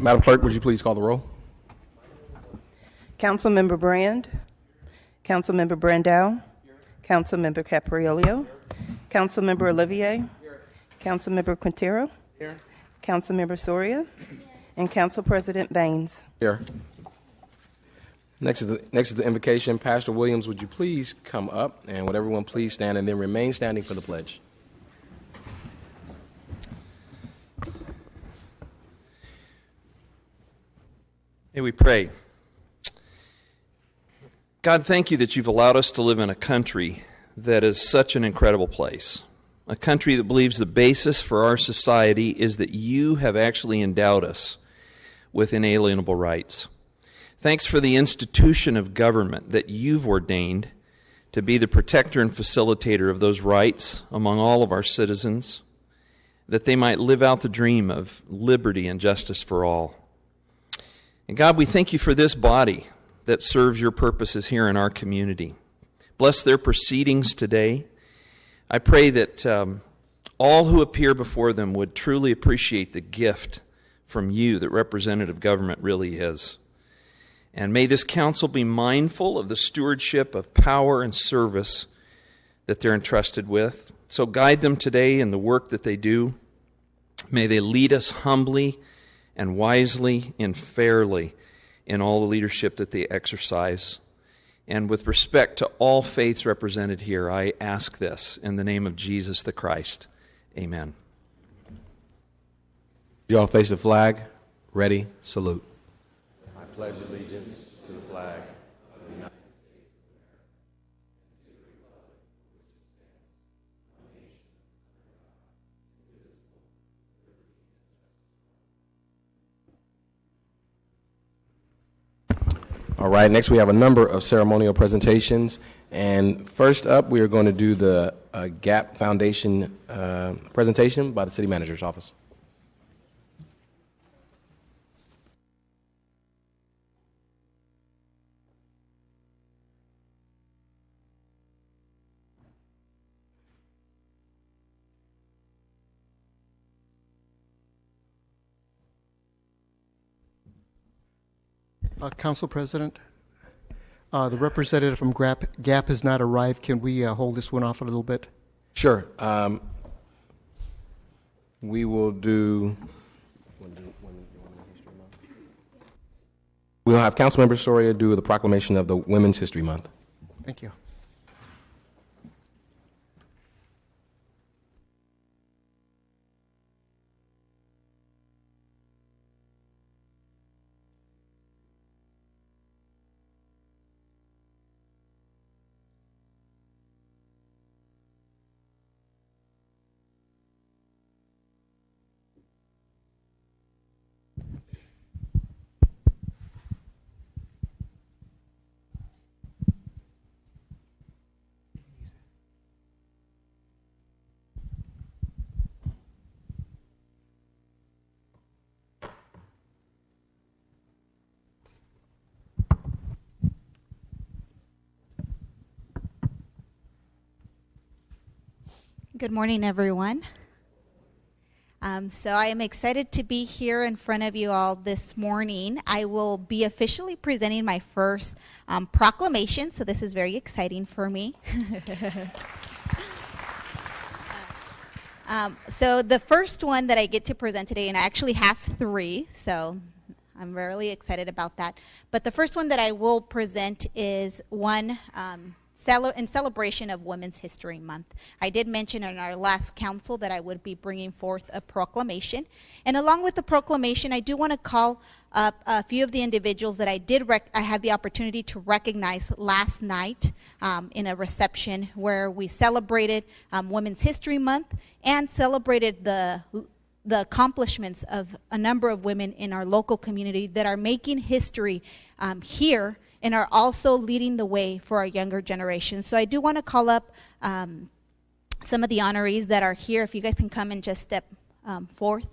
Madam Clerk, would you please call the roll? Councilmember Brand, Councilmember Brandow, Councilmember Capriolio, Councilmember Olivier, Councilmember Quintero, Councilmember Soria, and Council President Baines. Here. Next is the invocation. Pastor Williams, would you please come up, and would everyone please stand and then remain standing for the pledge? Hey, we pray. God, thank you that you've allowed us to live in a country that is such an incredible place. A country that believes the basis for our society is that you have actually endowed us with inalienable rights. Thanks for the institution of government that you've ordained to be the protector and facilitator of those rights among all of our citizens, that they might live out the dream of liberty and justice for all. And God, we thank you for this body that serves your purposes here in our community. Bless their proceedings today. I pray that all who appear before them would truly appreciate the gift from you that representative government really is. And may this council be mindful of the stewardship of power and service that they're entrusted with. So guide them today in the work that they do. May they lead us humbly and wisely and fairly in all the leadership that they exercise. And with respect to all faiths represented here, I ask this in the name of Jesus the Christ. Amen. You all face the flag. Ready, salute. I pledge allegiance to the flag of the United States of America and to the republic for which it stands, one nation, under God, indivisible, with liberty and justice. All right, next we have a number of ceremonial presentations. And first up, we are going to do the GAP Foundation presentation by the City Manager's Office. Council President, the representative from GAP has not arrived. Can we hold this one off a little bit? Sure. We will do. We'll have Councilmember Soria do the proclamation of the Women's History Month. Thank you. Good morning, everyone. So I am excited to be here in front of you all this morning. I will be officially presenting my first proclamation, so this is very exciting for me. So the first one that I get to present today, and I actually have three, so I'm really excited about that. But the first one that I will present is one in celebration of Women's History Month. I did mention in our last council that I would be bringing forth a proclamation. And along with the proclamation, I do want to call up a few of the individuals that I had the opportunity to recognize last night in a reception where we celebrated Women's History Month and celebrated the accomplishments of a number of women in our local community that are making history here and are also leading the way for our younger generation. So I do want to call up some of the honorees that are here. If you guys can come and just step forth.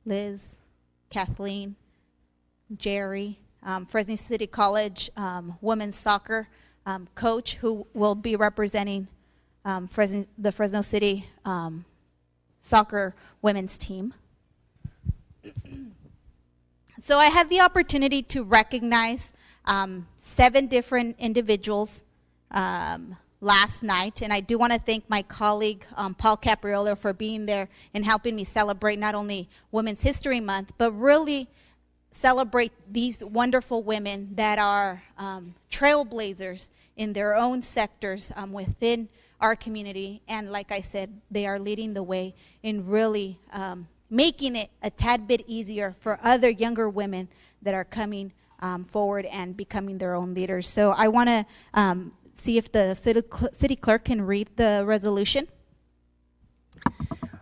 Liz, Kathleen, Jerry, Fresno City College women's soccer coach who will be representing the Fresno City soccer women's team. So I had the opportunity to recognize 7 different individuals last night, and I do want to thank my colleague Paul Capriolo for being there and helping me celebrate not only Women's History Month, but really celebrate these wonderful women that are trailblazers in their own sectors within our community. And like I said, they are leading the way in really making it a tad bit easier for other younger women that are coming forward and becoming their own leaders. So I want to see if the city clerk can read the resolution.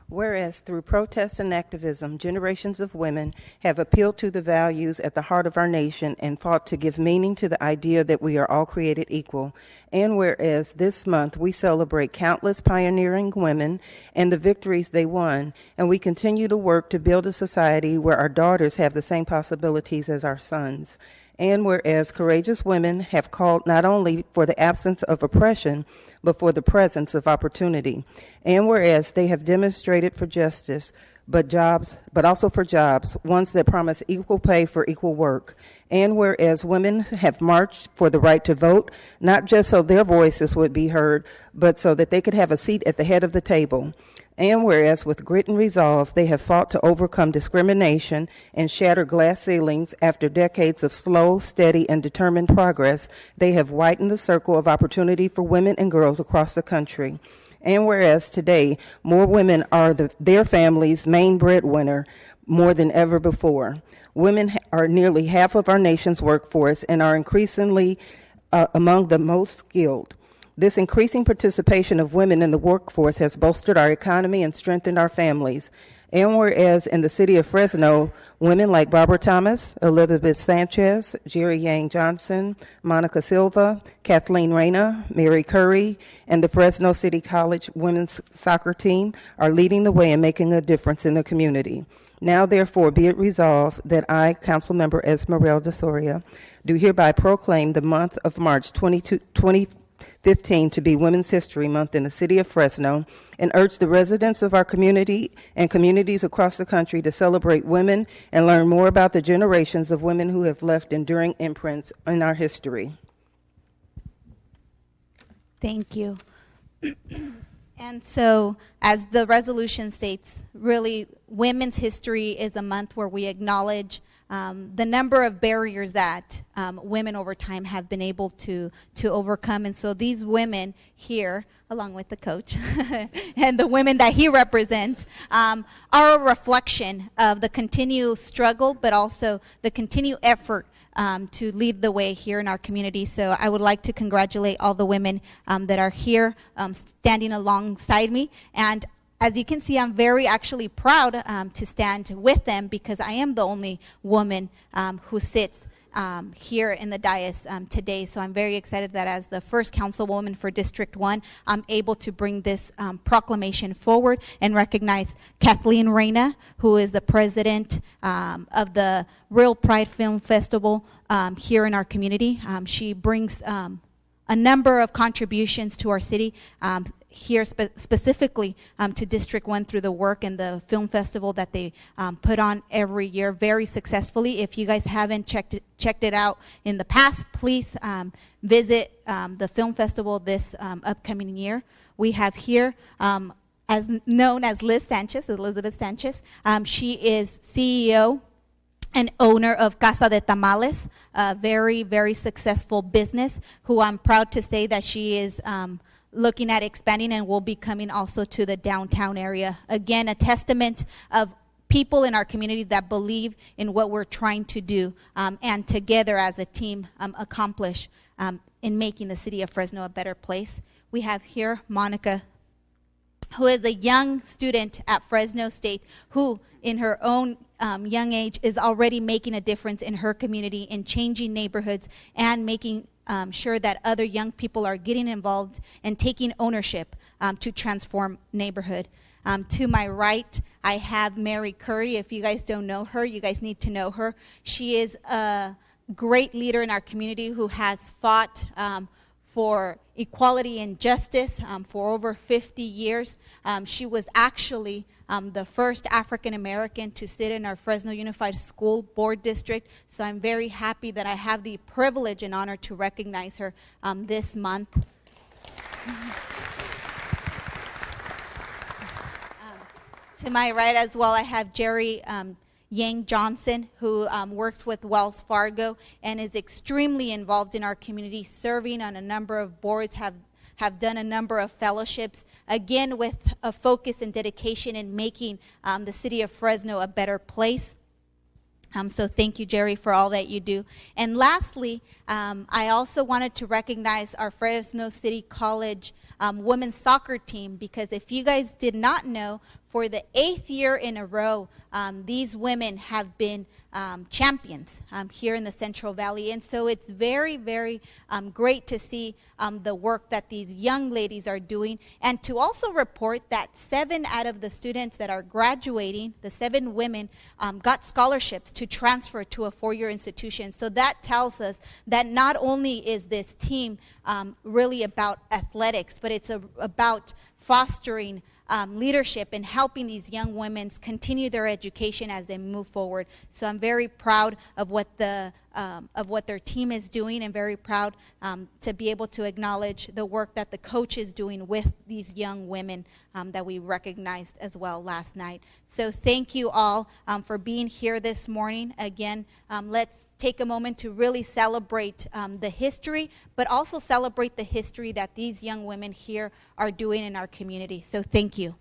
Whereas through protest and activism, generations of women have appealed to the values at the heart of our nation and fought to give meaning to the idea that we are all created equal. And whereas this month we celebrate countless pioneering women and the victories they won, and we continue to work to build a society where our daughters have the same possibilities as our sons. And whereas courageous women have called not only for the absence of oppression, but for the presence of opportunity. And whereas they have demonstrated for justice, but also for jobs, ones that promise equal pay for equal work. And whereas women have marched for the right to vote, not just so their voices would be heard, but so that they could have a seat at the head of the table. And whereas with grit and resolve, they have fought to overcome discrimination and shatter glass ceilings after decades of slow, steady, and determined progress, they have widened the circle of opportunity for women and girls across the country. And whereas today, more women are their family's main breadwinner more than ever before. Women are nearly half of our nation's workforce and are increasingly among the most skilled. This increasing participation of women in the workforce has bolstered our economy and strengthened our families. And whereas in the city of Fresno, women like Barbara Thomas, Elizabeth Sanchez, Jerry Yang Johnson, Monica Silva, Kathleen Reyna, Mary Curry, and the Fresno City College women's soccer team are leading the way and making a difference in the community. Now, therefore, be it resolved that I, Councilmember Esmeralda Soria, do hereby proclaim the month of March 2015 to be Women's History Month in the city of Fresno, and urge the residents of our community and communities across the country to celebrate women and learn more about the generations of women who have left enduring imprints in our history. Thank you. And so, as the resolution states, really, Women's History is a month where we acknowledge the number of barriers that women over time have been able to overcome. And so these women here, along with the coach and the women that he represents, are a reflection of the continued struggle, but also the continued effort to lead the way here in our community. So I would like to congratulate all the women that are here standing alongside me. And as you can see, I'm very actually proud to stand with them, because I am the only woman who sits here in the dais today. So I'm very excited that as the first councilwoman for District 1, I'm able to bring this proclamation forward and recognize Kathleen Reyna, who is the president of the Real Pride Film Festival here in our community. She brings a number of contributions to our city, here specifically to District 1 through the work and the film festival that they put on every year very successfully. If you guys haven't checked it out in the past, please visit the film festival this upcoming year. We have here, as known as Elizabeth Sanchez. She is CEO and owner of Casa de Tamales, a very, very successful business, who I'm proud to say that she is looking at expanding and will be coming also to the downtown area. Again, a testament of people in our community that believe in what we're trying to do, and together as a team accomplish in making the city of Fresno a better place. We have here Monica, who is a young student at Fresno State, who in her own young age is already making a difference in her community, in changing neighborhoods and making sure that other young people are getting involved and taking ownership to transform neighborhood. To my right, I have Mary Curry. If you guys don't know her, you guys need to know her. She is a great leader in our community who has fought for equality and justice for over 50 years. She was actually the first African American to sit in our Fresno Unified School Board District. So I'm very happy that I have the privilege and honor to recognize her this month. To my right as well, I have Jerry Yang Johnson, who works with Wells Fargo and is extremely involved in our community, serving on a number of boards, have done a number of fellowships, again with a focus and dedication in making the city of Fresno a better place. So thank you, Jerry, for all that you do. And lastly, I also wanted to recognize our Fresno City College women's soccer team, because if you guys did not know, for the 8th year in a row, these women have been champions here in the Central Valley. And so it's very, very great to see the work that these young ladies are doing, and to also report that 7 out of the students that are graduating, the 7 women, got scholarships to transfer to a 4-year institution. So that tells us that not only is this team really about athletics, but it's about fostering leadership and helping these young women continue their education as they move forward. So I'm very proud of what their team is doing, and very proud to be able to acknowledge the work that the coach is doing with these young women that we recognized as well last night. So thank you all for being here this morning. Again, let's take a moment to really celebrate the history, but also celebrate the history that these young women here are doing in our community. So thank you.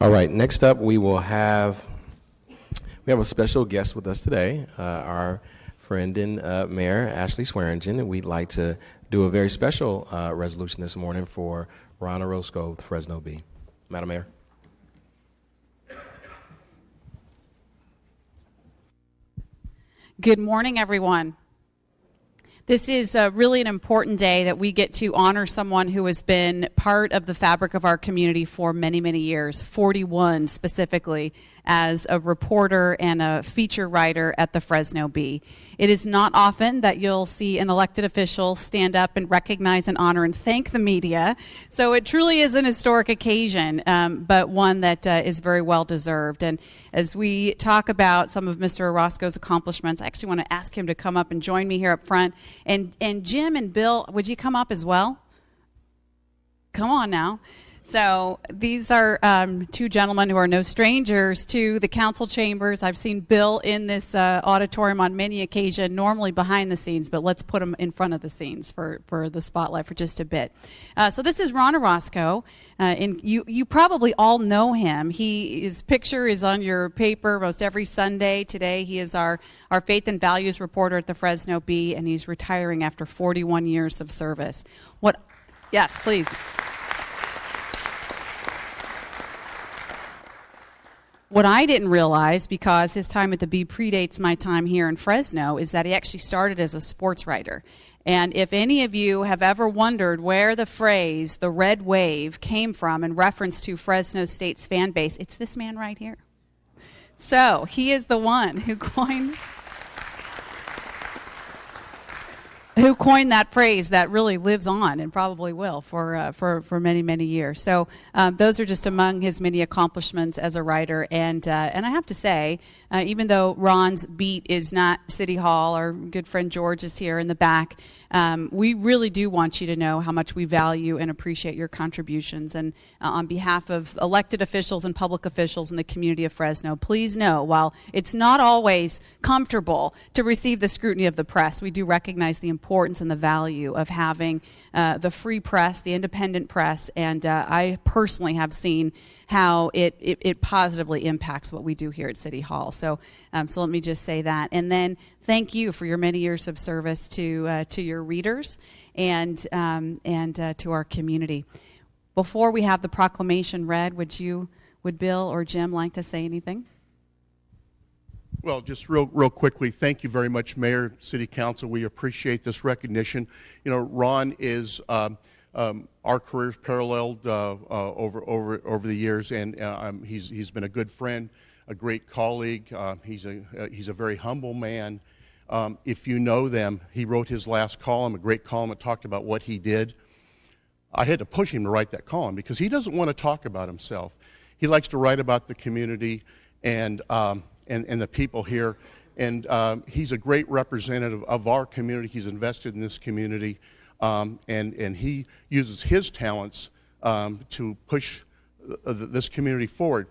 All right, next up we have a special guest with us today, our friend and Mayor Ashley Swearingen. We'd like to do a very special resolution this morning for Ronna Roscoe with Fresno B. Madam Mayor. Good morning, everyone. This is really an important day that we get to honor someone who has been part of the fabric of our community for many, many years, 41 specifically, as a reporter and a feature writer at the Fresno Bee. It is not often that you'll see an elected official stand up and recognize and honor and thank the media. So it truly is an historic occasion, but one that is very well deserved. And as we talk about some of Mr. Roscoe's accomplishments, I actually want to ask him to come up and join me here up front. And Jim and Bill, would you come up as well? Come on now. So these are 2 gentlemen who are no strangers to the council chambers. I've seen Bill in this auditorium on many occasions, normally behind the scenes, but let's put him in front of the scenes for the spotlight for just a bit. So this is Ronna Roscoe. You probably all know him. His picture is on your paper most every Sunday. Today he is our faith and values reporter at the Fresno Bee, and he's retiring after 41 years of service. Yes, please. What I didn't realize, because his time at the Bee predates my time here in Fresno, is that he actually started as a sports writer. And if any of you have ever wondered where the phrase, the red wave, came from in reference to Fresno State's fan base, it's this man right here. So he is the one who coined... who coined that phrase that really lives on and probably will for many, many years. So those are just among his many accomplishments as a writer. And I have to say, even though Ron's beat is not City Hall, our good friend George is here in the back, we really do want you to know how much we value and appreciate your contributions. And on behalf of elected officials and public officials in the community of Fresno, please know, while it's not always comfortable to receive the scrutiny of the press, we do recognize the importance and the value of having the free press, the independent press, and I personally have seen how it positively impacts what we do here at City Hall. So let me just say that. And then thank you for your many years of service to your readers and to our community. Before we have the proclamation read, would Bill or Jim like to say anything? Well, just real quickly, thank you very much, Mayor, City Council. We appreciate this recognition. You know, Ron is our careers paralleled over the years, and he's been a good friend, a great colleague. He's a very humble man. If you know them, he wrote his last column, a great column that talked about what he did. I had to push him to write that column because he doesn't want to talk about himself. He likes to write about the community and the people here. And he's a great representative of our community. He's invested in this community. And he uses his talents to push this community forward.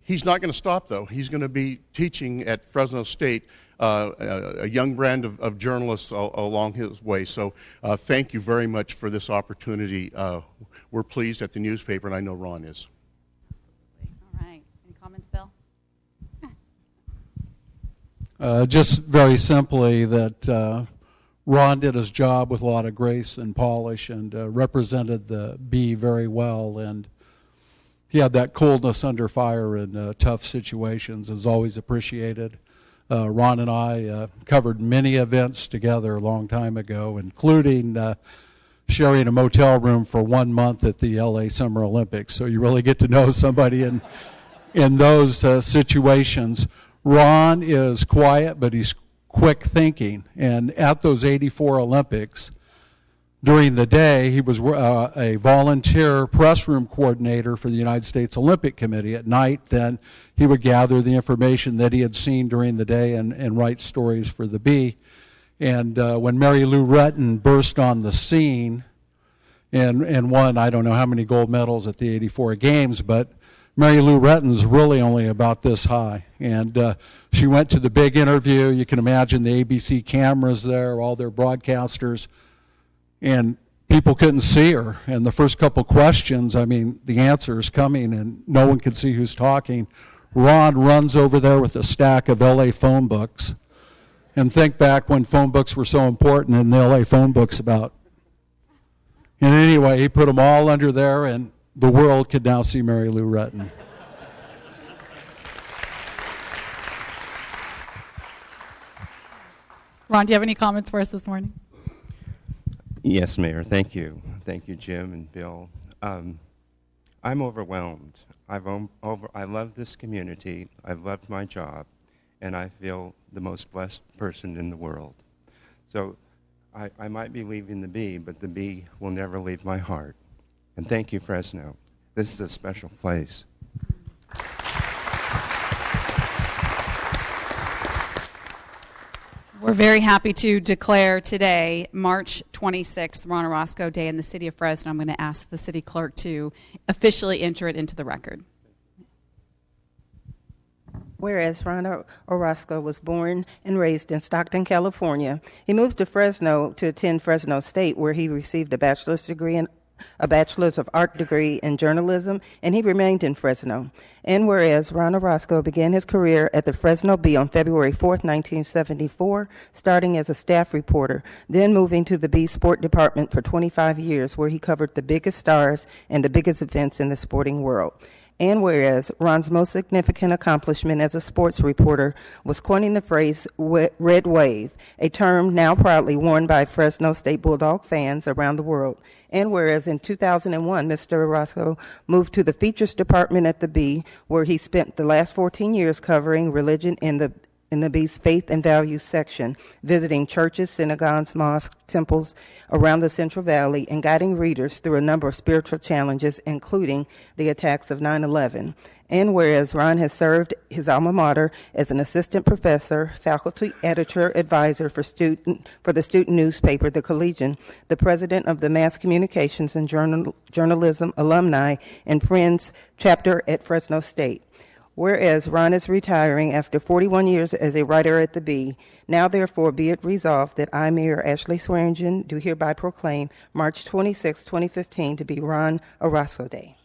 He's not going to stop, though. He's going to be teaching at Fresno State, a young brand of journalists along his way. So thank you very much for this opportunity. We're pleased at the newspaper, and I know Ron is. All right. Any comments, Bill? Just very simply that Ron did his job with a lot of grace and polish and represented the Bee very well, and he had that coolness under fire in tough situations. Is always appreciated. Ron and I covered many events together a long time ago, including sharing a motel room for 1 month at the LA Summer Olympics. So you really get to know somebody in those situations. Ron is quiet, but he's quick thinking. And at those 84 Olympics, during the day, he was a volunteer press room coordinator for the United States Olympic Committee. At night, then, he would gather the information that he had seen during the day and write stories for the Bee. And when Mary Lou Retton burst on the scene and won, I don't know how many gold medals at the 84 Games, but Mary Lou Retton's really only about this high. And she went to the big interview. You can imagine the ABC cameras there, all their broadcasters, and people couldn't see her. And the first couple questions, I mean, the answer is coming, and no one can see who's talking. Ron runs over there with a stack of LA phone books. And think back when phone books were so important and the LA phone books about. And anyway, he put them all under there, and the world could now see Mary Lou Retton. Ron, do you have any comments for us this morning? Yes, Mayor. Thank you. Thank you, Jim and Bill. I'm overwhelmed. I love this community. I've loved my job, and I feel the most blessed person in the world. So I might be leaving the Bee, but the Bee will never leave my heart. And thank you, Fresno. This is a special place. We're very happy to declare today, March 26th, Ronna Roscoe Day in the city of Fresno. I'm going to ask the city clerk to officially enter it into the record. Whereas Ronna Roscoe was born and raised in Stockton, California, he moved to Fresno to attend Fresno State, where he received a bachelor's of art degree in journalism, and he remained in Fresno. And whereas Ronna Roscoe began his career at the Fresno Bee on February 4th, 1974, starting as a staff reporter, then moving to the Bee Sport Department for 25 years, where he covered the biggest stars and the biggest events in the sporting world. And whereas Ron's most significant accomplishment as a sports reporter was coining the phrase red wave, a term now proudly worn by Fresno State Bulldog fans around the world. And whereas in 2001, Mr. Roscoe moved to the features department at the Bee, where he spent the last 14 years covering religion in the in the Bee's Faith and Values section, visiting churches, synagogues, mosques, temples around the Central Valley, and guiding readers through a number of spiritual challenges, including the attacks of 9/11. And whereas Ron has served his alma mater as an assistant professor, faculty editor, advisor for the student newspaper, The Collegian, the president of the Mass Communications and Journalism Alumni and Friends chapter at Fresno State. Whereas Ron is retiring after 41 years as a writer at the Bee, now therefore be it resolved that I, Mayor Ashley Swearingen, do hereby proclaim March 26, 2015 to be Ronna Roscoe Day.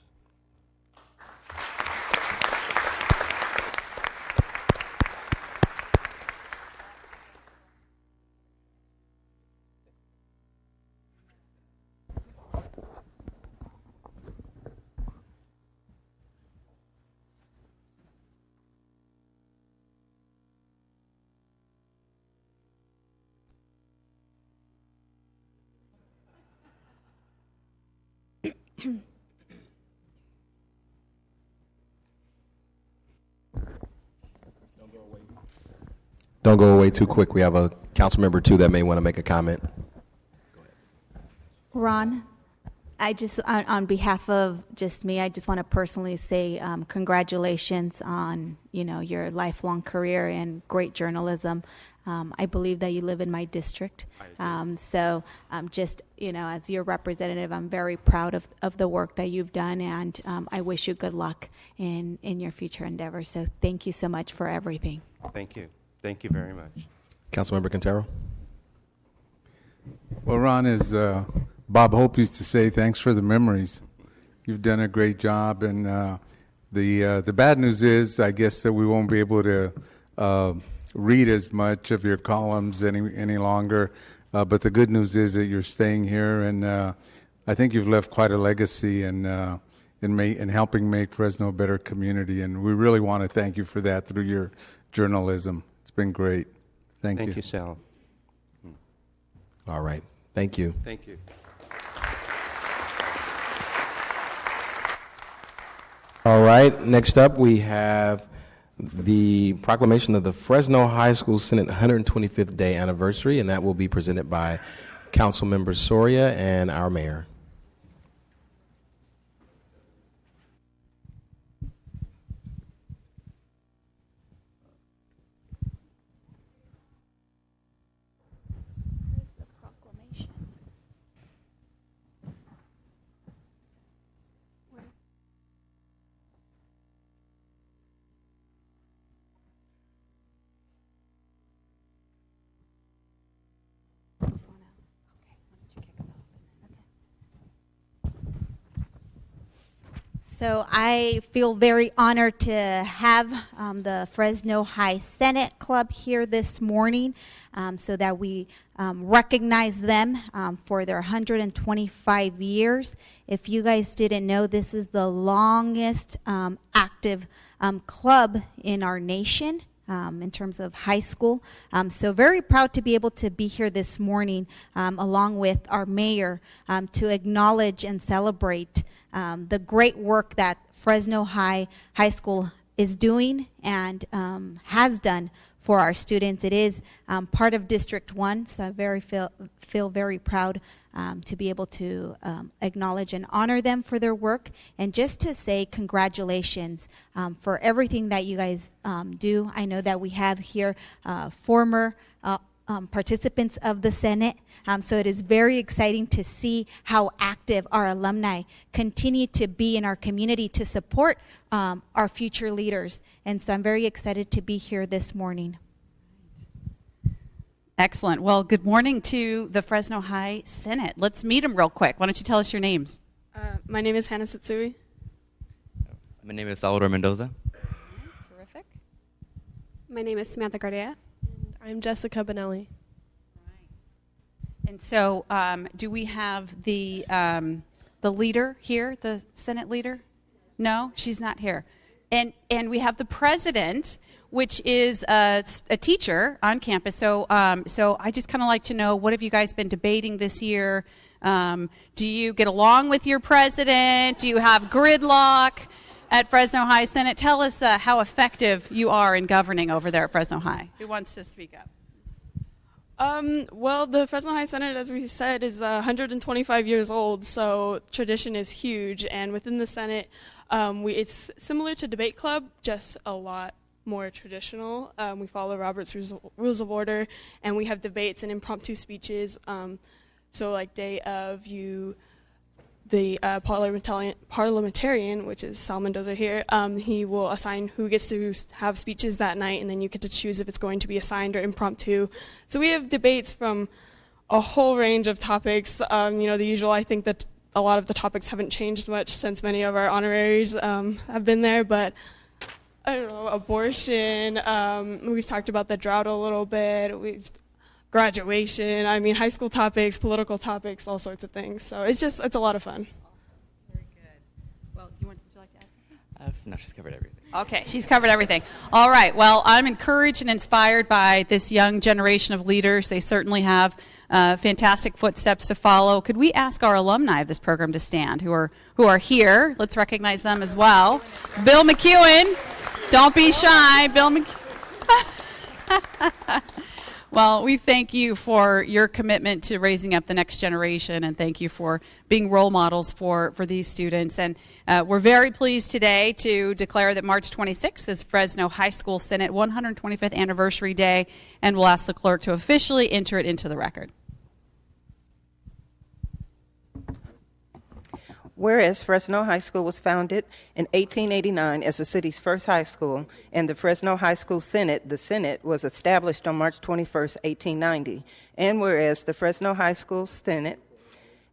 Don't go away too quick. We have a council member, too, that may want to make a comment. Ron, I just, on behalf of just me, I just want to personally say congratulations on, your lifelong career and great journalism. I believe that you live in my district. So just, as your representative, I'm very proud of the work that you've done, and I wish you good luck in your future endeavors. So thank you so much for everything. Thank you. Thank you very much. Councilmember Quintero. Well, Ron, as Bob Hope used to say, thanks for the memories. You've done a great job, and the bad news is, I guess, that we won't be able to read as much of your columns any longer. But the good news is that you're staying here, and I think you've left quite a legacy in helping make Fresno a better community. And we really want to thank you for that through your journalism. It's been great. Thank you. Thank you, Sal. All right. Thank you. Thank you. All right. Next up, we have the proclamation of the Fresno High School Senate 125th Day Anniversary, and that will be presented by Councilmember Soria and our mayor. So I feel very honored to have the Fresno High Senate Club here this morning so that we recognize them for their 125 years. If you guys didn't know, this is the longest active club in our nation. In terms of high school. So very proud to be able to be here this morning along with our mayor to acknowledge and celebrate the great work that Fresno High School is doing and has done for our students. It is part of District 1, so I feel very proud to be able to acknowledge and honor them for their work, and just to say congratulations for everything that you guys do. I know that we have here former participants of the Senate, so it is very exciting to see how active our alumni continue to be in our community to support our future leaders. And so I'm very excited to be here this morning. Excellent. Well, good morning to the Fresno High Senate. Let's meet them real quick. Why don't you tell us your names? My name is Hannah Satsui. My name is Salvador Mendoza. Terrific. My name is Samantha Gardea. And I'm Jessica Bonelli. And so do we have the leader here, the Senate leader? No, she's not here. And we have the president, which is a teacher on campus. So I just kind of like to know, what have you guys been debating this year? Do you get along with your president? Do you have gridlock? at Fresno High Senate. Tell us how effective you are in governing over there at Fresno High. Who wants to speak up? Well, the Fresno High Senate, as we said, is 125 years old, so tradition is huge. And within the Senate, it's similar to Debate Club, just a lot more traditional. We follow Robert's Rules of Order, and we have debates and impromptu speeches. So like day of, the parliamentarian, which is Sal Mendoza here, he will assign who gets to have speeches that night, and then you get to choose if it's going to be assigned or impromptu. So we have debates from a whole range of topics. The usual. I think that a lot of the topics haven't changed much since many of our honoraries have been there, but I don't know, abortion, we've talked about the drought a little bit, graduation, high school topics, political topics, all sorts of things. So it's a lot of fun. Very good. Well, would you like to add? No, she's covered everything. Okay, she's covered everything. All right. Well, I'm encouraged and inspired by this young generation of leaders. They certainly have fantastic footsteps to follow. Could we ask our alumni of this program to stand who are here? Let's recognize them as well. Bill McEwen. Don't be shy, Bill McEwen. Well, we thank you for your commitment to raising up the next generation, and thank you for being role models for these students. And we're very pleased today to declare that March 26th is Fresno High School Senate 125th Anniversary Day, and we'll ask the clerk to officially enter it into the record. Whereas Fresno High School was founded in 1889 as the city's first high school, and the Fresno High School Senate, the Senate, was established on March 21st, 1890. And whereas the Fresno High School Senate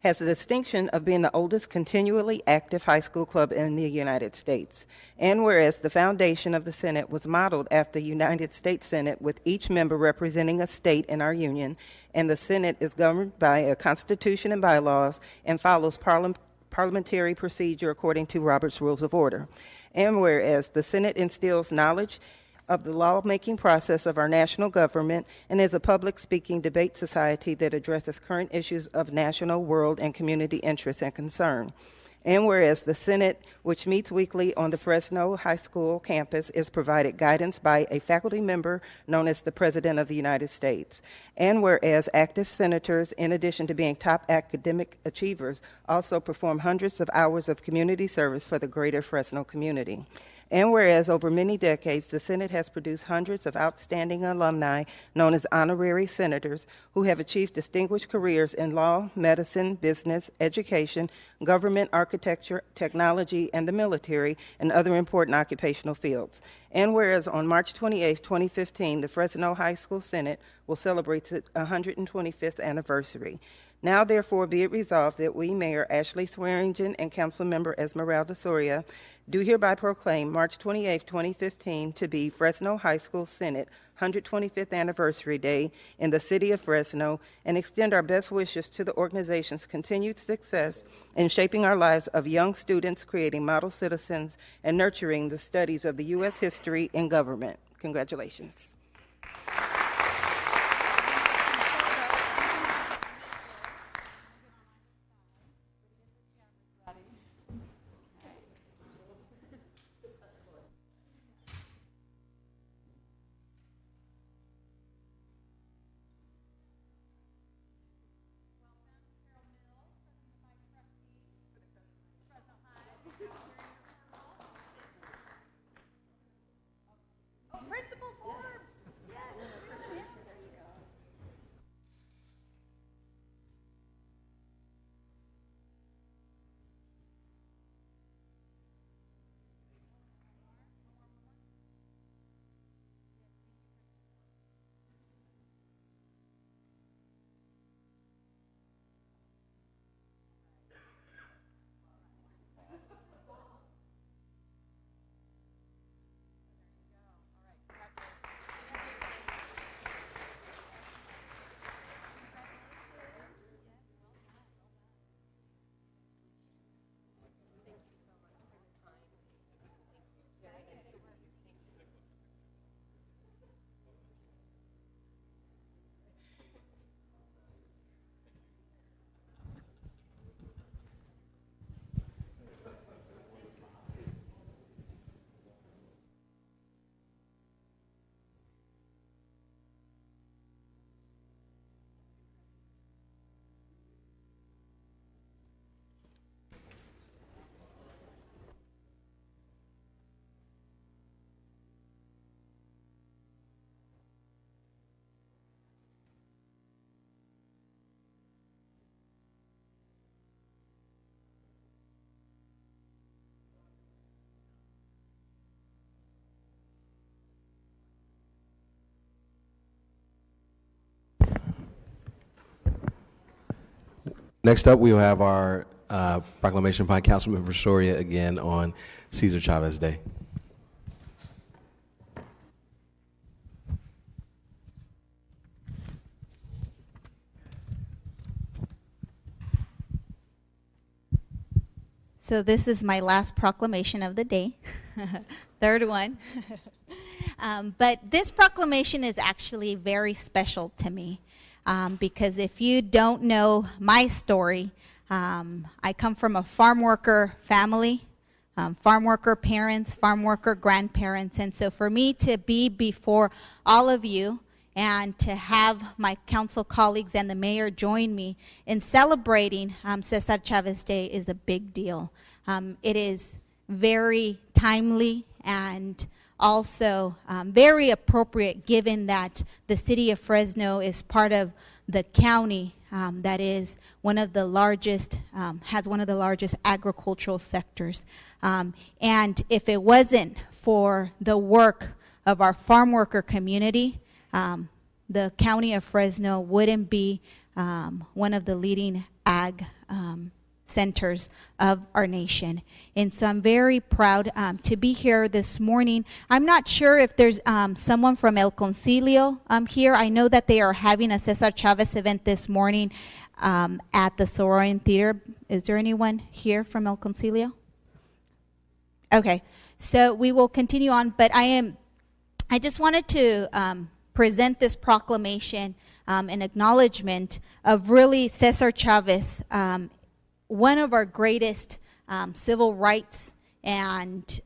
has the distinction of being the oldest continually active high school club in the United States. And whereas the foundation of the Senate was modeled after the United States Senate, with each member representing a state in our union, and the Senate is governed by a constitution and bylaws and follows parliamentary procedure according to Robert's Rules of Order. And whereas the Senate instills knowledge of the lawmaking process of our national government and is a public speaking debate society that addresses current issues of national, world, and community interest and concern. And whereas the Senate, which meets weekly on the Fresno High School campus, is provided guidance by a faculty member known as the President of the United States. And whereas active senators, in addition to being top academic achievers, also perform hundreds of hours of community service for the greater Fresno community. And whereas over many decades, the Senate has produced hundreds of outstanding alumni known as honorary senators who have achieved distinguished careers in law, medicine, business, education, government, architecture, technology, and the military, and other important occupational fields. And whereas on March 28, 2015, the Fresno High School Senate will celebrate its 125th anniversary. Now, therefore, be it resolved that we, Mayor Ashley Swearingen and Councilmember Esmeralda Soria, do hereby proclaim March 28, 2015 to be Fresno High School Senate 125th Anniversary Day in the city of Fresno, and extend our best wishes to the organization's continued success in shaping our lives of young students, creating model citizens, and nurturing the studies of the U.S. history and government. Congratulations. Principal Forbes, yes. Next up, we'll have our proclamation by Councilmember Soria again on Cesar Chavez Day. So this is my last proclamation of the day, third one. But this proclamation is actually very special to me because if you don't know my story, I come from a farm worker family, farm worker parents, farm worker grandparents. And so for me to be before all of you and to have my council colleagues and the mayor join me in celebrating Cesar Chavez Day is a big deal. It is very timely and also very appropriate given that the city of Fresno is part of the county that is one of the largest, has one of the largest agricultural sectors. And if it wasn't for the work of our farm worker community, the county of Fresno wouldn't be one of the leading ag centers of our nation. And so I'm very proud to be here this morning. I'm not sure if there's someone from El Concilio here. I know that they are having a Cesar Chavez event this morning at the Soroyan Theater. Is there anyone here from El Concilio? Okay, so we will continue on, but I just wanted to present this proclamation in acknowledgement of really Cesar Chavez, one of our greatest civil rights and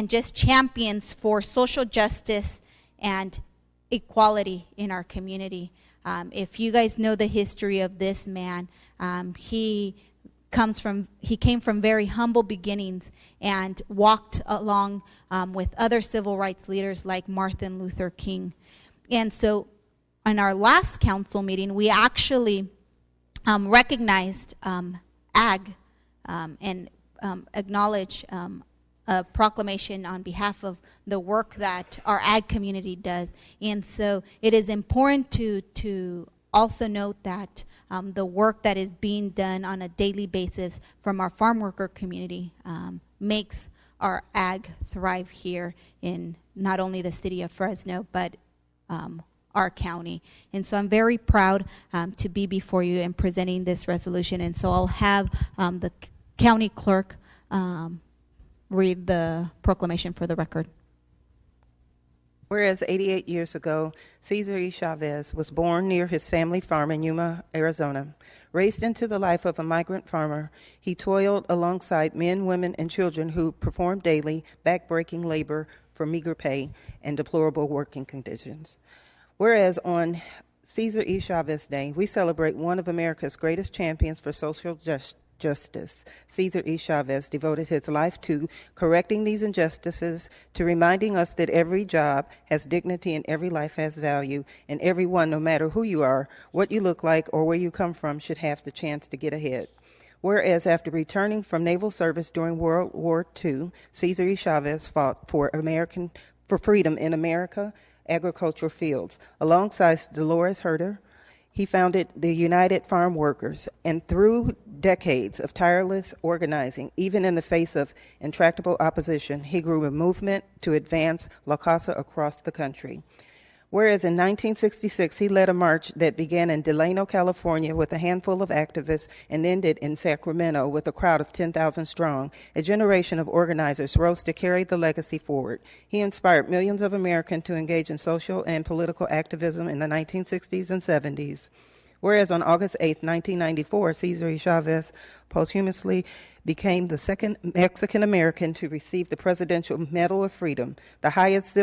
just champions for social justice and equality in our community. If you guys know the history of this man, he came from very humble beginnings and walked along with other civil rights leaders like Martin Luther King. And so in our last council meeting, we actually recognized ag and acknowledged a proclamation on behalf of the work that our ag community does. And so it is important to also note that the work that is being done on a daily basis from our farm worker community makes our ag thrive here in not only the city of Fresno, but our county. And so I'm very proud to be before you and presenting this resolution. And so I'll have the county clerk read the proclamation for the record. Whereas 88 years ago, Cesar E. Chavez was born near his family farm in Yuma, Arizona. Raised into the life of a migrant farmer, he toiled alongside men, women, and children who performed daily, back-breaking labor for meager pay and deplorable working conditions. Whereas on Cesar E. Chavez Day, we celebrate one of America's greatest champions for social justice. Cesar E. Chavez devoted his life to correcting these injustices, to reminding us that every job has dignity and every life has value, and everyone, no matter who you are, what you look like, or where you come from, should have the chance to get ahead. Whereas after returning from naval service during World War II, Cesar E. Chavez fought for freedom in America agricultural fields. Alongside Dolores Herder, he founded the United Farm Workers, and through decades of tireless organizing, even in the face of intractable opposition, he grew a movement to advance La Causa across the country. Whereas in 1966, he led a march that began in Delano, California with a handful of activists and ended in Sacramento with a crowd of 10,000 strong, a generation of organizers rose to carry the legacy forward. He inspired millions of Americans to engage in social and political activism in the 1960s and 70s. Whereas on August 8, 1994, Cesar E. Chavez posthumously became the second Mexican-American to receive the Presidential Medal of Freedom, the highest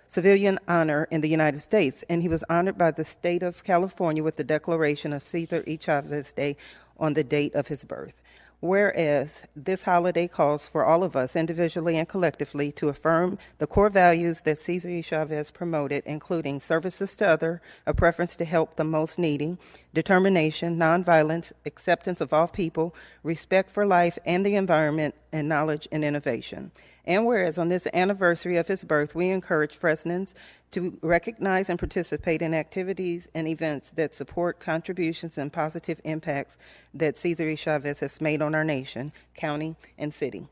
civilian honor in the United States, and he was honored by the state of California with the declaration of Cesar E. Chavez Day on the date of his birth. Whereas this holiday calls for all of us, individually and collectively, to affirm the core values that Cesar E. Chavez promoted, including services to others, a preference to help the most needy, determination, nonviolence, acceptance of all people, respect for life and the environment, and knowledge and innovation. And whereas on this anniversary of his birth, we encourage Fresnans to recognize and participate in activities and events that support contributions and positive impacts that Cesar E. Chavez has made on our nation, county, and city.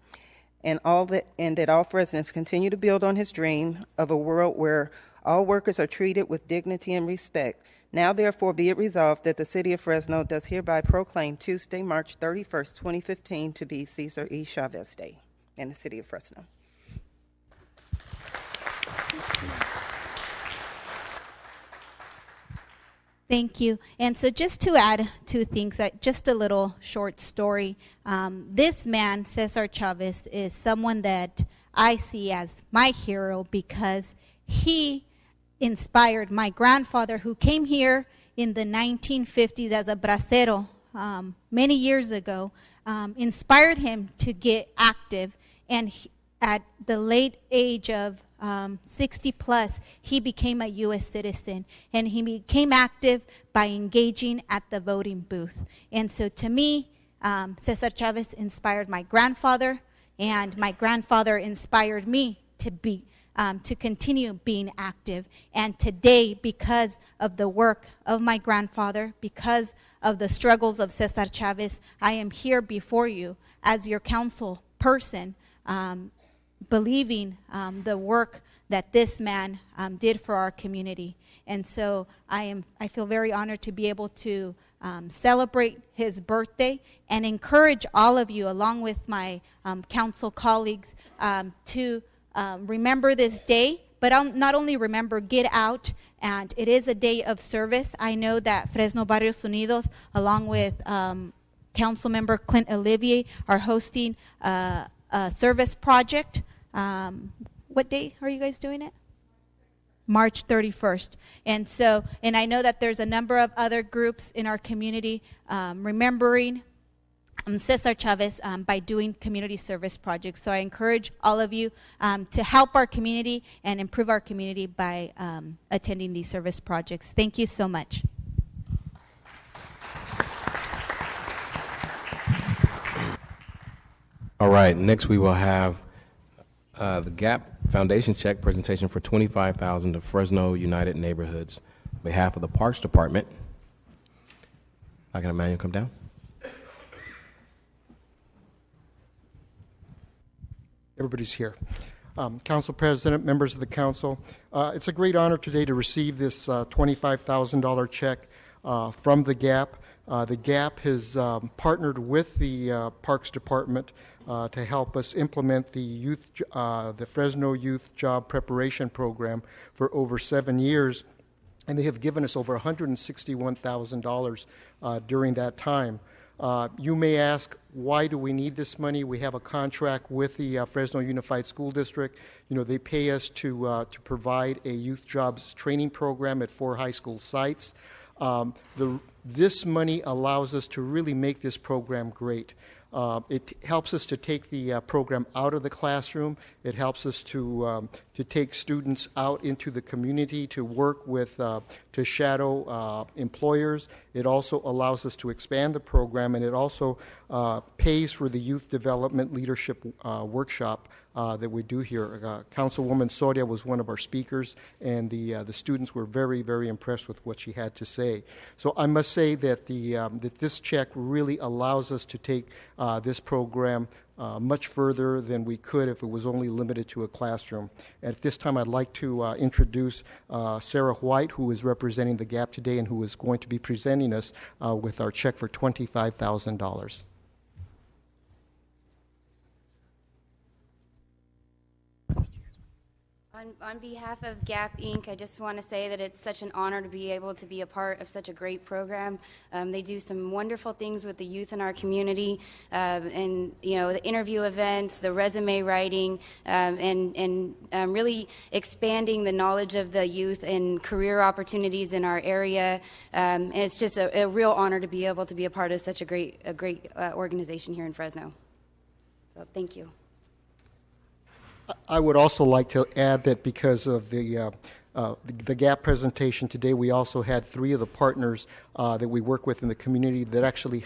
And that all Fresnans continue to build on his dream of a world where all workers are treated with dignity and respect. Now, therefore, be it resolved that the City of Fresno does hereby proclaim Tuesday, March 31st, 2015 to be Cesar E. Chavez Day in the City of Fresno. Thank you. And so just to add two things, just a little short story. This man, Cesar Chavez, is someone that I see as my hero because he inspired my grandfather, who came here in the 1950s as a bracero many years ago, inspired him to get active. And at the late age of 60 plus, he became a U.S. citizen, and he became active by engaging at the voting booth. And so to me, Cesar Chavez inspired my grandfather, and my grandfather inspired me to continue being active. And today, because of the work of my grandfather, because of the struggles of Cesar Chavez, I am here before you as your council person, believing the work that this man did for our community. And so I feel very honored to be able to celebrate his birthday and encourage all of you, along with my council colleagues, to remember this day, but not only remember, get out. And it is a day of service. I know that Fresno Barrios Unidos, along with Council Member Clint Olivier, are hosting a service project. What day are you guys doing it? March 31st. And I know that there's a number of other groups in our community remembering Cesar Chavez by doing community service projects. So I encourage all of you to help our community and improve our community by attending these service projects. Thank you so much. All right, next we will have the GAP Foundation check presentation for $25,000 to Fresno United Neighborhoods. On behalf of the Parks Department, I can Emmanuel come down. Everybody's here. Council President, members of the council, it's a great honor today to receive this $25,000 check from the GAP. The GAP has partnered with the Parks Department to help us implement the Fresno Youth Job Preparation Program for over 7 years, and they have given us over $161,000 during that time. You may ask, why do we need this money? We have a contract with the Fresno Unified School District. You know, they pay us to provide a youth jobs training program at 4 high school sites. This money allows us to really make this program great. It helps us to take the program out of the classroom. It helps us to take students out into the community to work with, to shadow employers. It also allows us to expand the program, and it also pays for the youth development leadership workshop that we do here. Councilwoman Soria was one of our speakers, and the students were very, very impressed with what she had to say. So I must say that that this check really allows us to take this program much further than we could if it was only limited to a classroom. At this time, I'd like to introduce Sarah White, who is representing the GAP today and who is going to be presenting us with our check for $25,000. On behalf of GAP Inc., I just want to say that it's such an honor to be able to be a part of such a great program. They do some wonderful things with the youth in our community, and the interview events, the resume writing, and really expanding the knowledge of the youth and career opportunities in our area. And it's just a real honor to be able to be a part of such a great organization here in Fresno. So thank you. I would also like to add that because of the the GAP presentation today, we also had 3 of the partners that we work with in the community that actually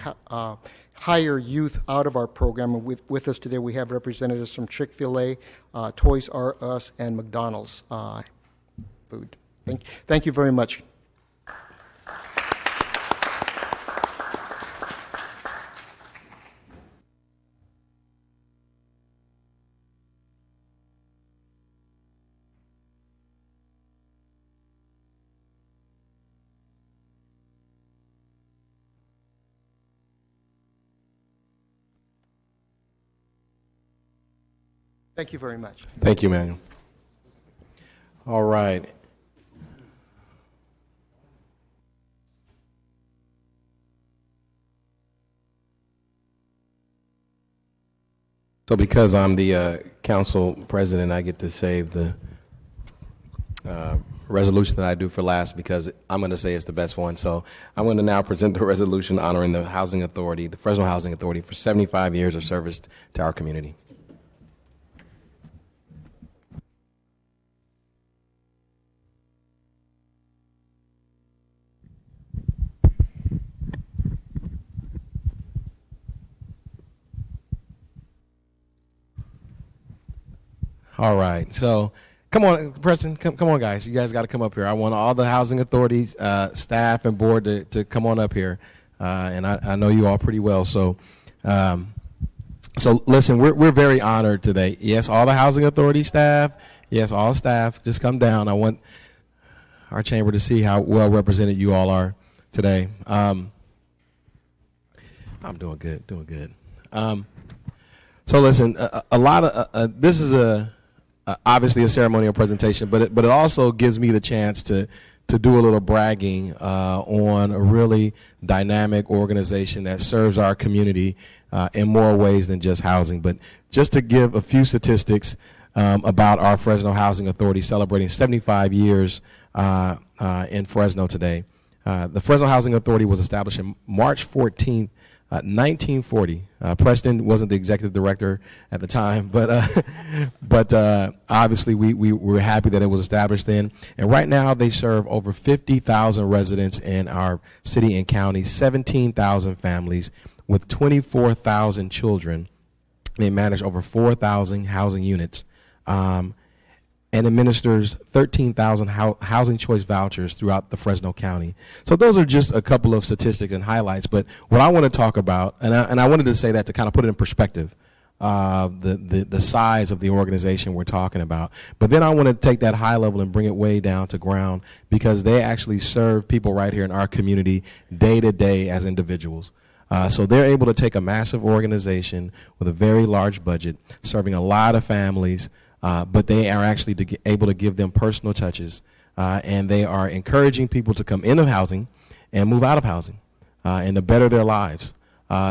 hire youth out of our program. And with us today, we have representatives from Chick-fil-A, Toys R Us, and McDonald's food. Thank you very much. Thank you very much. Thank you, Manuel. All right. So because I'm the council president, I get to save the resolution that I do for last because I'm going to say it's the best one. So I'm going to now present the resolution honoring the Housing Authority, the Fresno Housing Authority, for 75 years of service to our community. All right, so come on, Preston, come on, guys. You guys got to come up here. I want all the housing authorities, staff, and board to come on up here, and I know you all pretty well. So, listen, we're very honored today. Yes, all the housing authority staff. Yes, all staff. Just come down. I want our chamber to see how well represented you all are today. I'm doing good, so listen, a lot of this is obviously a ceremonial presentation, but it also gives me the chance to do a little bragging on a really dynamic organization that serves our community in more ways than just housing. But just to give a few statistics about our Fresno Housing Authority celebrating 75 years in Fresno today. The Fresno Housing Authority was established on March 14th, 1940. Preston wasn't the executive director at the time, but obviously we were happy that it was established then. And right now they serve over 50,000 residents in our city and county, 17,000 families with 24,000 children. They manage over 4,000 housing units and administers 13,000 housing choice vouchers throughout the Fresno County. So those are just a couple of statistics and highlights. But what I want to talk about, and I wanted to say that to kind of put it in perspective, the size of the organization we're talking about. But then I want to take that high level and bring it way down to ground, because they actually serve people right here in our community day to day as individuals. So they're able to take a massive organization with a very large budget, serving a lot of families, but they are actually able to give them personal touches, and they are encouraging people to come into housing and move out of housing and to better their lives.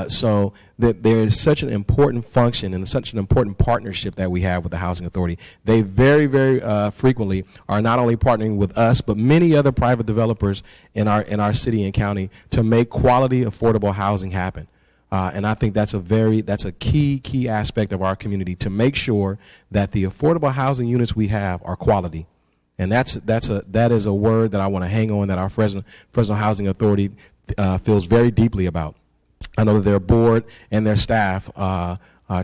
So that there is such an important function and such an important partnership that we have with the Housing Authority. They very, very frequently are not only partnering with us, but many other private developers in our city and county to make quality, affordable housing happen. And I think that's a key aspect of our community, to make sure that the affordable housing units we have are quality. And that is a word that I want to hang on, that our Fresno Housing Authority feels very deeply about. I know that their board and their staff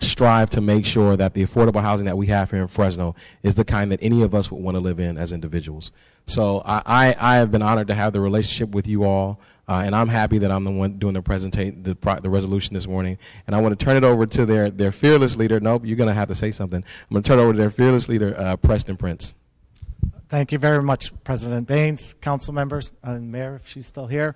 strive to make sure that the affordable housing that we have here in Fresno is the kind that any of us would want to live in as individuals. So I have been honored to have the relationship with you all, and I'm happy that I'm the one doing the resolution this morning. And I want to turn it over to their fearless leader. Nope, you're going to have to say something. I'm going to turn it over to their fearless leader, Preston Prince. Thank you very much, President Baines, council members, and Mayor, if she's still here.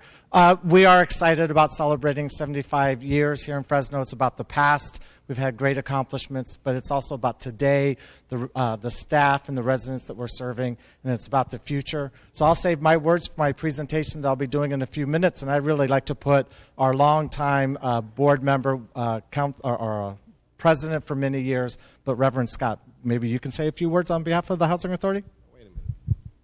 We are excited about celebrating 75 years here in Fresno. It's about the past. We've had great accomplishments, but it's also about today, the staff and the residents that we're serving, and it's about the future. So I'll save my words for my presentation that I'll be doing in a few minutes, and I'd really like to put our longtime board member, president for many years, but Reverend Scott, maybe you can say a few words on behalf of the Housing Authority?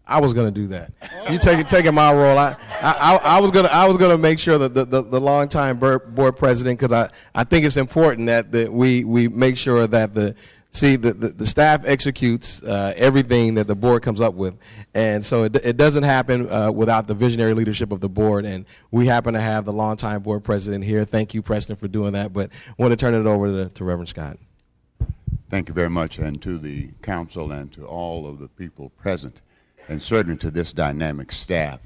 I was going to do that. You taking my role. I was going to make sure that the longtime board president, because I think it's important that we make sure that the See, the staff executes everything that the board comes up with, and so it doesn't happen without the visionary leadership of the board, and we happen to have the longtime board president here. Thank you, Preston, for doing that, but I want to turn it over to Reverend Scott. Thank you very much, and to the council and to all of the people present, and certainly to this dynamic staff.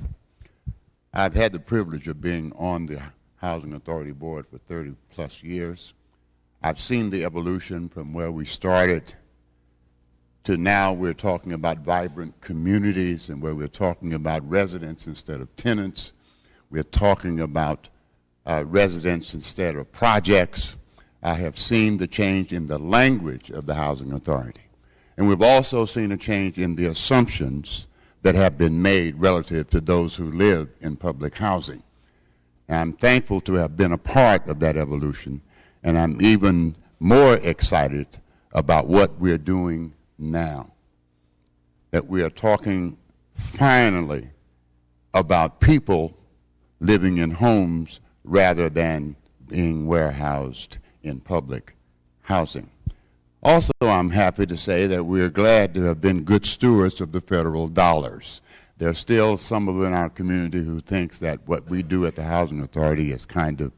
I've had the privilege of being on the Housing Authority Board for 30-plus years. I've seen the evolution from where we started to now we're talking about vibrant communities and where we're talking about residents instead of tenants. We're talking about residents instead of projects. I have seen the change in the language of the Housing Authority. And we've also seen a change in the assumptions that have been made relative to those who live in public housing. And I'm thankful to have been a part of that evolution, and I'm even more excited about what we're doing now. That we are talking finally about people living in homes rather than being warehoused in public housing. Also, I'm happy to say that we're glad to have been good stewards of the federal dollars. There's still someone in our community who thinks that what we do at the Housing Authority is kind of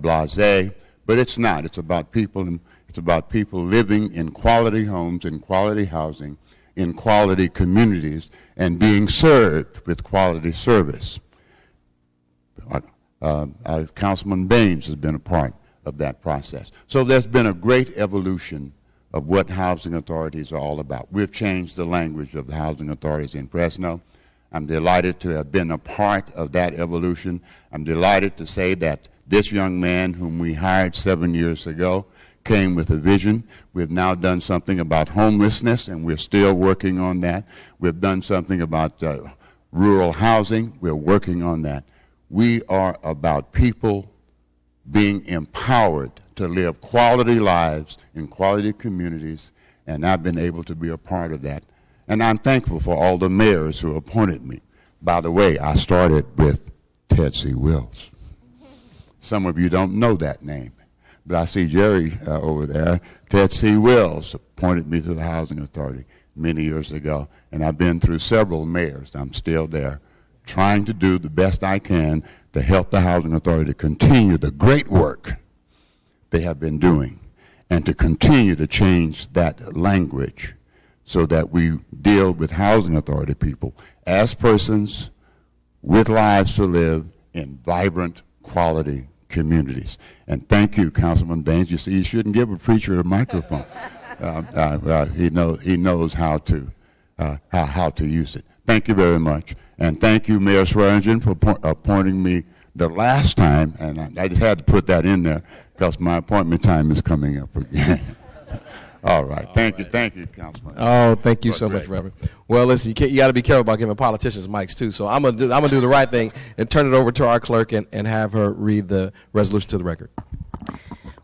blasé, but it's not. It's about people, and it's about people living in quality homes, in quality housing, in quality communities, and being served with quality service. Councilman Baines has been a part of that process. So there's been a great evolution of what housing authorities are all about. We've changed the language of the housing authorities in Fresno. I'm delighted to have been a part of that evolution. I'm delighted to say that this young man whom we hired 7 years ago came with a vision. We've now done something about homelessness, and we're still working on that. We've done something about rural housing. We're working on that. We are about people being empowered to live quality lives in quality communities, and I've been able to be a part of that. And I'm thankful for all the mayors who appointed me. By the way, I started with Ted C. Wills. Some of you don't know that name, but I see Jerry over there. Ted C. Wills appointed me to the Housing Authority many years ago, and I've been through several mayors. I'm still there, trying to do the best I can to help the Housing Authority to continue the great work they have been doing and to continue to change that language so that we deal with Housing Authority people as persons with lives to live in vibrant, quality communities. And thank you, Councilman Baines. You see, you shouldn't give a preacher a microphone. He knows how to use it. Thank you very much. And thank you, Mayor Swearingen, for appointing me the last time. And I just had to put that in there because my appointment time is coming up again. All right. Thank you, Councilman. Oh, thank you so much, Reverend. Well, listen, you got to be careful about giving politicians mics too. So I'm gonna do the right thing and turn it over to our clerk and have her read the resolution to the record.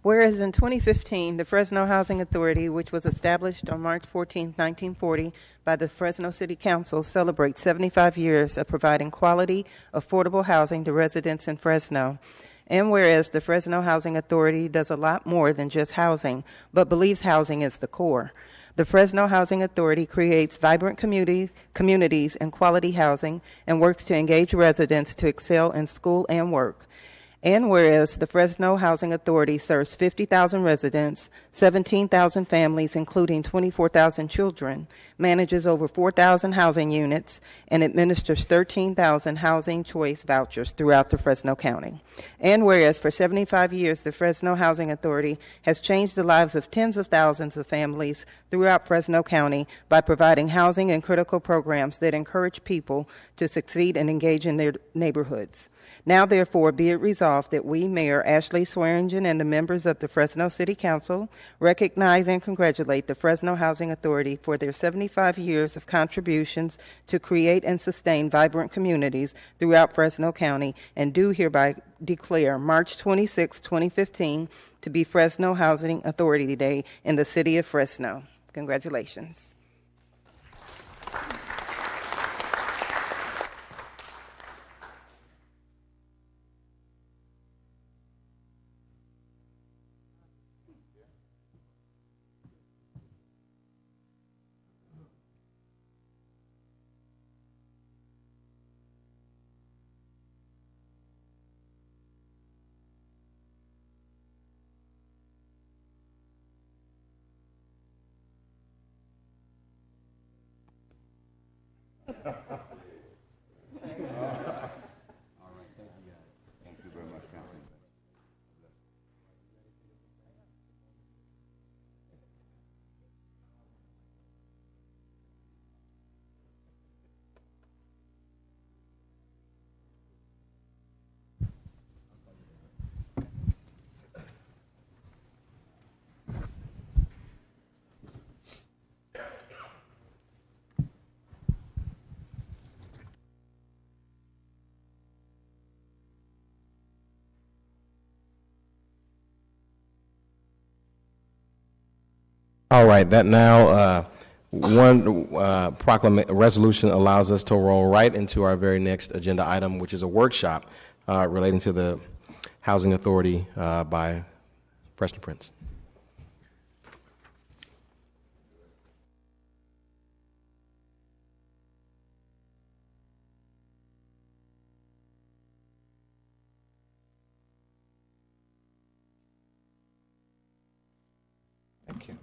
Whereas in 2015, the Fresno Housing Authority, which was established on March 14, 1940 by the Fresno City Council, celebrates 75 years of providing quality, affordable housing to residents in Fresno. And whereas the Fresno Housing Authority does a lot more than just housing, but believes housing is the core. The Fresno Housing Authority creates vibrant communities and quality housing and works to engage residents to excel in school and work. And whereas the Fresno Housing Authority serves 50,000 residents, 17,000 families, including 24,000 children, manages over 4,000 housing units, and administers 13,000 housing choice vouchers throughout the Fresno County. And whereas for 75 years, the Fresno Housing Authority has changed the lives of tens of thousands of families throughout Fresno County by providing housing and critical programs that encourage people to succeed and engage in their neighborhoods. Now, therefore, be it resolved that we, Mayor Ashley Swearingen, and the members of the Fresno City Council recognize and congratulate the Fresno Housing Authority for their 75 years of contributions to create and sustain vibrant communities throughout Fresno County, and do hereby declare March 26, 2015 to be Fresno Housing Authority Day in the city of Fresno. Congratulations. All right, that now resolution allows us to roll right into our very next agenda item, which is a workshop relating to the Housing Authority by Preston Prince. Thank you.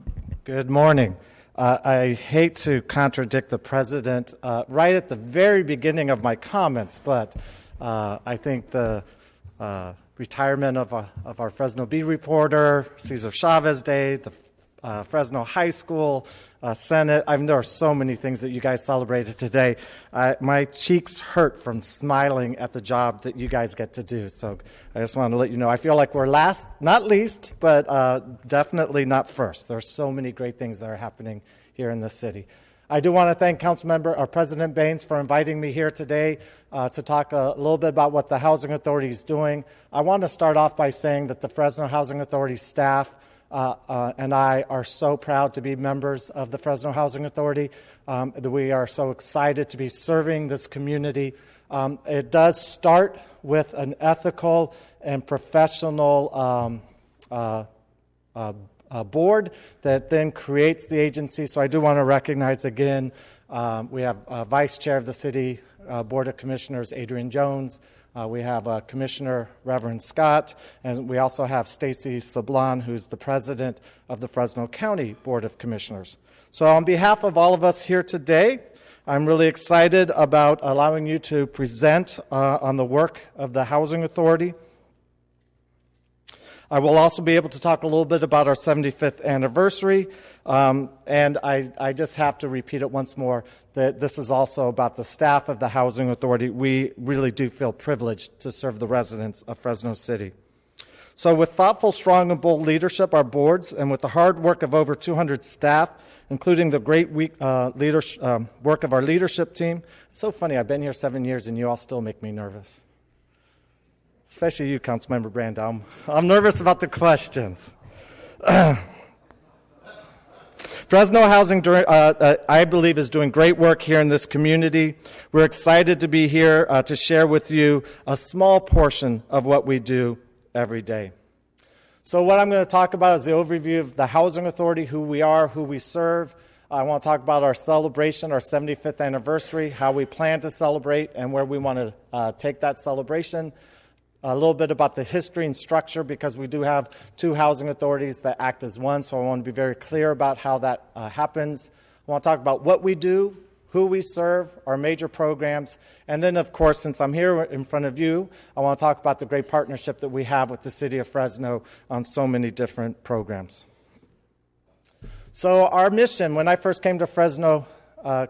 Good morning. I hate to contradict the president right at the very beginning of my comments, but I think the retirement of our Fresno Bee reporter, Cesar Chavez Day, the Fresno High School, Senate. There are so many things that you guys celebrated today. My cheeks hurt from smiling at the job that you guys get to do. So I just wanted to let you know, I feel like we're last, not least, but definitely not first. There are so many great things that are happening here in the city. I do want to thank President Baines for inviting me here today to talk a little bit about what the Housing Authority is doing. I want to start off by saying that the Fresno Housing Authority staff and I are so proud to be members of the Fresno Housing Authority. That we are so excited to be serving this community. It does start with an ethical and professional board that then creates the agency. So I do want to recognize again, we have Vice Chair of the City Board of Commissioners, Adrian Jones. We have Commissioner Reverend Scott, and we also have Stacy Sablon, who's the president of the Fresno County Board of Commissioners. So on behalf of all of us here today, I'm really excited about allowing you to present on the work of the Housing Authority. I will also be able to talk a little bit about our 75th anniversary, and I just have to repeat it once more that this is also about the staff of the Housing Authority. We really do feel privileged to serve the residents of Fresno City. So with thoughtful, strong, and bold leadership, our boards, and with the hard work of over 200 staff, including the great work of our leadership team. It's so funny, I've been here 7 years and you all still make me nervous. Especially you, Councilmember Brando. I'm nervous about the questions. Fresno Housing, I believe, is doing great work here in this community. We're excited to be here to share with you a small portion of what we do every day. So what I'm going to talk about is the overview of the Housing Authority, who we are, who we serve. I want to talk about our celebration, our 75th anniversary, how we plan to celebrate, and where we want to take that celebration. A little bit about the history and structure, because we do have two housing authorities that act as one, so I want to be very clear about how that happens. I want to talk about what we do, who we serve, our major programs, and then, of course, since I'm here in front of you, I want to talk about the great partnership that we have with the City of Fresno on so many different programs. So our mission, when I first came to Fresno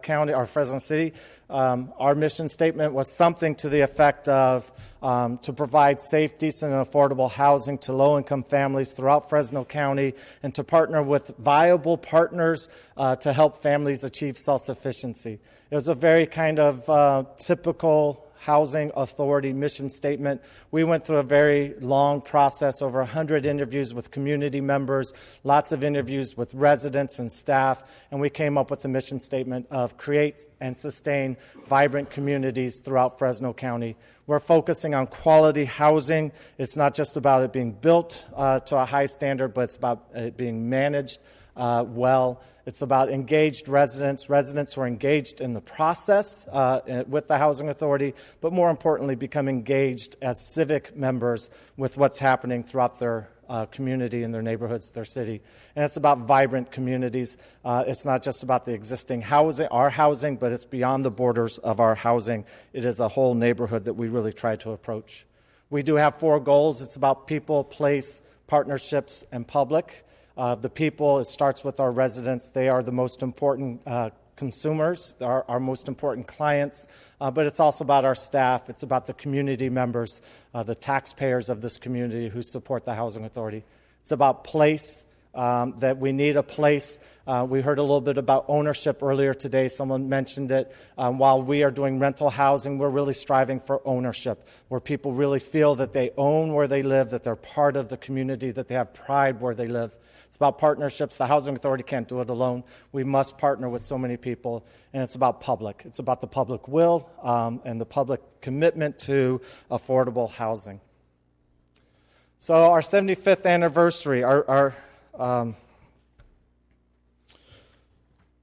County, or Fresno City, our mission statement was something to the effect of to provide safe, decent, and affordable housing to low-income families throughout Fresno County, and to partner with viable partners to help families achieve self-sufficiency. It was a very kind of typical Housing Authority mission statement. We went through a very long process, over 100 interviews with community members, lots of interviews with residents and staff, and we came up with the mission statement of create and sustain vibrant communities throughout Fresno County. We're focusing on quality housing. It's not just about it being built to a high standard, but it's about it being managed well. It's about engaged residents who are engaged in the process with the Housing Authority, but more importantly, become engaged as civic members with what's happening throughout their community in their neighborhoods, their city. And it's about vibrant communities. It's not just about the existing housing, our housing, but it's beyond the borders of our housing. It is a whole neighborhood that we really try to approach. We do have 4 goals. It's about people, place, partnerships, and public. The people, it starts with our residents. They are the most important consumers, our most important clients, but it's also about our staff. It's about the community members, the taxpayers of this community who support the Housing Authority. It's about place, that we need a place. We heard a little bit about ownership earlier today. Someone mentioned it. While we are doing rental housing, we're really striving for ownership, where people really feel that they own where they live, that they're part of the community, that they have pride where they live. It's about partnerships. The Housing Authority can't do it alone. We must partner with so many people. And it's about public. It's about the public will and the public commitment to affordable housing. So our 75th anniversary,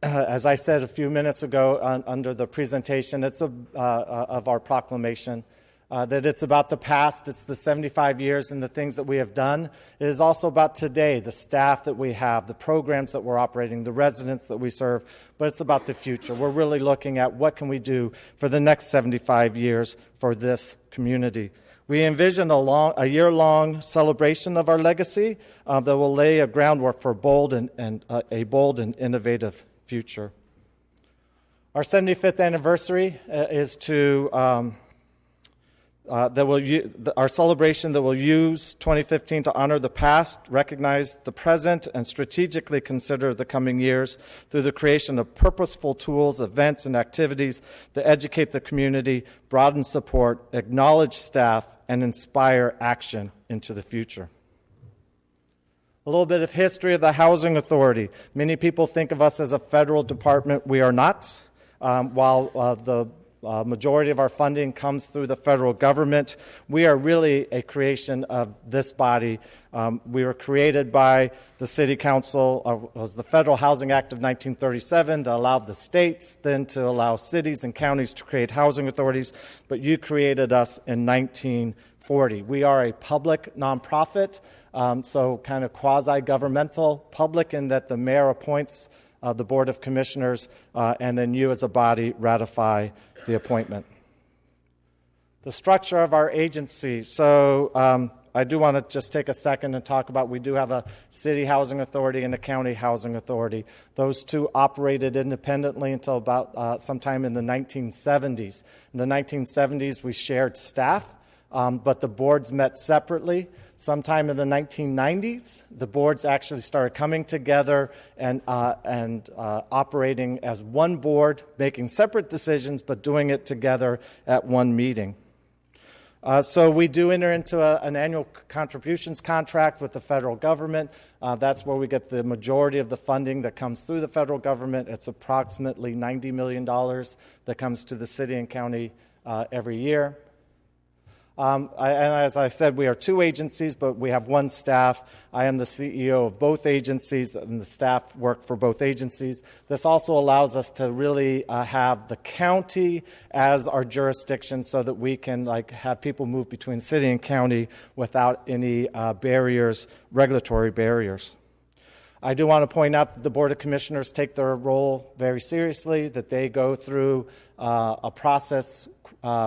as I said a few minutes ago under the presentation, it's of our proclamation. That it's about the past, it's the 75 years and the things that we have done. It is also about today, the staff that we have, the programs that we're operating, the residents that we serve, but it's about the future. We're really looking at what can we do for the next 75 years for this community. We envision a year-long celebration of our legacy that will lay a groundwork for a bold and innovative future. Our 75th anniversary is to... our celebration that will use 2015 to honor the past, recognize the present, and strategically consider the coming years through the creation of purposeful tools, events, and activities that educate the community, broaden support, acknowledge staff, and inspire action into the future. A little bit of history of the Housing Authority. Many people think of us as a federal department. We are not. While the majority of our funding comes through the federal government, we are really a creation of this body. We were created by the City Council. It was the Federal Housing Act of 1937 that allowed the states then to allow cities and counties to create housing authorities, but you created us in 1940. We are a public nonprofit, so kind of quasi-governmental, public in that the mayor appoints the Board of Commissioners, and then you as a body ratify the appointment. The structure of our agency. So I do want to just take a second and talk about, we do have a city housing authority and a county housing authority. Those two operated independently until about sometime in the 1970s. In the 1970s, we shared staff, but the boards met separately. Sometime in the 1990s, the boards actually started coming together and operating as one board, making separate decisions, but doing it together at one meeting. So we do enter into an annual contributions contract with the federal government. That's where we get the majority of the funding that comes through the federal government. It's approximately $90 million that comes to the city and county every year. And as I said, we are two agencies, but we have one staff. I am the CEO of both agencies, and the staff work for both agencies. This also allows us to really have the county as our jurisdiction so that we can have people move between city and county without any barriers, regulatory barriers. I do want to point out that the Board of Commissioners take their role very seriously, that they go through a process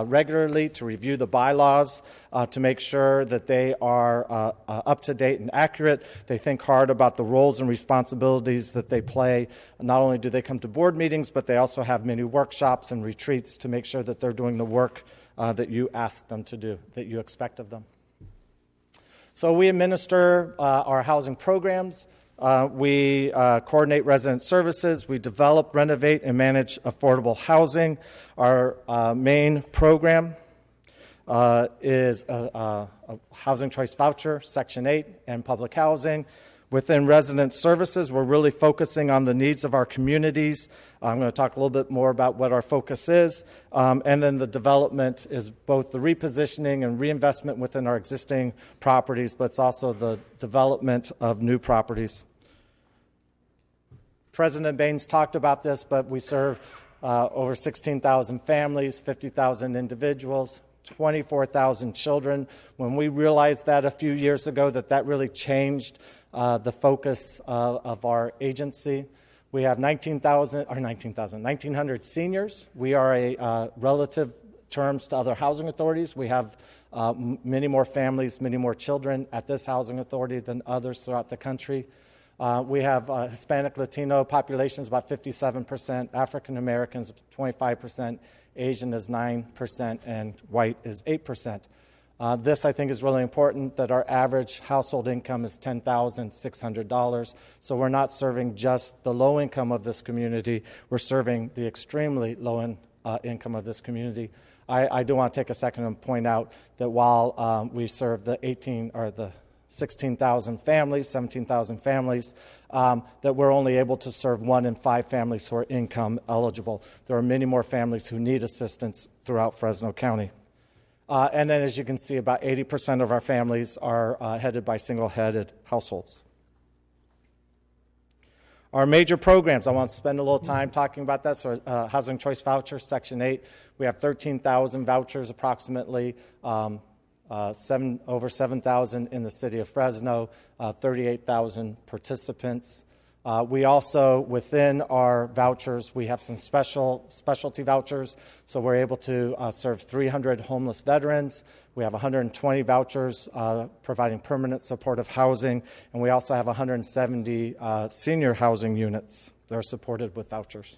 regularly to review the bylaws, to make sure that they are up to date and accurate. They think hard about the roles and responsibilities that they play. Not only do they come to board meetings, but they also have many workshops and retreats to make sure that they're doing the work that you ask them to do, that you expect of them. So we administer our housing programs. We coordinate resident services. We develop, renovate, and manage affordable housing. Our main program is a Housing Choice Voucher, Section 8, and public housing. Within resident services, we're really focusing on the needs of our communities. I'm going to talk a little bit more about what our focus is. And then the development is both the repositioning and reinvestment within our existing properties, but it's also the development of new properties. President Baines talked about this, but we serve over 16,000 families, 50,000 individuals, 24,000 children. When we realized that a few years ago, that really changed the focus of our agency. We have 1,900 seniors. We are a relative terms to other housing authorities. We have many more families, many more children at this housing authority than others throughout the country. We have Hispanic Latino populations, about 57%, African Americans, 25%, Asian is 9%, and white is 8%. This, I think, is really important, that our average household income is $10,600. So we're not serving just the low income of this community. We're serving the extremely low income of this community. I do want to take a second and point out that while we serve the 16,000 families, 17,000 families, that we're only able to serve 1 in 5 families who are income eligible. There are many more families who need assistance throughout Fresno County. And then, as you can see, about 80% of our families are headed by single-headed households. Our major programs, I want to spend a little time talking about that. So Housing Choice Vouchers, Section 8, we have 13,000 vouchers approximately, over 7,000 in the city of Fresno, 38,000 participants. We also, within our vouchers, we have some specialty vouchers. So we're able to serve 300 homeless veterans. We have 120 vouchers providing permanent supportive housing. And we also have 170 senior housing units that are supported with vouchers.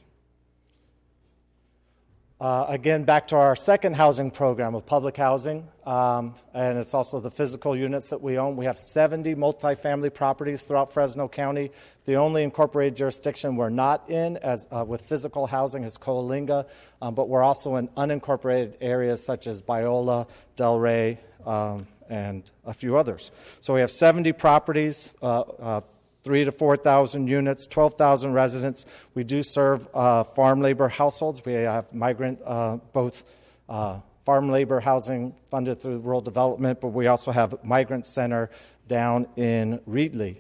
Again, back to our second housing program of public housing, and it's also the physical units that we own. We have 70 multifamily properties throughout Fresno County. The only incorporated jurisdiction we're not in with physical housing is Coalinga, but we're also in unincorporated areas such as Biola, Del Rey, and a few others. So we have 70 properties, 3,000 to 4,000 units, 12,000 residents. We do serve farm labor households. We have migrant, both farm labor housing funded through rural development, but we also have migrant center down in Reedley.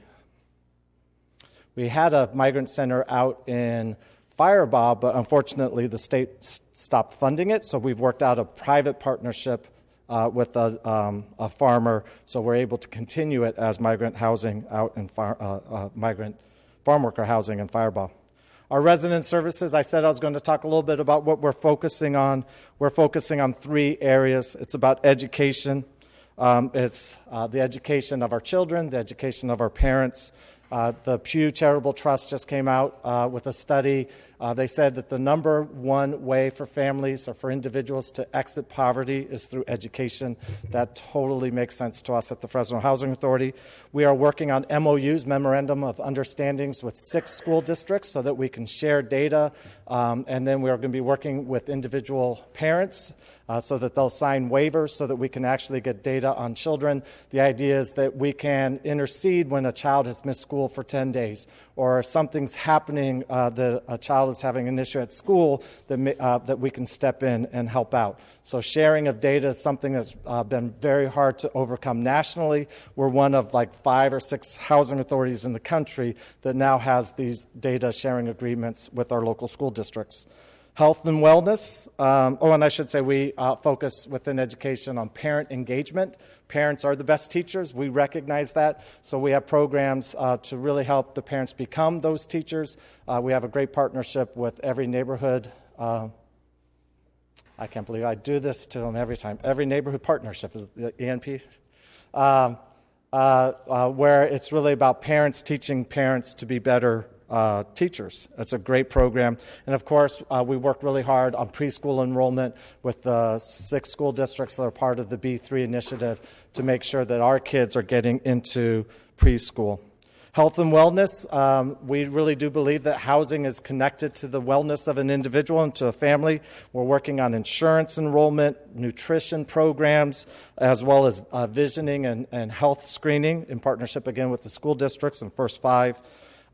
We had a migrant center out in Firebaugh, but unfortunately the state stopped funding it, so we've worked out a private partnership with a farmer, so we're able to continue it as migrant housing out in migrant farm worker housing in Firebaugh. Our resident services, I said I was going to talk a little bit about what we're focusing on. We're focusing on 3 areas. It's about education. It's the education of our children, the education of our parents. The Pew Charitable Trust just came out with a study. They said that the number one way for families or for individuals to exit poverty is through education. That totally makes sense to us at the Fresno Housing Authority. We are working on MOUs, Memorandum of Understandings, with 6 school districts so that we can share data. And then we are going to be working with individual parents so that they'll sign waivers so that we can actually get data on children. The idea is that we can intercede when a child has missed school for 10 days or something's happening, that a child is having an issue at school, that we can step in and help out. So sharing of data is something that's been very hard to overcome nationally. We're one of like 5 or 6 housing authorities in the country that now has these data sharing agreements with our local school districts. Health and wellness. And I should say we focus within education on parent engagement. Parents are the best teachers. We recognize that. So we have programs to really help the parents become those teachers. We have a great partnership with every neighborhood. I can't believe I do this to them every time. Every neighborhood partnership is the ENP. Where it's really about parents teaching parents to be better teachers. It's a great program. And of course, we work really hard on preschool enrollment with the 6 school districts that are part of the B3 initiative to make sure that our kids are getting into preschool. Health and wellness, we really do believe that housing is connected to the wellness of an individual and to a family. We're working on insurance enrollment, nutrition programs, as well as visioning and health screening in partnership, again, with the school districts and First 5.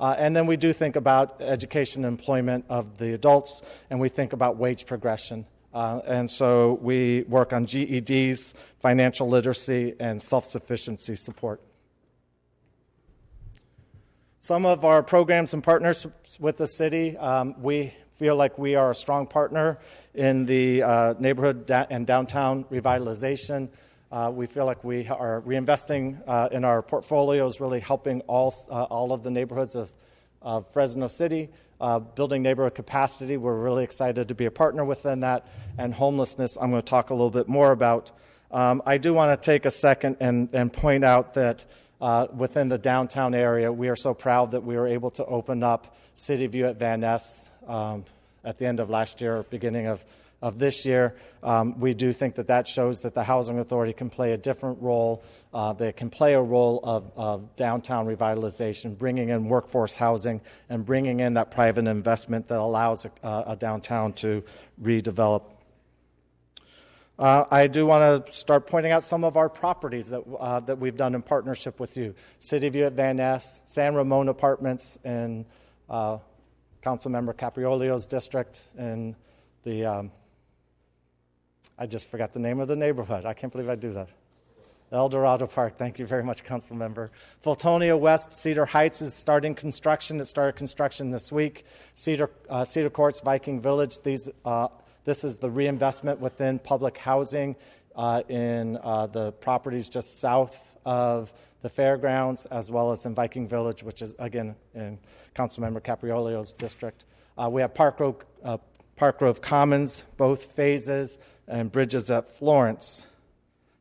And then we do think about education and employment of the adults, and we think about wage progression. And so we work on GEDs, financial literacy, and self-sufficiency support. Some of our programs and partnerships with the city, we feel like we are a strong partner in the neighborhood and downtown revitalization. We feel like we are reinvesting in our portfolios, really helping all of the neighborhoods of Fresno City, building neighborhood capacity. We're really excited to be a partner within that. And homelessness, I'm going to talk a little bit more about. I do want to take a second and point out that within the downtown area, we are so proud that we were able to open up City View at Van Ness at the end of last year, beginning of this year. We do think that shows that the Housing Authority can play a different role. They can play a role of downtown revitalization, bringing in workforce housing and bringing in that private investment that allows a downtown to redevelop. I do want to start pointing out some of our properties that we've done in partnership with you. City View at Van Ness, San Ramon Apartments in Councilmember Capriolio's district, in the I just forgot the name of the neighborhood. I can't believe I do that. El Dorado Park. Thank you very much, Councilmember. Fultonia West, Cedar Heights is starting construction. It started construction this week. Cedar Courts, Viking Village. This is the reinvestment within public housing in the properties just south of the fairgrounds, as well as in Viking Village, which is, again, in Councilmember Capriolio's district. We have Park Grove Commons, both phases, and Bridges at Florence.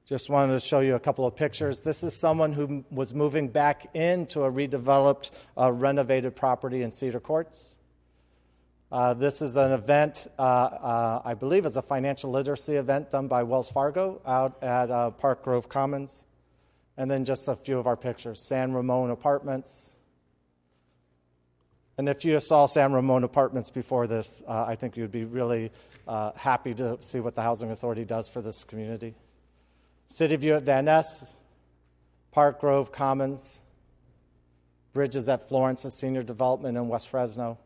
Just wanted to show you a couple of pictures. This is someone who was moving back into a redeveloped, renovated property in Cedar Courts. This is an event, I believe it's a financial literacy event done by Wells Fargo out at Park Grove Commons. And then just a few of our pictures. San Ramon Apartments. And if you saw San Ramon Apartments before this, I think you'd be really happy to see what the Housing Authority does for this community. City View at Van Ness, Park Grove Commons, Bridges at Florence, and Senior Development in West Fresno.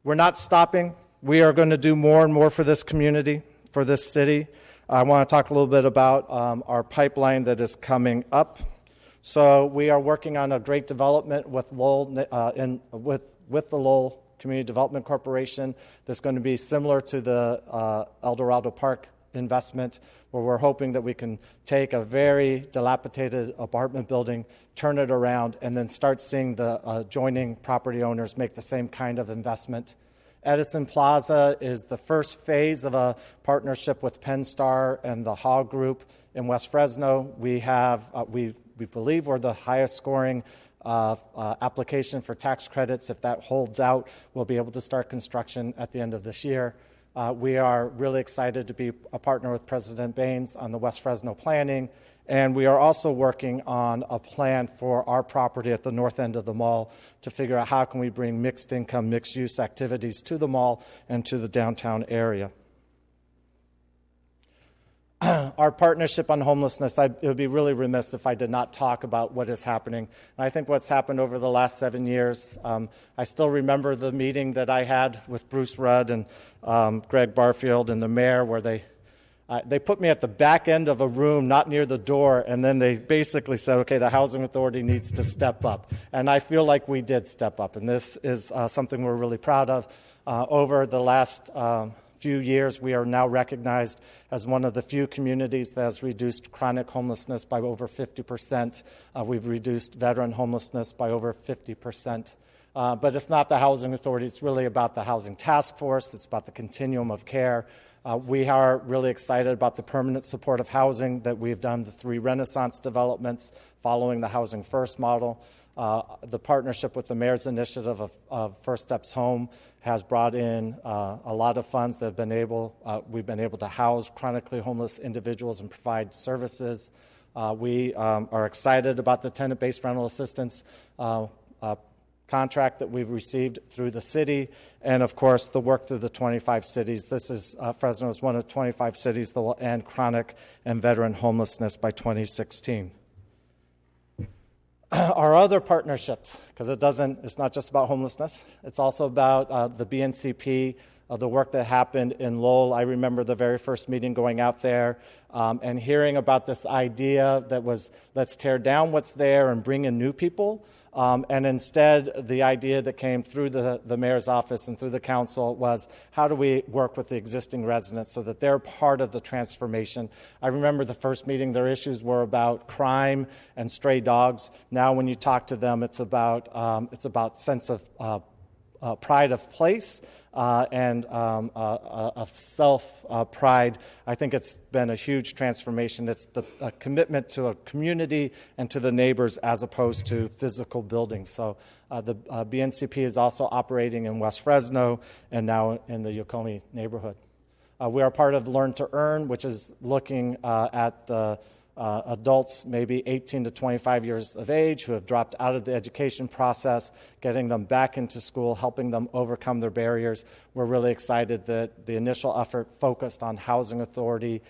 We're not stopping. We are going to do more and more for this community, for this city. I want to talk a little bit about our pipeline that is coming up. So we are working on a great development with Lowell, with the Lowell Community Development Corporation that's going to be similar to the El Dorado Park investment, where we're hoping that we can take a very dilapidated apartment building, turn it around, and then start seeing the adjoining property owners make the same kind of investment. Edison Plaza is the first phase of a partnership with Penn Star and the Hall Group in West Fresno. We believe we're the highest scoring application for tax credits. If that holds out, we'll be able to start construction at the end of this year. We are really excited to be a partner with President Baines on the West Fresno planning, and we are also working on a plan for our property at the north end of the mall to figure out how can we bring mixed income, mixed use activities to the mall and to the downtown area. Our partnership on homelessness, it would be really remiss if I did not talk about what is happening. And I think what's happened over the last 7 years, I still remember the meeting that I had with Bruce Rudd and Greg Barfield and the mayor, where they put me at the back end of a room, not near the door, and then they basically said, okay, the Housing Authority needs to step up. And I feel like we did step up, and this is something we're really proud of. Over the last few years, we are now recognized as one of the few communities that has reduced chronic homelessness by over 50%. We've reduced veteran homelessness by over 50%. But it's not the Housing Authority. It's really about the Housing Task Force. It's about the continuum of care. We are really excited about the permanent supportive housing that we've done, the 3 Renaissance developments following the Housing First model. The partnership with the Mayor's initiative of First Steps Home has brought in a lot of funds that we've been able to house chronically homeless individuals and provide services. We are excited about the tenant-based rental assistance contract that we've received through the city, and of course the work through the 25 cities. Fresno is one of 25 cities that will end chronic and veteran homelessness by 2016. Our other partnerships, because it's not just about homelessness, it's also about the BNCP, the work that happened in Lowell. I remember the very first meeting going out there and hearing about this idea that was, let's tear down what's there and bring in new people. And instead, the idea that came through the mayor's office and through the council was, how do we work with the existing residents so that they're part of the transformation? I remember the first meeting, their issues were about crime and stray dogs. Now when you talk to them, it's about sense of pride of place and of self-pride. I think it's been a huge transformation. It's a commitment to a community and to the neighbors as opposed to physical buildings. So the BNCP is also operating in West Fresno and now in the Yokomi neighborhood. We are part of Learn to Earn, which is looking at the adults maybe 18 to 25 years of age who have dropped out of the education process, getting them back into school, helping them overcome their barriers. We're really excited that the initial effort focused on housing authority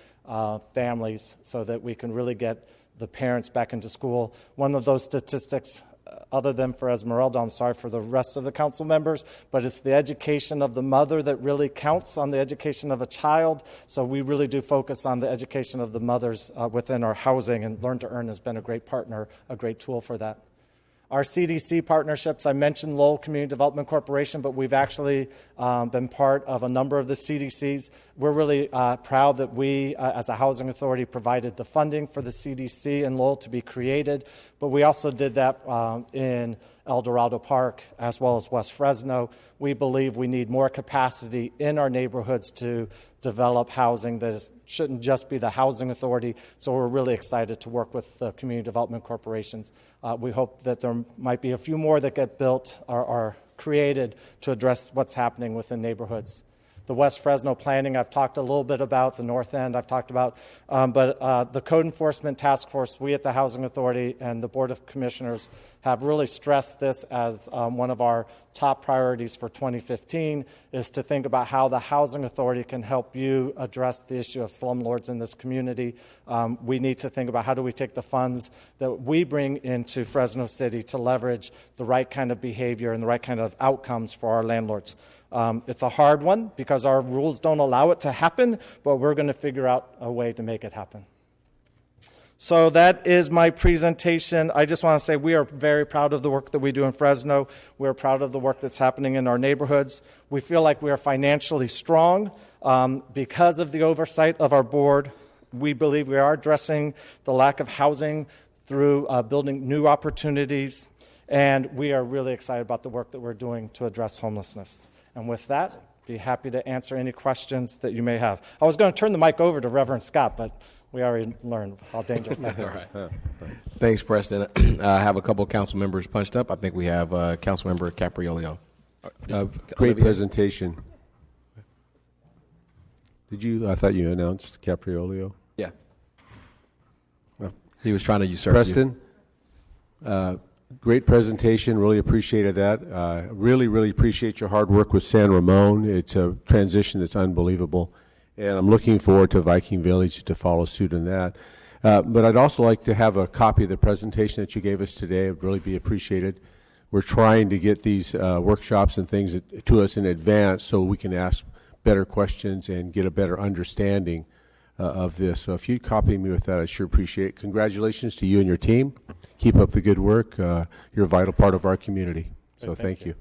families so that we can really get the parents back into school. One of those statistics, other than for Esmeralda, I'm sorry for the rest of the council members, but it's the education of the mother that really counts on the education of a child. So we really do focus on the education of the mothers within our housing, and Learn to Earn has been a great partner, a great tool for that. Our Cdc partnerships, I mentioned Lowell Community Development Corporation, but we've actually been part of a number of the CDCs. We're really proud that we, as a housing authority, provided the funding for the CDC in Lowell to be created, but we also did that in El Dorado Park as well as West Fresno. We believe we need more capacity in our neighborhoods to develop housing that shouldn't just be the housing authority, so we're really excited to work with the community development corporations. We hope that there might be a few more that get built or are created to address what's happening within neighborhoods. The West Fresno planning, I've talked a little bit about. The North End, I've talked about. But the Code Enforcement Task Force, we at the Housing Authority and the Board of Commissioners have really stressed this as one of our top priorities for 2015, is to think about how the Housing Authority can help you address the issue of slumlords in this community. We need to think about how do we take the funds that we bring into Fresno City to leverage the right kind of behavior and the right kind of outcomes for our landlords. It's a hard one because our rules don't allow it to happen, but we're going to figure out a way to make it happen. So that is my presentation. I just want to say we are very proud of the work that we do in Fresno. We're proud of the work that's happening in our neighborhoods. We feel like we are financially strong because of the oversight of our board. We believe we are addressing the lack of housing through building new opportunities, and we are really excited about the work that we're doing to address homelessness. And with that, be happy to answer any questions that you may have. I was going to turn the mic over to Reverend Scott, but we already learned how dangerous that is. All right. Thanks, Preston. I have a couple of council members punched up. I think we have Council Member Capriolio. Great presentation. I thought you announced Capriolio. Yeah. Well, he was trying to usurp Preston, great presentation. Really appreciated that. Really appreciate your hard work with San Ramon. It's a transition that's unbelievable. And I'm looking forward to Viking Village to follow suit in that. But I'd also like to have a copy of the presentation that you gave us today. It would really be appreciated. We're trying to get these workshops and things to us in advance so we can ask better questions and get a better understanding of this. So if you'd copy me with that, I'd sure appreciate it. Congratulations to you and your team. Keep up the good work. You're a vital part of our community. So thank you.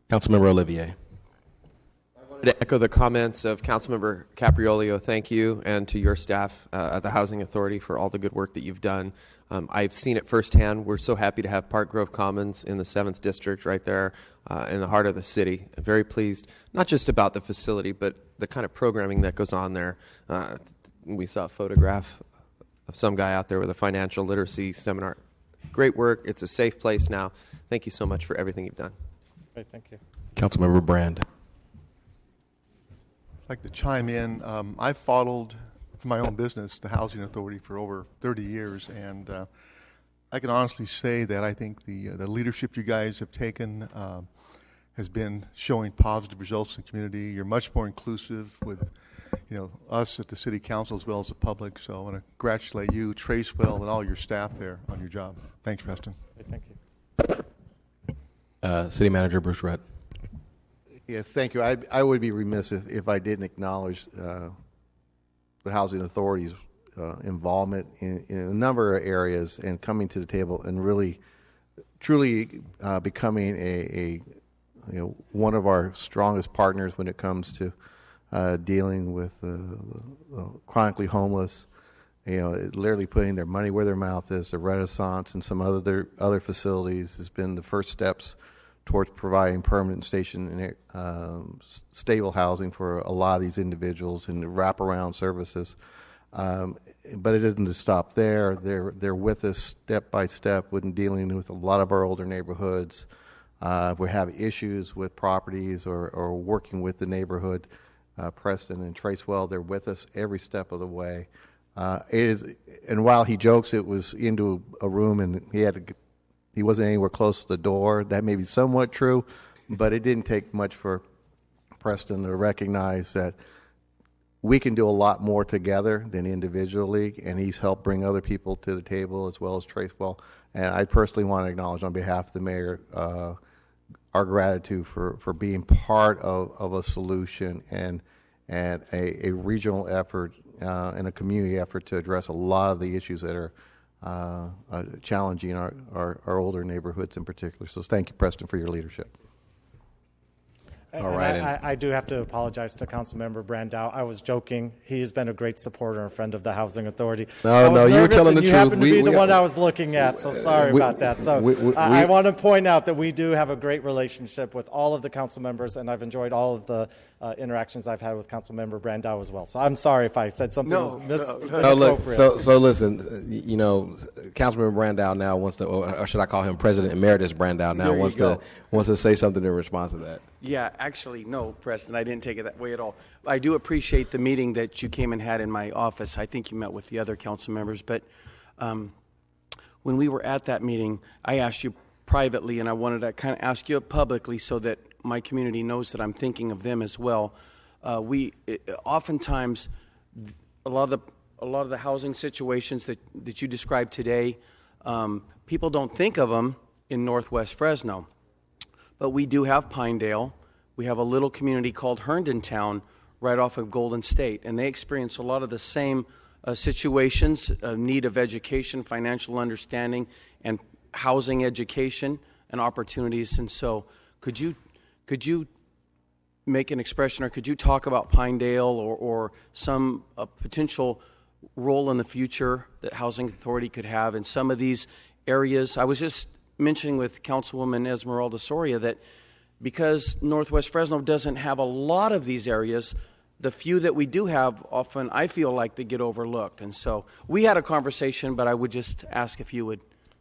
Councilmember Olivier. To echo the comments of Councilmember Capriolio, thank you, and to your staff at the Housing Authority for all the good work that you've done. I've seen it firsthand. We're so happy to have Park Grove Commons in the 7th District right there in the heart of the city. I'm very pleased, not just about the facility, but the kind of programming that goes on there. We saw a photograph of some guy out there with a financial literacy seminar. Great work. It's a safe place now. Thank you so much for everything you've done. Great, thank you. Councilmember Brand. I'd like to chime in. I've followed, for my own business, the Housing Authority for over 30 years, and I can honestly say that I think the leadership you guys have taken has been showing positive results in the community. You're much more inclusive with us at the City Council as well as the public, so I want to congratulate you, Tracewell, and all your staff there on your job. Thanks, Preston. Thank you. City Manager Bruce Rudd. Yes, thank you. I would be remiss if I didn't acknowledge the Housing Authority's involvement in a number of areas and coming to the table and really, truly becoming a one of our strongest partners when it comes to dealing with the chronically homeless. Literally putting their money where their mouth is. The Renaissance and some other facilities has been the first steps towards providing permanent stable housing for a lot of these individuals and wraparound services. But it isn't to stop there. They're with us step by step when dealing with a lot of our older neighborhoods. We have issues with properties or working with the neighborhood. Preston and Tracewell, they're with us every step of the way. And while he jokes it was into a room and he wasn't anywhere close to the door, that may be somewhat true, but it didn't take much for Preston to recognize that we can do a lot more together than individually, and he's helped bring other people to the table as well as Tracewell. And I personally want to acknowledge on behalf of the mayor our gratitude for being part of a solution and a regional effort and a community effort to address a lot of the issues that are challenging our older neighborhoods in particular. So thank you, Preston, for your leadership. All right. I do have to apologize to Councilmember Brandow. I was joking. He has been a great supporter and friend of the Housing Authority. No, you were telling the truth. You happened to be the one I was looking at, so sorry about that. So I want to point out that we do have a great relationship with all of the council members, and I've enjoyed all of the interactions I've had with Councilmember Brandow as well. So I'm sorry if I said something inappropriate. No, look, so listen, Councilmember Brandow now wants to, or should I call him President Emeritus Brandow now, wants to say something in response to that. Yeah, actually, no, Preston, I didn't take it that way at all. I do appreciate the meeting that you came and had in my office. I think you met with the other council members, but when we were at that meeting, I asked you privately, and I wanted to kind of ask you publicly so that my community knows that I'm thinking of them as well. Oftentimes, a lot of the housing situations that you described today, people don't think of them in Northwest Fresno. But we do have Pinedale. We have a little community called Herndontown right off of Golden State, and they experience a lot of the same situations, need of education, financial understanding, and housing education and opportunities. And so could you make an expression, or could you talk about Pinedale or some potential role in the future that Housing Authority could have in some of these areas? I was just mentioning with Councilwoman Esmeralda Soria that because Northwest Fresno doesn't have a lot of these areas, the few that we do have, often I feel like they get overlooked. And so we had a conversation, but I would just ask if you would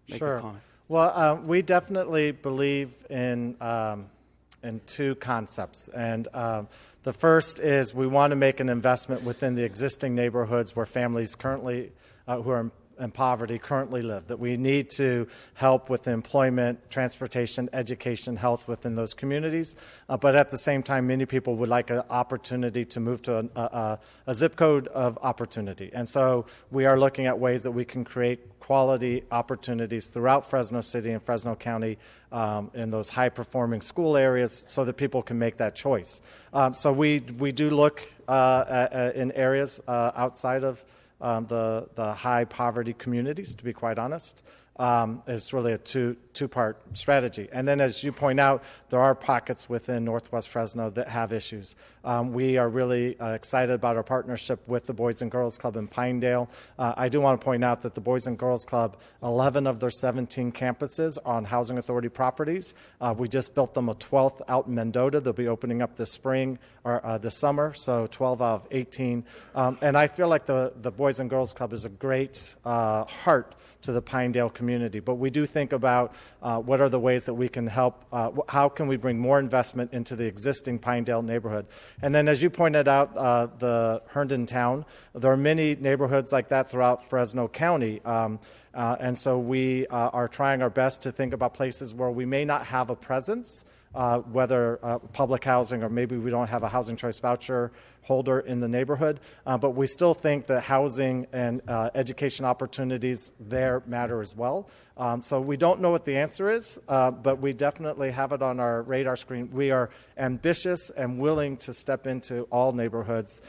make a comment. Well, we definitely believe in two concepts. And the first is we want to make an investment within the existing neighborhoods where families currently who are in poverty currently live, that we need to help with employment, transportation, education, health within those communities. But at the same time, many people would like an opportunity to move to a zip code of opportunity. And so we are looking at ways that we can create quality opportunities throughout Fresno City and Fresno County in those high-performing school areas so that people can make that choice. So we do look in areas outside of the high poverty communities, to be quite honest. It's really a two-part strategy. And then, as you point out, there are pockets within Northwest Fresno that have issues. We are really excited about our partnership with the Boys and Girls Club in Pinedale. I do want to point out that the Boys and Girls Club, 11 of their 17 campuses are on Housing Authority properties. We just built them a 12th out in Mendota. They'll be opening up this spring or this summer, so 12 out of 18. And I feel like the Boys and Girls Club is a great heart to the Pinedale community. But we do think about what are the ways that we can help, how can we bring more investment into the existing Pinedale neighborhood. And then, as you pointed out, the Herndontown, there are many neighborhoods like that throughout Fresno County. And so we are trying our best to think about places where we may not have a presence, whether public housing or maybe we don't have a housing choice voucher holder in the neighborhood. But we still think that housing and education opportunities there matter as well. So we don't know what the answer is, but we definitely have it on our radar screen. We are ambitious and willing to step into all neighborhoods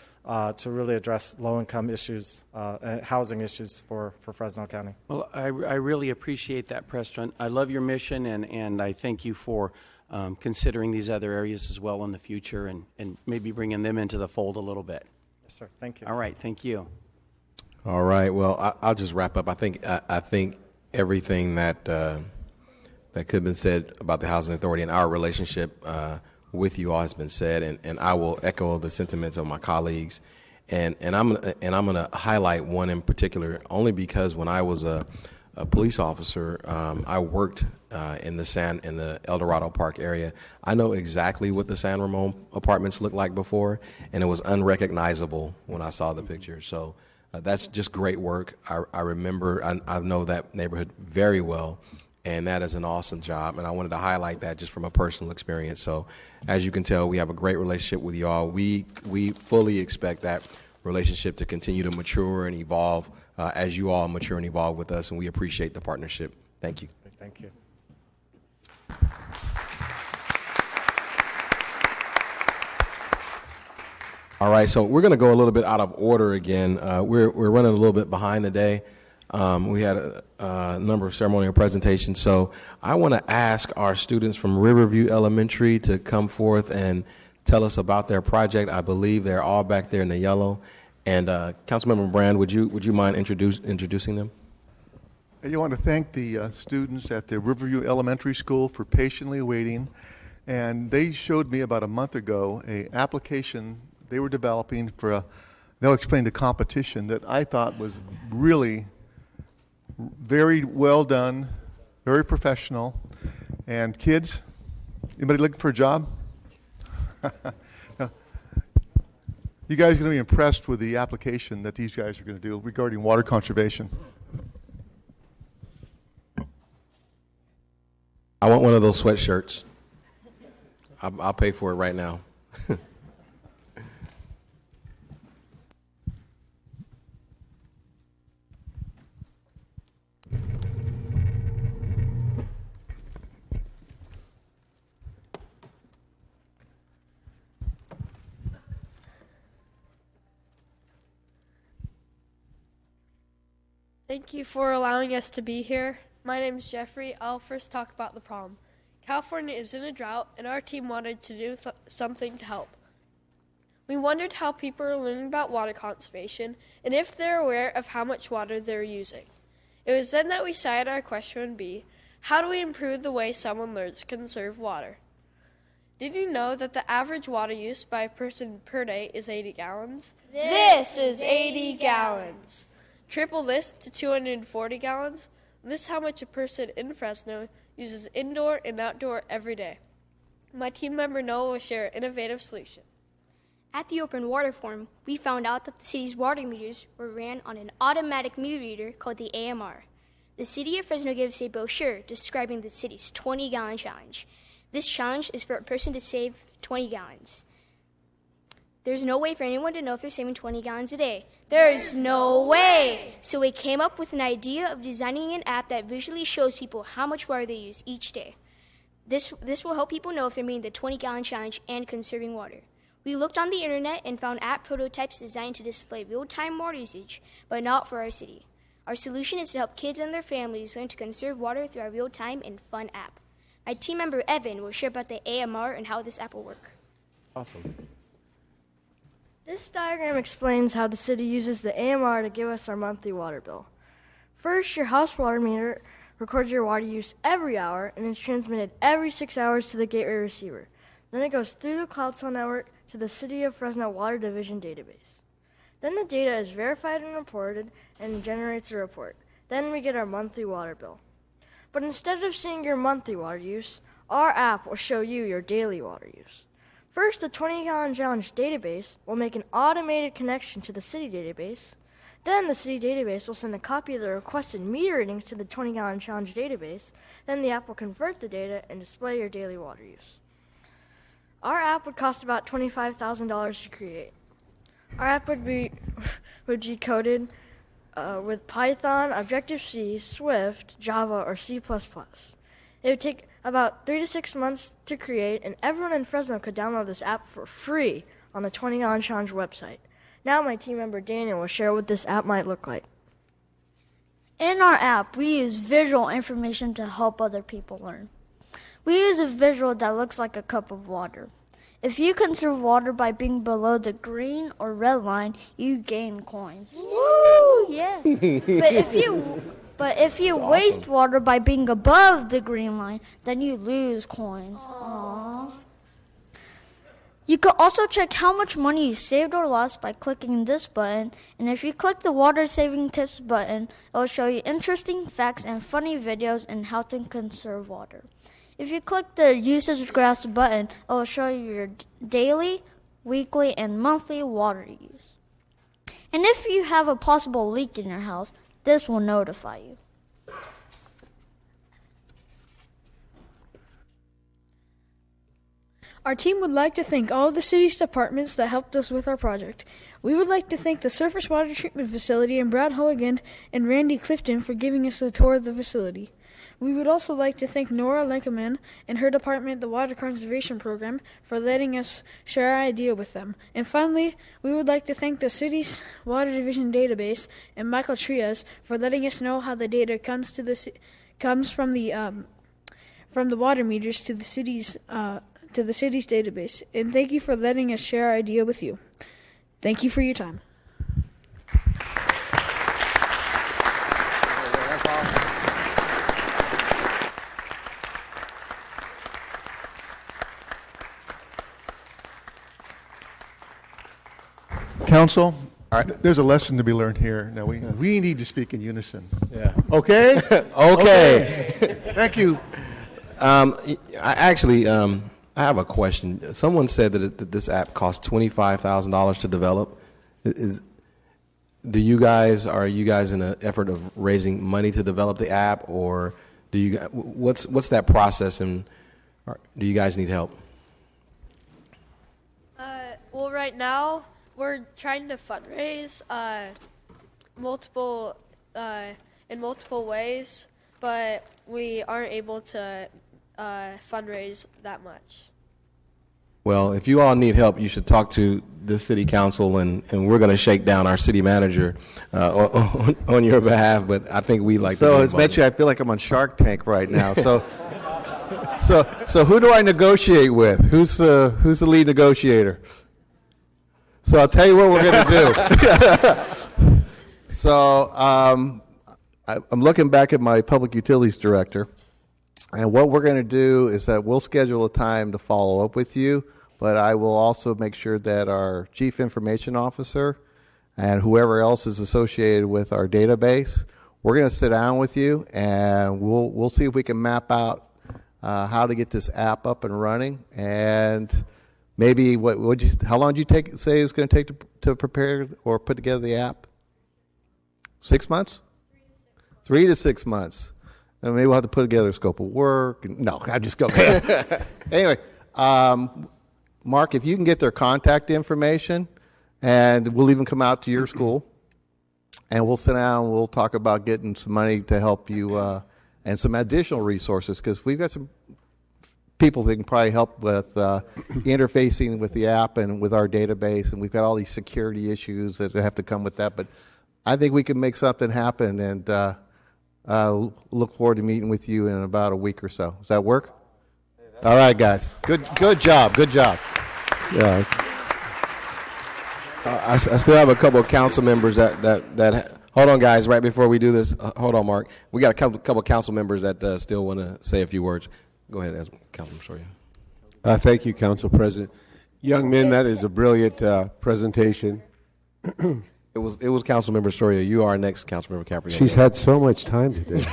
to really address low-income issues and housing issues for Fresno County. Well, I really appreciate that, Preston. I love your mission, and I thank you for considering these other areas as well in the future and maybe bringing them into the fold a little bit. Yes, sir. Thank you. All right. Thank you. All right. Well, I'll just wrap up. I think everything that could have been said about the Housing Authority and our relationship with you all has been said, and I will echo the sentiments of my colleagues, and I'm gonna highlight one in particular only because when I was a police officer, I worked in the El Dorado Park area. I know exactly what the San Ramon apartments looked like before, and it was unrecognizable when I saw the picture. So that's just great work. I remember, I know that neighborhood very well, and that is an awesome job. And I wanted to highlight that just from a personal experience. So as you can tell, we have a great relationship with y'all. We fully expect that relationship to continue to mature and evolve as you all mature and evolve with us, and we appreciate the partnership. Thank you. Thank you. All right, so we're going to go a little bit out of order again. We're running a little bit behind today. We had a number of ceremonial presentations, so I want to ask our students from Riverview Elementary to come forth and tell us about their project. I believe they're all back there in the yellow. And Councilmember Brand, would you mind introducing them? I want to thank the students at the Riverview Elementary School for patiently waiting. And they showed me about a month ago an application they were developing for they'll explain the competition that I thought was really very well done, very professional. And kids, anybody looking for a job? You guys are going to be impressed with the application that these guys are going to do regarding water conservation. I want one of those sweatshirts. I'll pay for it right now. Thank you for allowing us to be here. My name is Jeffrey. I'll first talk about the problem. California is in a drought, and our team wanted to do something to help. We wondered how people are learning about water conservation and if they're aware of how much water they're using. It was then that we decided our question would be, how do we improve the way someone learns to conserve water? Did you know that the average water use by a person per day is 80 gallons? This is 80 gallons. Triple this to 240 gallons. This is how much a person in Fresno uses indoor and outdoor every day. My team member Noah will share an innovative solution. At the Open Water Forum, we found out that the city's water meters were ran on an automatic meter reader called the AMR. The city of Fresno gave us a brochure describing the city's 20-gallon challenge. This challenge is for a person to save 20 gallons. There's no way for anyone to know if they're saving 20 gallons a day. There's no way! So we came up with an idea of designing an app that visually shows people how much water they use each day. This will help people know if they're meeting the 20-gallon challenge and conserving water. We looked on the internet and found app prototypes designed to display real-time water usage, but not for our city. Our solution is to help kids and their families learn to conserve water through our real-time and fun app. My team member Evan will share about the AMR and how this app will work. Awesome. This diagram explains how the city uses the AMR to give us our monthly water bill. First, your house water meter records your water use every hour and is transmitted every 6 hours to the gateway receiver. Then it goes through the cloud cell network to the City of Fresno Water Division database. Then the data is verified and reported and generates a report. Then we get our monthly water bill. But instead of seeing your monthly water use, our app will show you your daily water use. First, the 20-gallon challenge database will make an automated connection to the city database. Then the city database will send a copy of the requested meter readings to the 20-gallon challenge database. Then the app will convert the data and display your daily water use. Our app would cost about $25,000 to create. Our app would be coded with Python, Objective-C, Swift, Java, or C++. It would take about 3 to 6 months to create, and everyone in Fresno could download this app for free on the 20 Gallon Challenge website. Now my team member Daniel will share what this app might look like. In our app, we use visual information to help other people learn. We use a visual that looks like a cup of water. If you conserve water by being below the green or red line, you gain coins. Woo! Yeah. But if you waste water by being above the green line, then you lose coins. Aww. You can also check how much money you saved or lost by clicking this button. And if you click the water saving tips button, it will show you interesting facts and funny videos on how to conserve water. If you click the usage graphs button, it will show you your daily, weekly, and monthly water use. And if you have a possible leak in your house, this will notify you. Our team would like to thank all of the city's departments that helped us with our project. We would like to thank the Surface Water Treatment Facility and Brad Hulligan and Randy Clifton for giving us a tour of the facility. We would also like to thank Nora Lenkeman and her department, the Water Conservation Program, for letting us share our idea with them. And finally, we would like to thank the city's Water Division database and Michael Trias for letting us know how the data comes from the water meters to the city's database. And thank you for letting us share our idea with you. Thank you for your time. Council, there's a lesson to be learned here. Now, we need to speak in unison. Yeah. Okay? Okay. Thank you. I have a question. Someone said that this app costs $25,000 to develop. Are you guys in an effort of raising money to develop the app, or what's that process, and do you guys need help? Well, right now we're trying to fundraise in multiple ways, but we aren't able to fundraise that much. Well, if you all need help, you should talk to the city council, and we're going to shake down our city manager on your behalf. But I think we like. So it's makes you. I feel like I'm on Shark Tank right now. So, so who do I negotiate with? Who's the lead negotiator? So I'll tell you what we're going to do. So I'm looking back at my public utilities director. And what we're going to do is that we'll schedule a time to follow up with you, but I will also make sure that our chief information officer and whoever else is associated with our database, we're going to sit down with you, and we'll see if we can map out how to get this app up and running. And maybe how long did you say it's going to take to prepare or put together the app? 6 months? 3 to 6 months. And maybe we'll have to put together a scope of work. No, I'm just going. Anyway, Mark, if you can get their contact information, and we'll even come out to your school, and we'll sit down and we'll talk about getting some money to help you and some additional resources, because we've got some people that can probably help with interfacing with the app and with our database, and we've got all these security issues that have to come with that. But I think we can make something happen, and look forward to meeting with you in about a week or so. Does that work? All right, guys. Good job. Good job. Yeah. I still have a couple of council members that hold on, guys. Right before we do this, hold on, Mark. We got a couple of council members that still want to say a few words. Go ahead, Councilman Soria. Thank you, Council President. Young men, that is a brilliant presentation. It was Councilmember Soria. You are next, Councilmember Caprioli. She's had so much time today.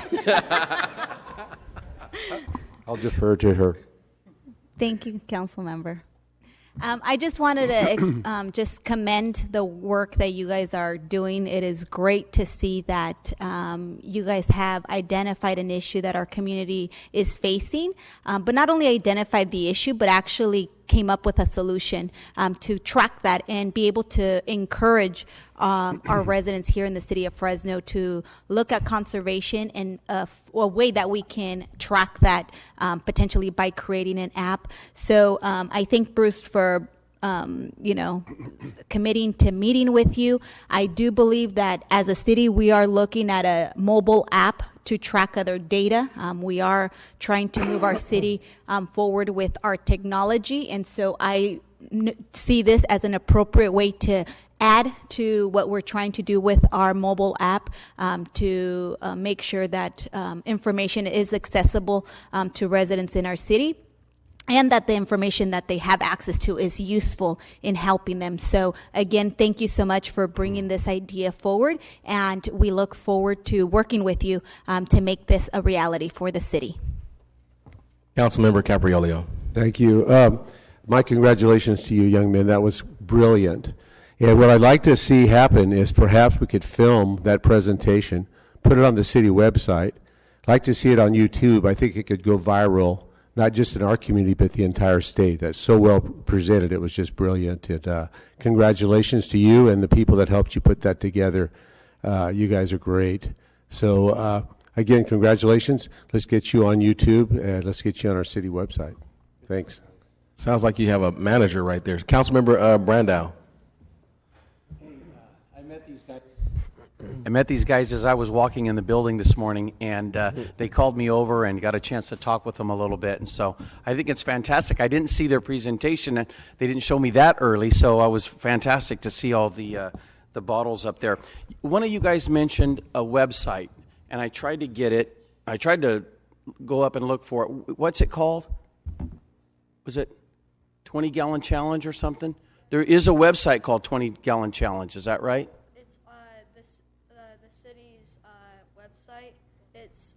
I'll defer to her. Thank you, Council Member. I just wanted to just commend the work that you guys are doing. It is great to see that you guys have identified an issue that our community is facing, but not only identified the issue, but actually came up with a solution to track that and be able to encourage our residents here in the city of Fresno to look at conservation and a way that we can track that potentially by creating an app. So I thank Bruce for committing to meeting with you. I do believe that as a city, we are looking at a mobile app to track other data. We are trying to move our city forward with our technology, and so I see this as an appropriate way to add to what we're trying to do with our mobile app to make sure that information is accessible to residents in our city, and that the information that they have access to is useful in helping them. So again, thank you so much for bringing this idea forward, and we look forward to working with you to make this a reality for the city. Councilmember Capriolio. Thank you. My congratulations to you, young men. That was brilliant. And what I'd like to see happen is perhaps we could film that presentation, put it on the city website. I'd like to see it on YouTube. I think it could go viral, not just in our community, but the entire state. That's so well presented. It was just brilliant. And congratulations to you and the people that helped you put that together. You guys are great. So again, congratulations. Let's get you on YouTube, and let's get you on our city website. Thanks. Sounds like you have a manager right there. Councilmember Brandow. I met these guys as I was walking in the building this morning, and they called me over and got a chance to talk with them a little bit. And so I think it's fantastic. I didn't see their presentation, and they didn't show me that early, so I was fantastic to see all the bottles up there. One of you guys mentioned a website, and I tried to get it. I tried to go up and look for it. What's it called? Was it 20-Gallon Challenge or something? There is a website called 20-Gallon Challenge. Is that right? The city's website. It's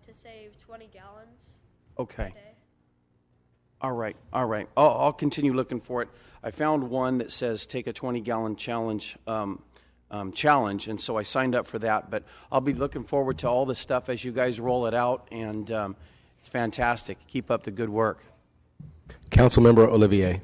to save 20 gallons. Okay. All right. I'll continue looking for it. I found one that says take a 20-gallon challenge, and so I signed up for that. But I'll be looking forward to all the stuff as you guys roll it out, and it's fantastic. Keep up the good work. Councilmember Olivier.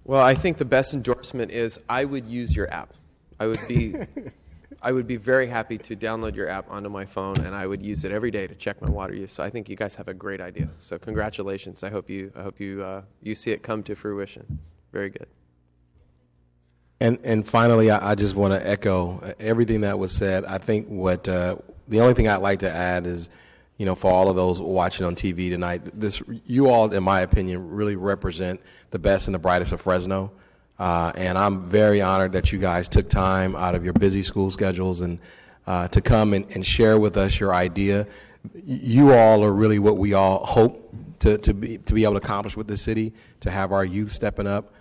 Well, I think the best endorsement is I would use your app. I would be very happy to download your app onto my phone, and I would use it every day to check my water use. So I think you guys have a great idea. So congratulations. I hope you see it come to fruition. Very good. And finally, I just want to echo everything that was said. I think what the only thing I'd like to add is, for all of those watching on TV tonight, you all, in my opinion, really represent the best and the brightest of Fresno. And I'm very honored that you guys took time out of your busy school schedules and to come and share with us your idea. You all are really what we all hope to be able to accomplish with the city, to have our youth stepping up,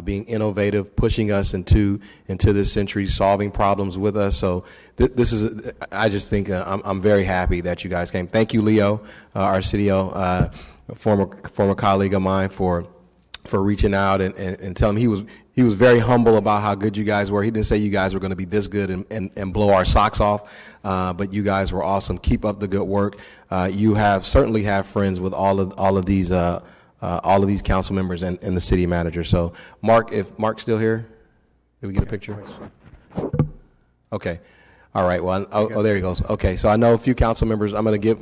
being innovative, pushing us into this century, solving problems with us. So this is, I just think I'm very happy that you guys came. Thank you, Leo, our CDO, former colleague of mine, for reaching out and telling me he was very humble about how good you guys were. He didn't say you guys were going to be this good and blow our socks off, but you guys were awesome. Keep up the good work. You certainly have friends with all of these council members and the city manager. So Mark, if Mark's still here, did we get a picture? Okay. All right. Well, there he goes. Okay. So I know a few council members. I'm going to give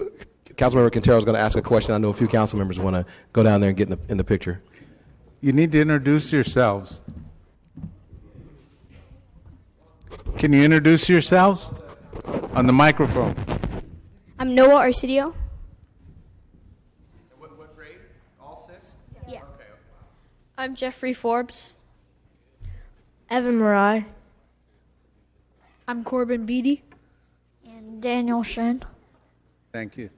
Councilmember Quintero is going to ask a question. I know a few council members want to go down there and get in the picture. You need to introduce yourselves. Can you introduce yourselves on the microphone? I'm Noah Arcidio. What grade? All six? Yeah. Okay. I'm Jeffrey Forbes. Evan Marai. I'm Corbin Beatty. And Daniel Shen. Thank you.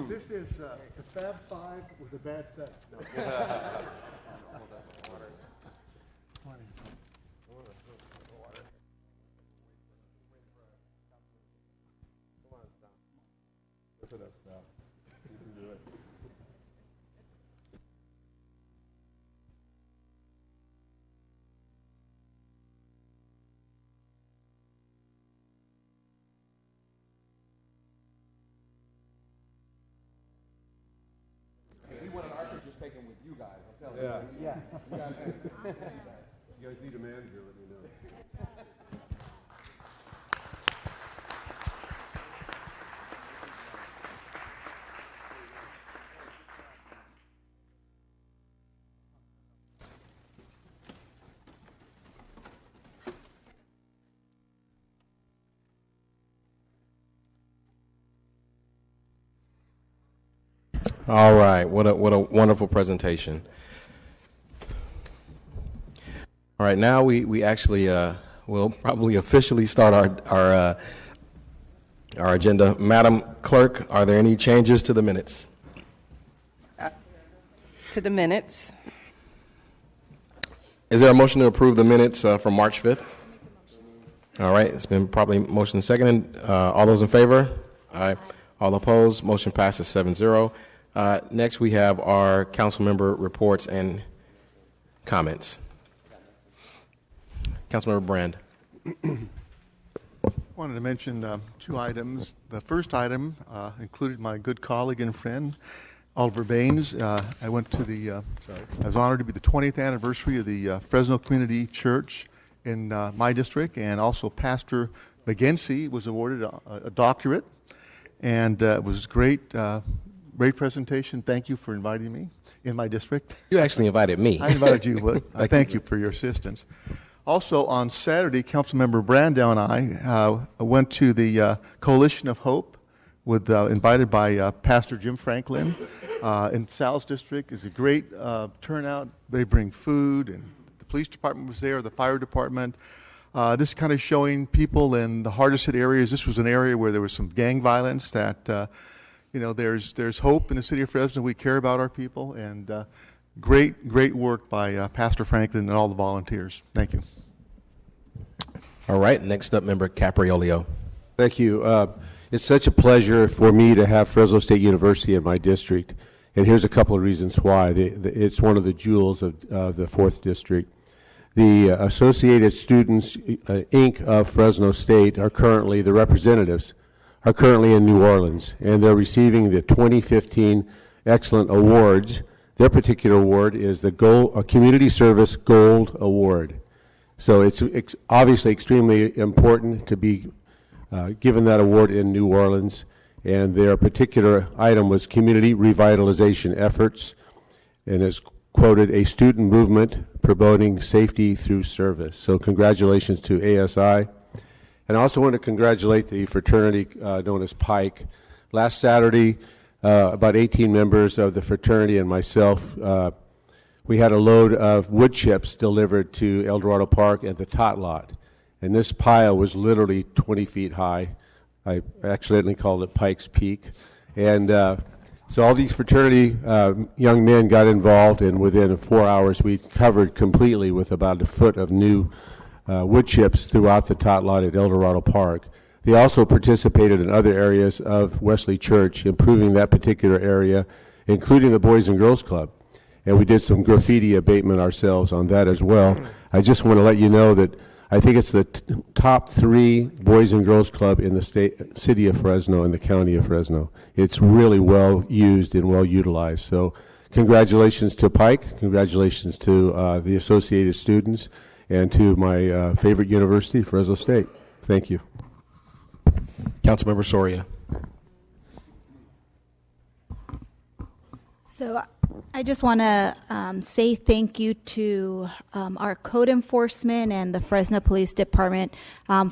This is the Fab Five with a bad set. Yeah. You guys need a manager, let me know. All right, what a wonderful presentation. All right, now we actually will probably officially start our agenda. Madam Clerk, are there any changes to the minutes? To the minutes. Is there a motion to approve the minutes from March 5th? All right, it's been probably motion seconded. All those in favor? Aye. All opposed? Motion passes 7-0. Next, we have our council member reports and comments. Councilmember Brand. Wanted to mention two items. The first item included my good colleague and friend, Oliver Baines. I went to I was honored to be the 20th anniversary of the Fresno Community Church in my district, and also Pastor McGinsey was awarded a doctorate, and it was great. Great presentation. Thank you for inviting me in my district. You actually invited me. I invited you, but thank you for your assistance. Also, on Saturday, Councilmember Brandow and I went to the Coalition of Hope, invited by Pastor Jim Franklin in Sal's district. It's a great turnout. They bring food, and the police department was there, the fire department. This kind of showing people in the hardest hit areas. This was an area where there was some gang violence that there's hope in the city of Fresno. We care about our people, and great work by Pastor Franklin and all the volunteers. Thank you. All right, next up, Member Capriolio. Thank you. It's such a pleasure for me to have Fresno State University in my district, and here's a couple of reasons why. It's one of the jewels of the 4th District. The Associated Students, Inc. of Fresno State are currently the representatives are currently in New Orleans, and they're receiving the 2015 Excellent Awards. Their particular award is the Community Service Gold Award. So it's obviously extremely important to be given that award in New Orleans, and their particular item was community revitalization efforts, and it's quoted, a student movement promoting safety through service. So congratulations to ASI. And I also want to congratulate the fraternity known as Pike. Last Saturday, about 18 members of the fraternity and myself, we had a load of wood chips delivered to El Dorado Park at the Tot Lot. And this pile was literally 20 feet high. I accidentally called it Pike's Peak. And so all these fraternity young men got involved, and within 4 hours we covered completely with about a foot of new wood chips throughout the Tot Lot at El Dorado Park. They also participated in other areas of Wesley Church, improving that particular area, including the Boys and Girls Club. And we did some graffiti abatement ourselves on that as well. I just want to let you know that I think it's the top 3 Boys and Girls Club in the city of Fresno and the county of Fresno. It's really well used and well utilized. So congratulations to Pike, congratulations to the associated students, and to my favorite university, Fresno State. Thank you. Councilmember Soria. So I just want to say thank you to our code enforcement and the Fresno Police Department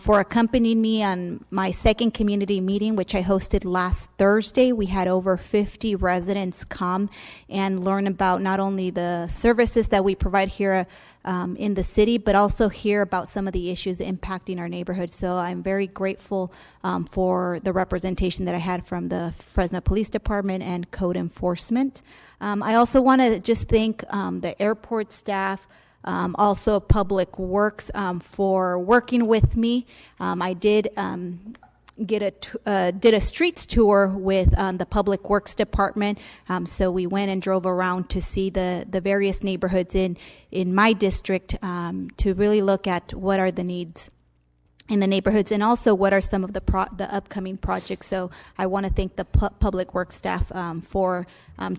for accompanying me on my second community meeting, which I hosted last Thursday. We had over 50 residents come and learn about not only the services that we provide here in the city, but also hear about some of the issues impacting our neighborhood. So I'm very grateful for the representation that I had from the Fresno Police Department and code enforcement. I also want to just thank the airport staff, also Public Works for working with me. I did did a streets tour with the Public Works Department. So we went and drove around to see the various neighborhoods in my district to really look at what are the needs. in the neighborhoods, and also what are some of the upcoming projects. So I want to thank the public works staff for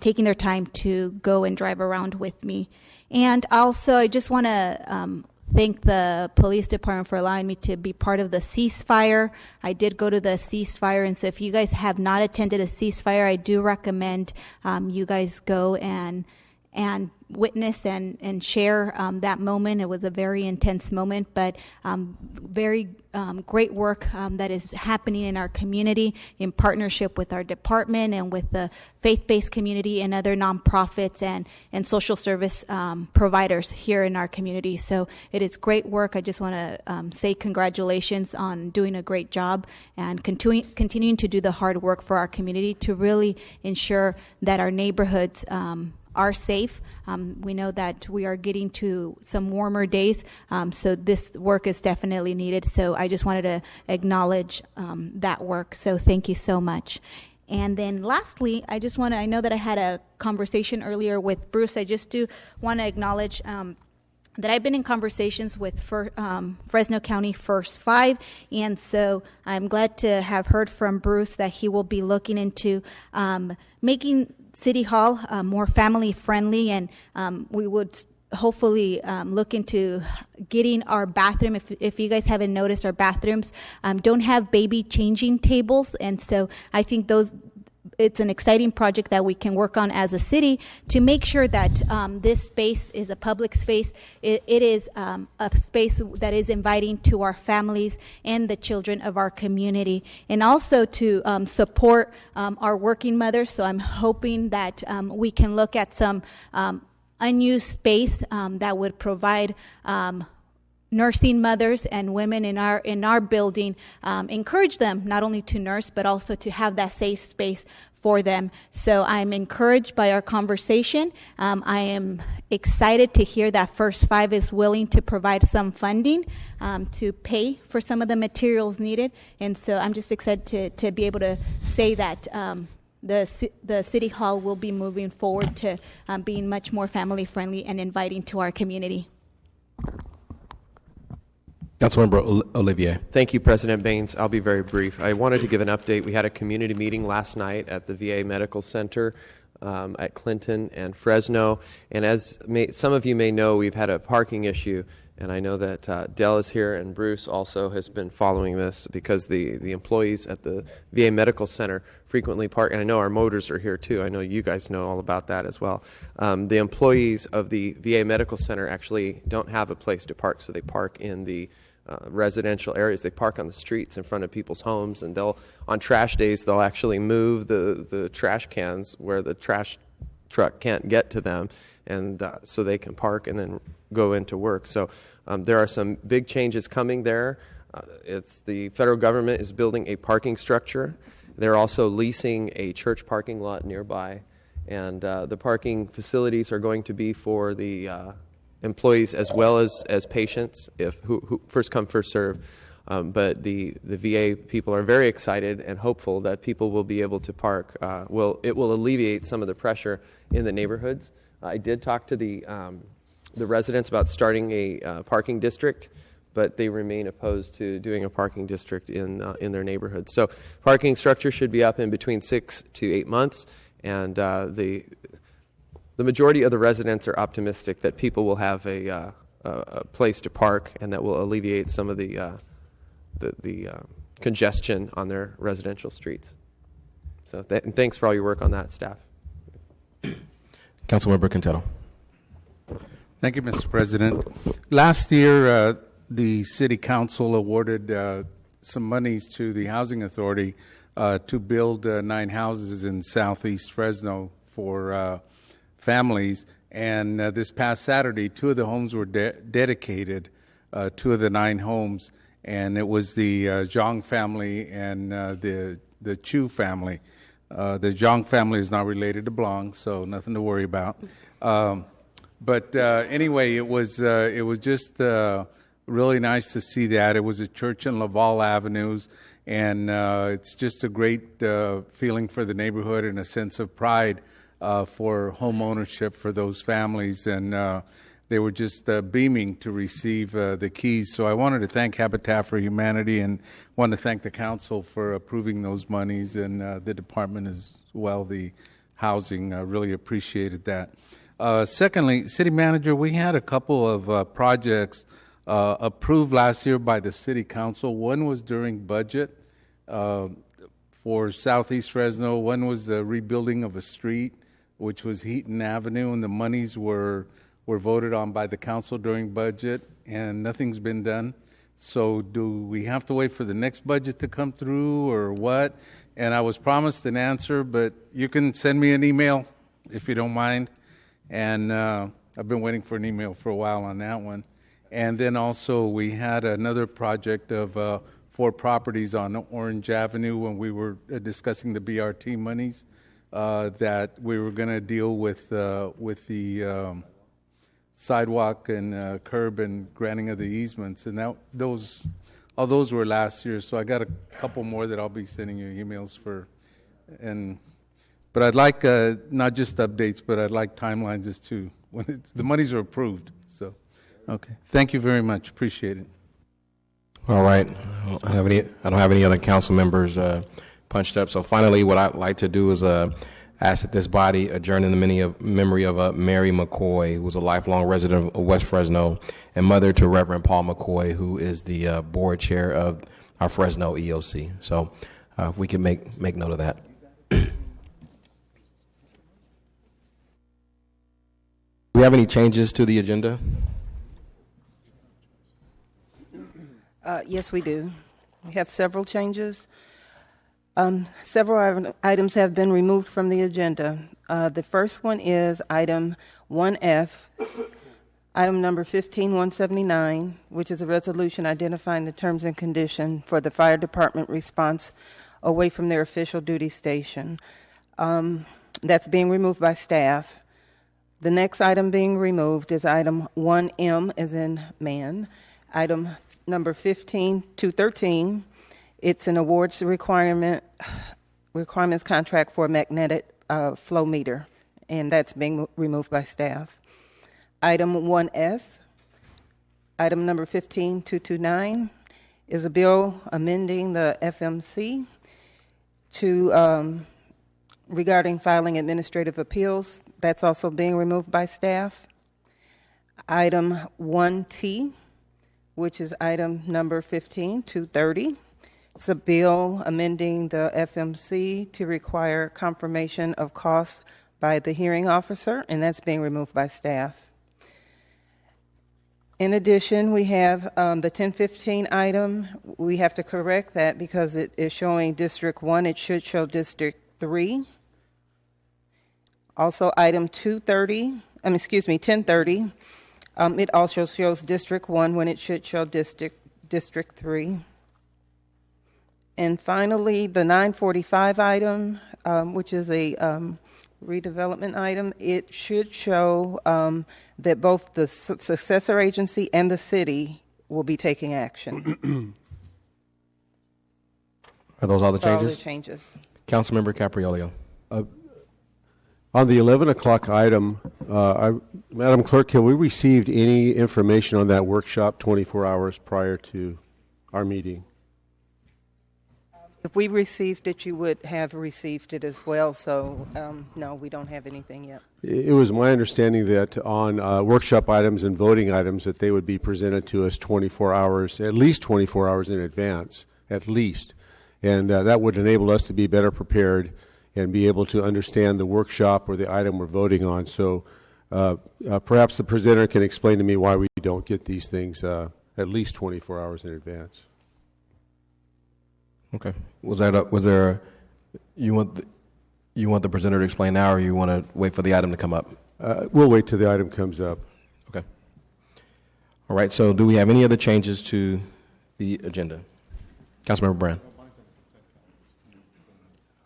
taking their time to go and drive around with me. And also I just want to thank the police department for allowing me to be part of the ceasefire. I did go to the ceasefire, and so if you guys have not attended a ceasefire, I do recommend you guys go and witness and share that moment. It was a very intense moment, but very great work that is happening in our community in partnership with our department and with the faith-based community and other nonprofits and social service providers here in our community. So it is great work. I just want to say congratulations on doing a great job and continuing to do the hard work for our community to really ensure that our neighborhoods are safe. We know that we are getting to some warmer days, so this work is definitely needed. So I just wanted to acknowledge that work. So thank you so much. And then lastly, I know that I had a conversation earlier with Bruce. I just do want to acknowledge that I've been in conversations with Fresno County First 5, and so I'm glad to have heard from Bruce that he will be looking into making City Hall more family friendly, and we would hopefully look into getting our bathroom. If you guys haven't noticed, our bathrooms don't have baby changing tables, and so I think it's an exciting project that we can work on as a city to make sure that this space is a public space. It is a space that is inviting to our families and the children of our community, and also to support our working mothers. So I'm hoping that we can look at some unused space that would provide nursing mothers and women in our building, encourage them not only to nurse but also to have that safe space for them. So I'm encouraged by our conversation. I am excited to hear that First 5 is willing to provide some funding to pay for some of the materials needed, and so I'm just excited to be able to say that the City Hall will be moving forward to being much more family friendly and inviting to our community. Councilmember Olivier. Thank you, President Baines. I'll be very brief. I wanted to give an update. We had a community meeting last night at the VA Medical Center at Clinton and Fresno. And as some of you may know, we've had a parking issue. And I know that Dell is here and Bruce also has been following this because the employees at the VA Medical Center frequently park. And I know our motors are here too. I know you guys know all about that as well. The employees of the VA Medical Center actually don't have a place to park, so they park in the residential areas. They park on the streets in front of people's homes, and on trash days they'll actually move the trash cans where the trash truck can't get to them, and so they can park and then go into work. So there are some big changes coming there. It's the federal government is building a parking structure. They're also leasing a church parking lot nearby, and the parking facilities are going to be for the employees as well as patients, who first come, first serve. But the VA people are very excited and hopeful that people will be able to park. It will alleviate some of the pressure in the neighborhoods. I did talk to the residents about starting a parking district, but they remain opposed to doing a parking district in their neighborhoods. So parking structure should be up in between 6 to 8 months, and the majority of the residents are optimistic that people will have a place to park, and that will alleviate some of the congestion on their residential streets. So and thanks for all your work on that, staff. Councilmember Quintero. Thank you, Mr. President. Last year, the City Council awarded some monies to the Housing Authority to build 9 houses in southeast Fresno for families. And this past Saturday, 2 of the homes were dedicated, 2 of the 9 homes, and it was the Zhang family and the Chu family. The Zhang family is not related to Blanc, so nothing to worry about. But anyway, it was just really nice to see that. It was a church in Laval Avenues, and it's just a great feeling for the neighborhood and a sense of pride for home ownership for those families. And they were just beaming to receive the keys. So I wanted to thank Habitat for Humanity and want to thank the council for approving those monies, and the department as well, the housing. I really appreciated that. Secondly, City Manager, we had a couple of projects approved last year by the City Council. One was during budget for Southeast Fresno. One was the rebuilding of a street, which was Heaton Avenue, and the monies were voted on by the council during budget, and nothing's been done. So do we have to wait for the next budget to come through, or what? And I was promised an answer, but you can send me an email if you don't mind. And I've been waiting for an email for a while on that one. And then also we had another project of 4 properties on Orange Avenue when we were discussing the BRT monies that we were going to deal with the sidewalk and curb and granting of the easements. And all those were last year. So I got a couple more that I'll be sending you emails for. But I'd like not just updates, but I'd like timelines as to when the monies are approved. So, okay. Thank you very much. Appreciate it. All right. I don't have any other council members punched up. So finally, what I'd like to do is ask that this body adjourn in the memory of Mary McCoy, who was a lifelong resident of West Fresno and mother to Reverend Paul McCoy, who is the board chair of our Fresno EOC. So if we can make note of that. Do we have any changes to the agenda? Yes, we do. We have several changes. Several items have been removed from the agenda. The first one is item 1F, item number 15179, which is a resolution identifying the terms and conditions for the fire department response away from their official duty station. That's being removed by staff. The next item being removed is item 1M, as in man, item number 15213. It's an awards requirements contract for a magnetic flow meter, and that's being removed by staff. Item 1S, item number 15229, is a bill amending the FMC to regarding filing administrative appeals. That's also being removed by staff. Item 1T, which is item number 15230. It's a bill amending the FMC to require confirmation of costs by the hearing officer, and that's being removed by staff. In addition, we have the 1015 item. We have to correct that because it is showing District 1. It should show District 3. Also, item 1030. It also shows District 1 when it should show District 3. And finally, the 945 item, which is a redevelopment item, it should show that both the successor agency and the city will be taking action. Are those all the changes? All the changes. Councilmember Capriolio. On the 11 o'clock item, Madam Clerk, have we received any information on that workshop 24 hours prior to our meeting? If we received it, you would have received it as well. So, no, we don't have anything yet. It was my understanding that on workshop items and voting items that they would be presented to us 24 hours, at least 24 hours in advance, at least. And that would enable us to be better prepared and be able to understand the workshop or the item we're voting on. So perhaps the presenter can explain to me why we don't get these things at least 24 hours in advance. Okay. You want the presenter to explain now, or you want to wait for the item to come up? We'll wait till the item comes up. Okay. All right. So do we have any other changes to the agenda? Councilmember Brand.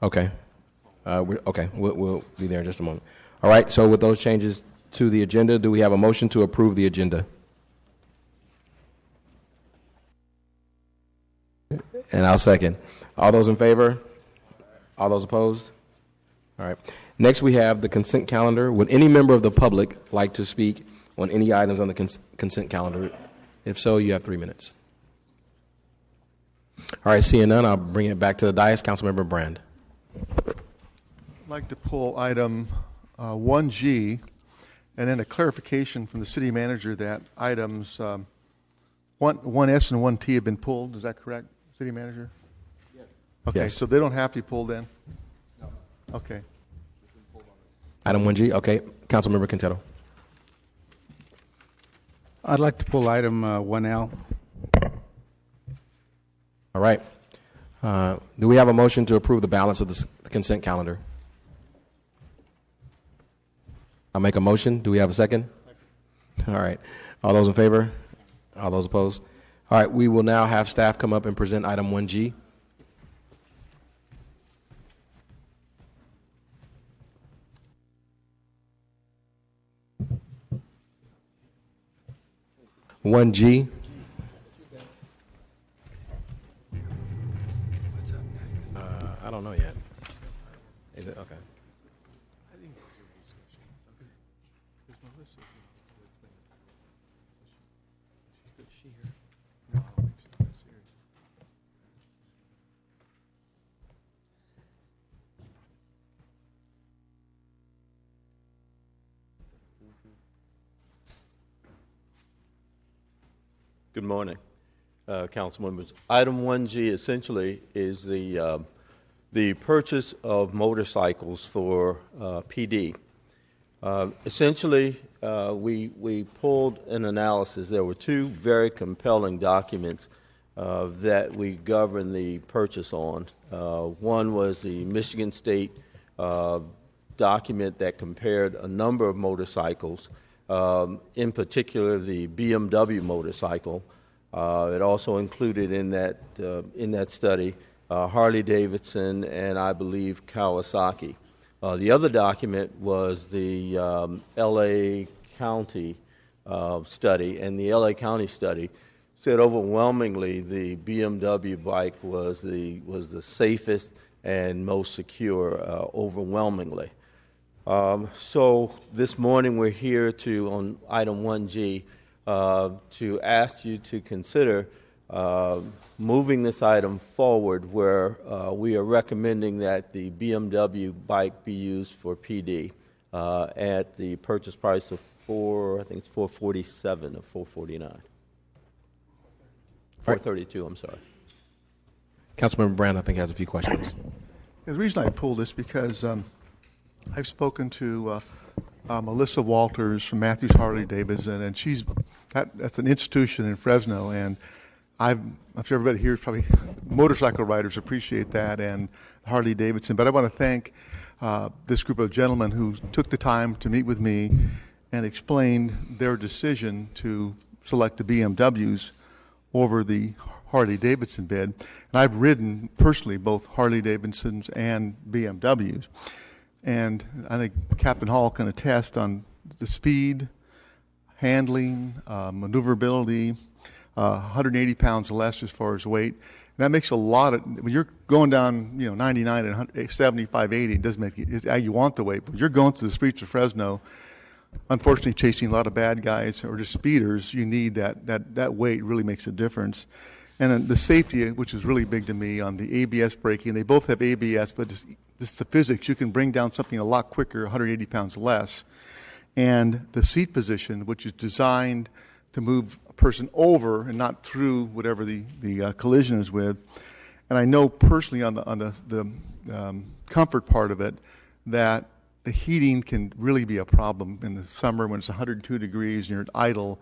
Okay. We'll be there in just a moment. All right. So with those changes to the agenda, do we have a motion to approve the agenda? And I'll second. All those in favor? All those opposed? All right. Next, we have the consent calendar. Would any member of the public like to speak on any items on the consent calendar? If so, you have 3 minutes. All right, seeing none, I'll bring it back to the dais. Councilmember Brand. I'd like to pull item 1G, and then a clarification from the city manager that items 1S and 1T have been pulled. Is that correct, city manager? Yes. Okay, Yes. so they don't have to be pulled then? No. Okay. Item 1G, okay. Councilmember Quintero. I'd like to pull item 1L. All right. Do we have a motion to approve the balance of the consent calendar? I'll make a motion. Do we have a second? All right. All those in favor? All those opposed? All right. We will now have staff come up and present item 1G. One G. I don't know yet. Is it okay? Good morning, council members. Item 1G essentially is the purchase of motorcycles for PD. Essentially, we pulled an analysis. There were two very compelling documents that we governed the purchase on. One was the Michigan State document that compared a number of motorcycles, in particular the BMW motorcycle. It also included in that study Harley Davidson and I believe Kawasaki. The other document was the LA County study, and the LA County study said overwhelmingly the BMW bike was the safest and most secure, overwhelmingly. So this morning we're here on item 1G to ask you to consider moving this item forward, where we are recommending that the BMW bike be used for PD at the purchase price of I think it's $447 or $449. $432, I'm sorry. Councilmember Brand, I think, has a few questions. The reason I pulled this because I've spoken to Melissa Walters from Matthews Harley Davidson, and that's an institution in Fresno, and I'm sure everybody here is probably motorcycle riders appreciate that, and Harley Davidson. But I want to thank this group of gentlemen who took the time to meet with me and explained their decision to select the BMWs over the Harley Davidson bid. And I've ridden personally both Harley Davidsons and BMWs. And I think Captain Hall can attest on the speed, handling, maneuverability, 180 pounds less as far as weight. And that makes a lot of, when you're going down, 99 and 75, 80, it doesn't make you want the weight. But you're going through the streets of Fresno, unfortunately chasing a lot of bad guys or just speeders, you need that weight really makes a difference. And then the safety, which is really big to me on the ABS braking, they both have ABS, but this is the physics. You can bring down something a lot quicker, 180 pounds less. And the seat position, which is designed to move a person over and not through whatever the collision is with. And I know personally on the comfort part of it that the heating can really be a problem in the summer when it's 102 degrees and you're idle.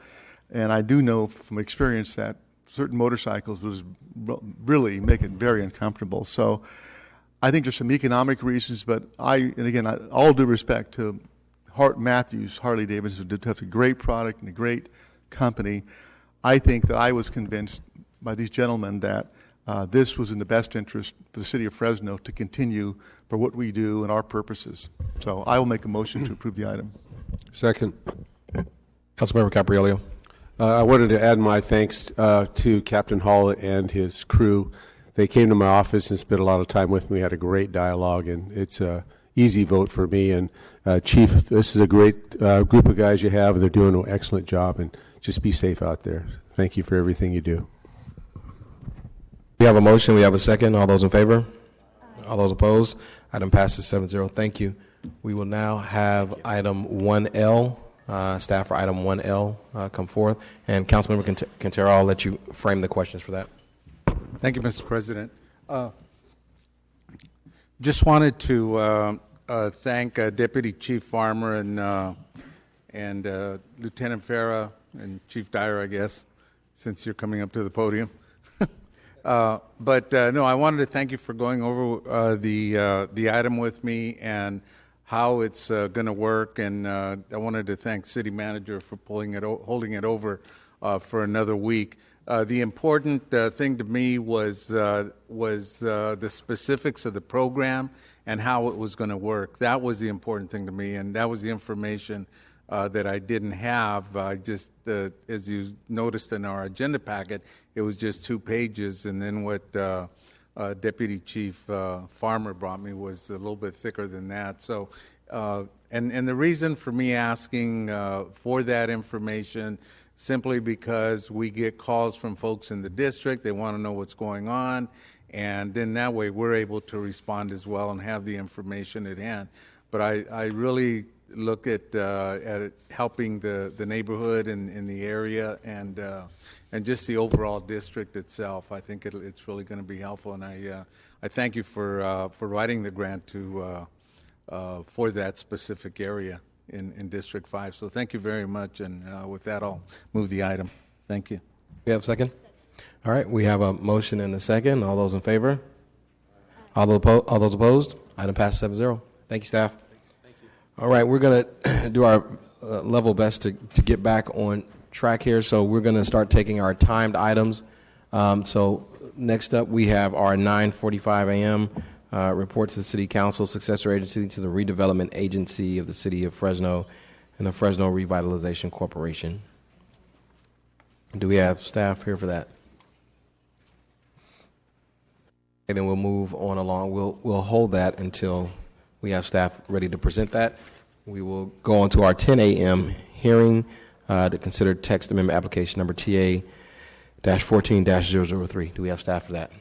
And I do know from experience that certain motorcycles would really make it very uncomfortable. So I think there's some economic reasons, but all due respect to Matthews Harley Davidson, who has a great product and a great company. I think that I was convinced by these gentlemen that this was in the best interest for the city of Fresno to continue for what we do and our purposes. So I will make a motion to approve the item. Second. Councilmember Capriolio. I wanted to add my thanks to Captain Hall and his crew. They came to my office and spent a lot of time with me. We had a great dialogue, and it's easy vote for me. And Chief, this is a great group of guys you have, and they're doing an excellent job. And just be safe out there. Thank you for everything you do. We have a motion. We have a second. All those in favor? All those opposed? Item passes 7-0. Thank you. We will now have item 1L. Staff for item 1L come forth. And Councilmember Quintero, I'll let you frame the questions for that. Thank you, Mr. President. Just wanted to thank Deputy Chief Farmer and Lieutenant Farah and Chief Dyer, I guess, since you're coming up to the podium. But no, I wanted to thank you for going over the item with me and how it's going to work. And I wanted to thank City Manager for holding it over for another week. The important thing to me was the specifics of the program and how it was going to work. That was the important thing to me, and that was the information that I didn't have. I just, as you noticed in our agenda packet, it was just 2 pages, and then what Deputy Chief Farmer brought me was a little bit thicker than that. So, and the reason for me asking for that information simply because we get calls from folks in the district. They want to know what's going on, and then that way we're able to respond as well and have the information at hand. But I really look at it helping the neighborhood in the area and just the overall district itself. I think it's really going to be helpful, and I thank you for writing the grant for that specific area in District 5. So thank you very much, and with that, I'll move the item. Thank you. We have a second? All right, we have a motion and a second. All those in favor? All those opposed? Item passes 7-0. Thank you, staff. Thank you. All right, we're going to do our level best to get back on track here. So we're going to start taking our timed items. So next up, we have our 9:45 a.m. Report to the City Council, successor agency to the redevelopment agency of the City of Fresno and the Fresno Revitalization Corporation. Do we have staff here for that? And then we'll move on along. We'll hold that until we have staff ready to present that. We will go on to our 10 a.m. hearing to consider text amendment application number TA-14-003. Do we have staff for that?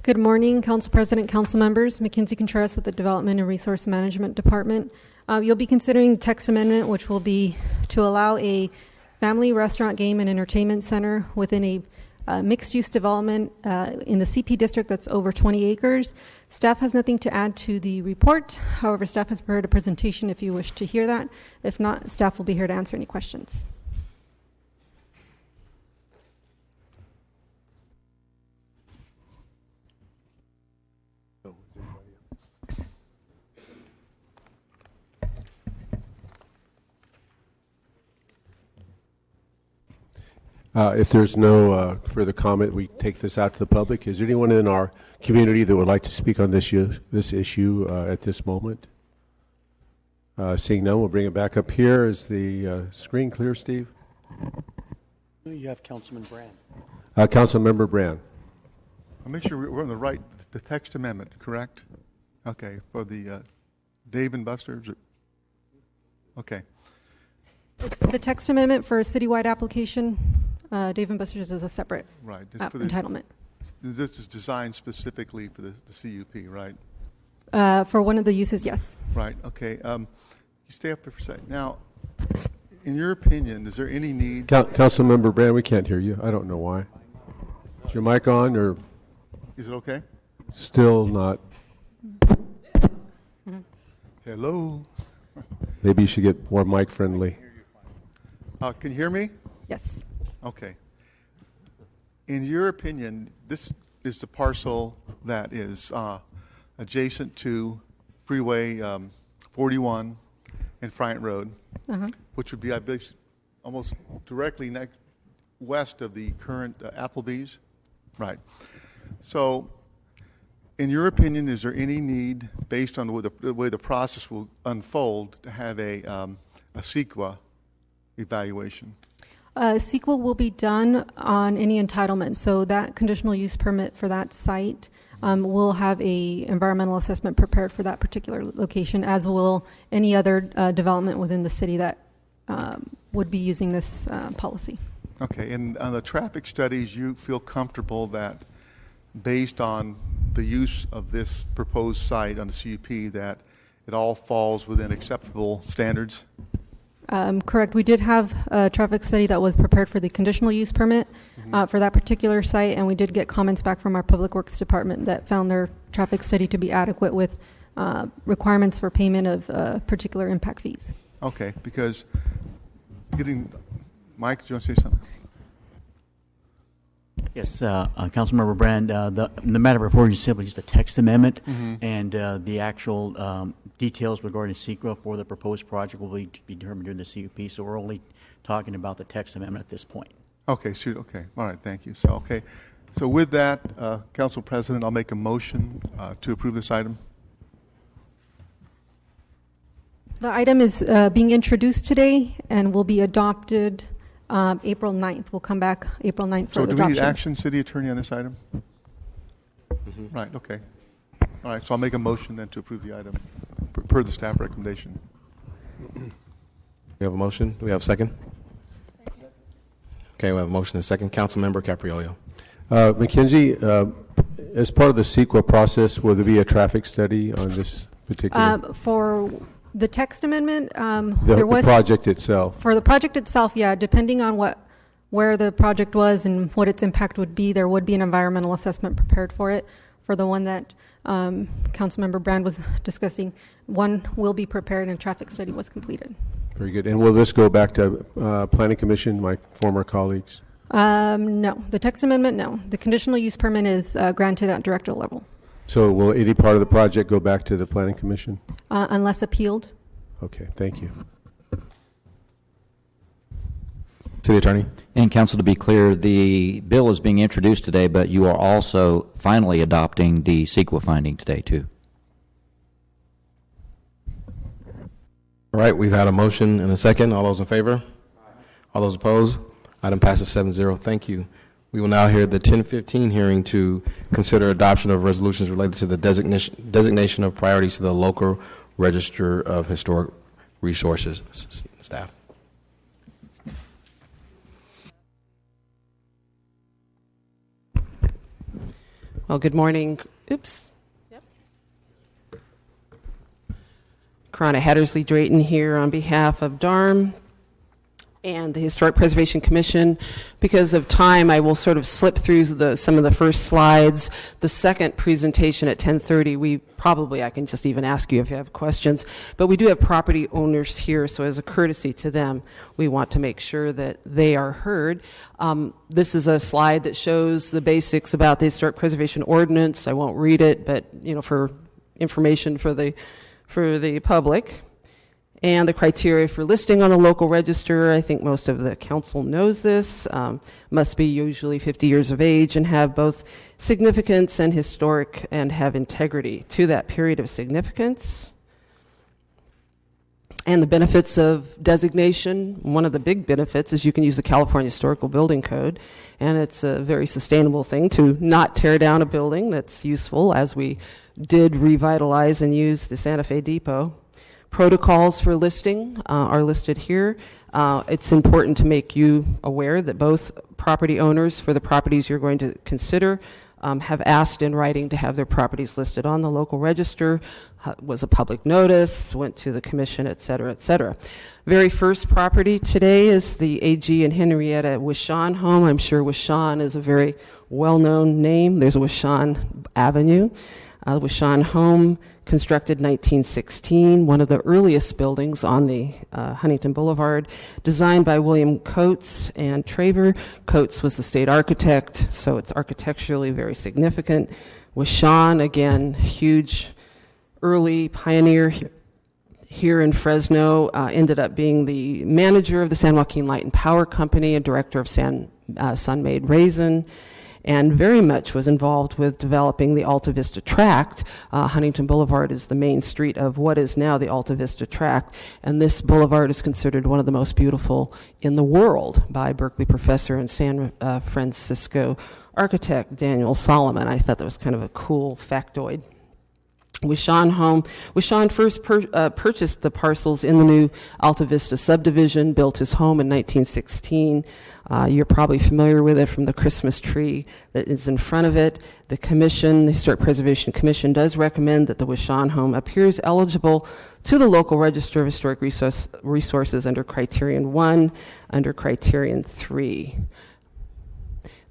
Good morning, Council President, Council members. Mackenzie Contreras with the Development and Resource Management Department. You'll be considering text amendment, which will be to allow a family restaurant, game, and entertainment center within a mixed-use development in the CP district that's over 20 acres. Staff has nothing to add to the report. However, staff has prepared a presentation if you wish to hear that. If not, staff will be here to answer any questions. If there's no further comment, we take this out to the public. Is there anyone in our community that would like to speak on this issue at this moment? Seeing none, we'll bring it back up here. Is the screen clear, Steve? You have Councilman Brand. Councilmember Brand. I'll make sure we're on the text amendment, correct? Okay, for the Dave and Buster's? Okay. It's the text amendment for a citywide application. Dave & Buster's is a separate entitlement. This is designed specifically for the CUP, right? For one of the uses, yes. Right, okay. You stay up there for a second. Now, in your opinion, is there any need... Councilmember Brand, we can't hear you. I don't know why. Is your mic on, or... Is it okay? Still not. Hello? Maybe you should get more mic friendly. Can you hear me? Yes. Okay. In your opinion, this is the parcel that is adjacent to Freeway 41 and Bryant Road, which would be, I believe, almost directly west of the current Applebee's. Right. So, in your opinion, is there any need, based on the way the process will unfold, to have a CEQA evaluation? Sequel will be done on any entitlement. So that conditional use permit for that site will have a environmental assessment prepared for that particular location, as will any other development within the city that would be using this policy. Okay, and on the traffic studies, you feel comfortable that based on the use of this proposed site on the CUP that it all falls within acceptable standards? Correct. We did have a traffic study that was prepared for the conditional use permit for that particular site, and we did get comments back from our Public Works Department that found their traffic study to be adequate with requirements for payment of particular impact fees. Okay, because Mike, do you want to say something? Yes, Councilmember Brand, the matter before you is simply just a text amendment, and the actual details regarding CEQA for the proposed project will be determined during the CUP, so we're only talking about the text amendment at this point. Okay, shoot, okay, all right, thank you. So, okay, so with that, Council President, I'll make a motion to approve this item. The item is being introduced today and will be adopted April 9th. We'll come back April 9th for adoption. So do we need action, City Attorney, on this item? Right, okay. All right, so I'll make a motion then to approve the item per the staff recommendation. We have a motion. Do we have a second? Okay, we have a motion and a second. Councilmember Capriolio. Mackenzie, as part of the CEQA process, will there be a traffic study on this particular? For the text amendment, there was the project itself. For the project itself, yeah, depending on where the project was and what its impact would be, there would be an environmental assessment prepared for it. For the one that Councilmember Brand was discussing, one will be prepared and a traffic study was completed. Very good. And will this go back to Planning Commission, my former colleagues? No. The text amendment, no. The conditional use permit is granted at director level. So will any part of the project go back to the Planning Commission? Unless appealed. Okay, thank you. City Attorney. And Council, to be clear, the bill is being introduced today, but you are also finally adopting the CEQA finding today, too. All right, we've had a motion and a second. All those in favor? All those opposed? Item passes 7-0. Thank you. We will now hear the 1015 hearing to consider adoption of resolutions related to the designation of priorities to the local register of historic resources. Staff. Well, good morning. Oops. Yep. Corona Hattersley Drayton here on behalf of DARM and the Historic Preservation Commission. Because of time, I will sort of slip through some of the first slides. The second presentation at 10:30, I can just even ask you if you have questions. But we do have property owners here, so as a courtesy to them, we want to make sure that they are heard. This is a slide that shows the basics about the Historic Preservation Ordinance. I won't read it, but for information for the public. And the criteria for listing on the local register, I think most of the council knows this, must be usually 50 years of age and have both significance and historic and have integrity to that period of significance. And the benefits of designation, one of the big benefits is you can use the California Historical Building Code, and it's a very sustainable thing to not tear down a building that's useful, as we did revitalize and use the Santa Fe Depot. Protocols for listing are listed here. It's important to make you aware that both property owners for the properties you're going to consider have asked in writing to have their properties listed on the local register, was a public notice, went to the commission, et cetera, et cetera. Very first property today is the A.G. and Henrietta Wishon home. I'm sure Wishon is a very well-known name. There's a Wishon Avenue. Wishon home, constructed 1916, one of the earliest buildings on the Huntington Boulevard, designed by William Coates and Traver. Coates was the state architect, so it's architecturally very significant. Wishon, again, huge early pioneer here in Fresno, ended up being the manager of the San Joaquin Light and Power Company, a director of Sun-Made Raisin, and very much was involved with developing the Alta Vista Tract. Huntington Boulevard is the main street of what is now the Alta Vista Tract, and this boulevard is considered one of the most beautiful in the world by Berkeley professor and San Francisco architect Daniel Solomon. I thought that was kind of a cool factoid. Wishon first purchased the parcels in the new Alta Vista subdivision, built his home in 1916. You're probably familiar with it from the Christmas tree that is in front of it. The Historic Preservation Commission, does recommend that the Wishon home appears eligible to the local Register of Historic Resources under Criterion 1, under Criterion 3.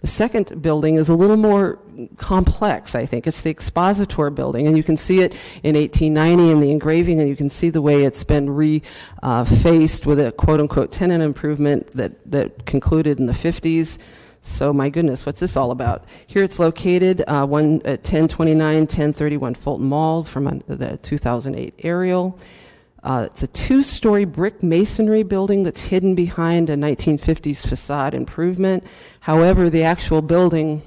The second building is a little more complex, I think. It's the Expositor building, and you can see it in 1890 in the engraving, and you can see the way it's been refaced with a quote-unquote tenant improvement that concluded in the 50s. So my goodness, what's this all about? Here it's located at 1029, 1031 Fulton Mall from the 2008 aerial. It's a two-story brick masonry building that's hidden behind a 1950s facade improvement. However, the actual building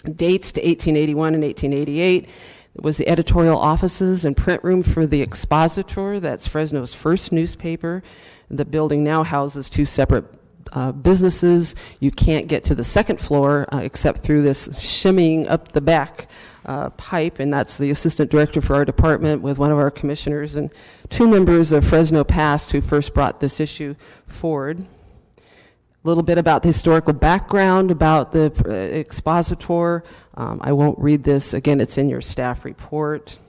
dates to 1881 and 1888. It was the editorial offices and print room for the Expositor. That's Fresno's first newspaper. The building now houses two separate businesses. You can't get to the second floor except through this shimmying up the back pipe, and that's the assistant director for our department with one of our commissioners and two members of Fresno Past who first brought this issue forward. A little bit about the historical background about the Expositor. I won't read this. Again, it's in your staff report.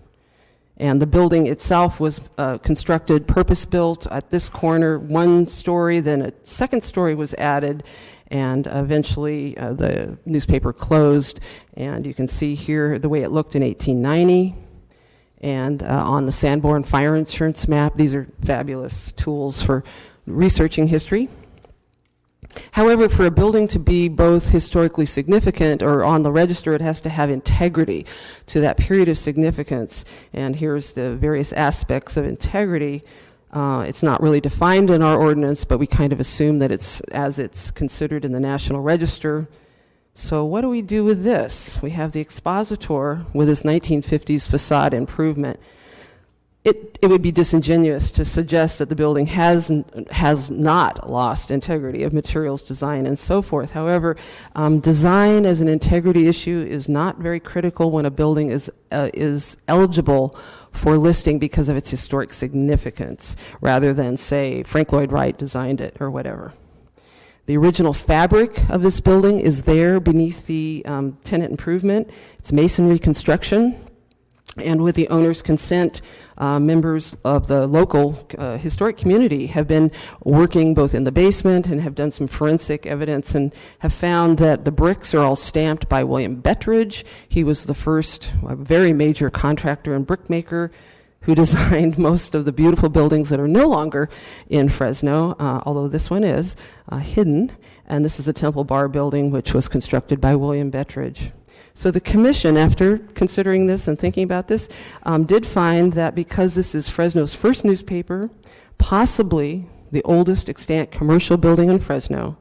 And the building itself was constructed, purpose-built at this corner, one story, then a second story was added, and eventually the newspaper closed. And you can see here the way it looked in 1890. And on the Sanborn Fire Insurance map, these are fabulous tools for researching history. However, for a building to be both historically significant or on the register, it has to have integrity to that period of significance. And here's the various aspects of integrity. It's not really defined in our ordinance, but we kind of assume that it's considered in the National Register. So what do we do with this? We have the Expositor with this 1950s facade improvement. It would be disingenuous to suggest that the building has not lost integrity of materials, design, and so forth. However, design as an integrity issue is not very critical when a building is eligible for listing because of its historic significance, rather than, say, Frank Lloyd Wright designed it or whatever. The original fabric of this building is there beneath the tenant improvement. It's masonry construction. And with the owner's consent, members of the local historic community have been working both in the basement and have done some forensic evidence and have found that the bricks are all stamped by William Bettridge. He was the first very major contractor and brickmaker who designed most of the beautiful buildings that are no longer in Fresno, although this one is hidden. And this is a Temple Bar building, which was constructed by William Bettridge. So the commission, after considering this and thinking about this, did find that because this is Fresno's first newspaper, possibly the oldest extant commercial building in Fresno,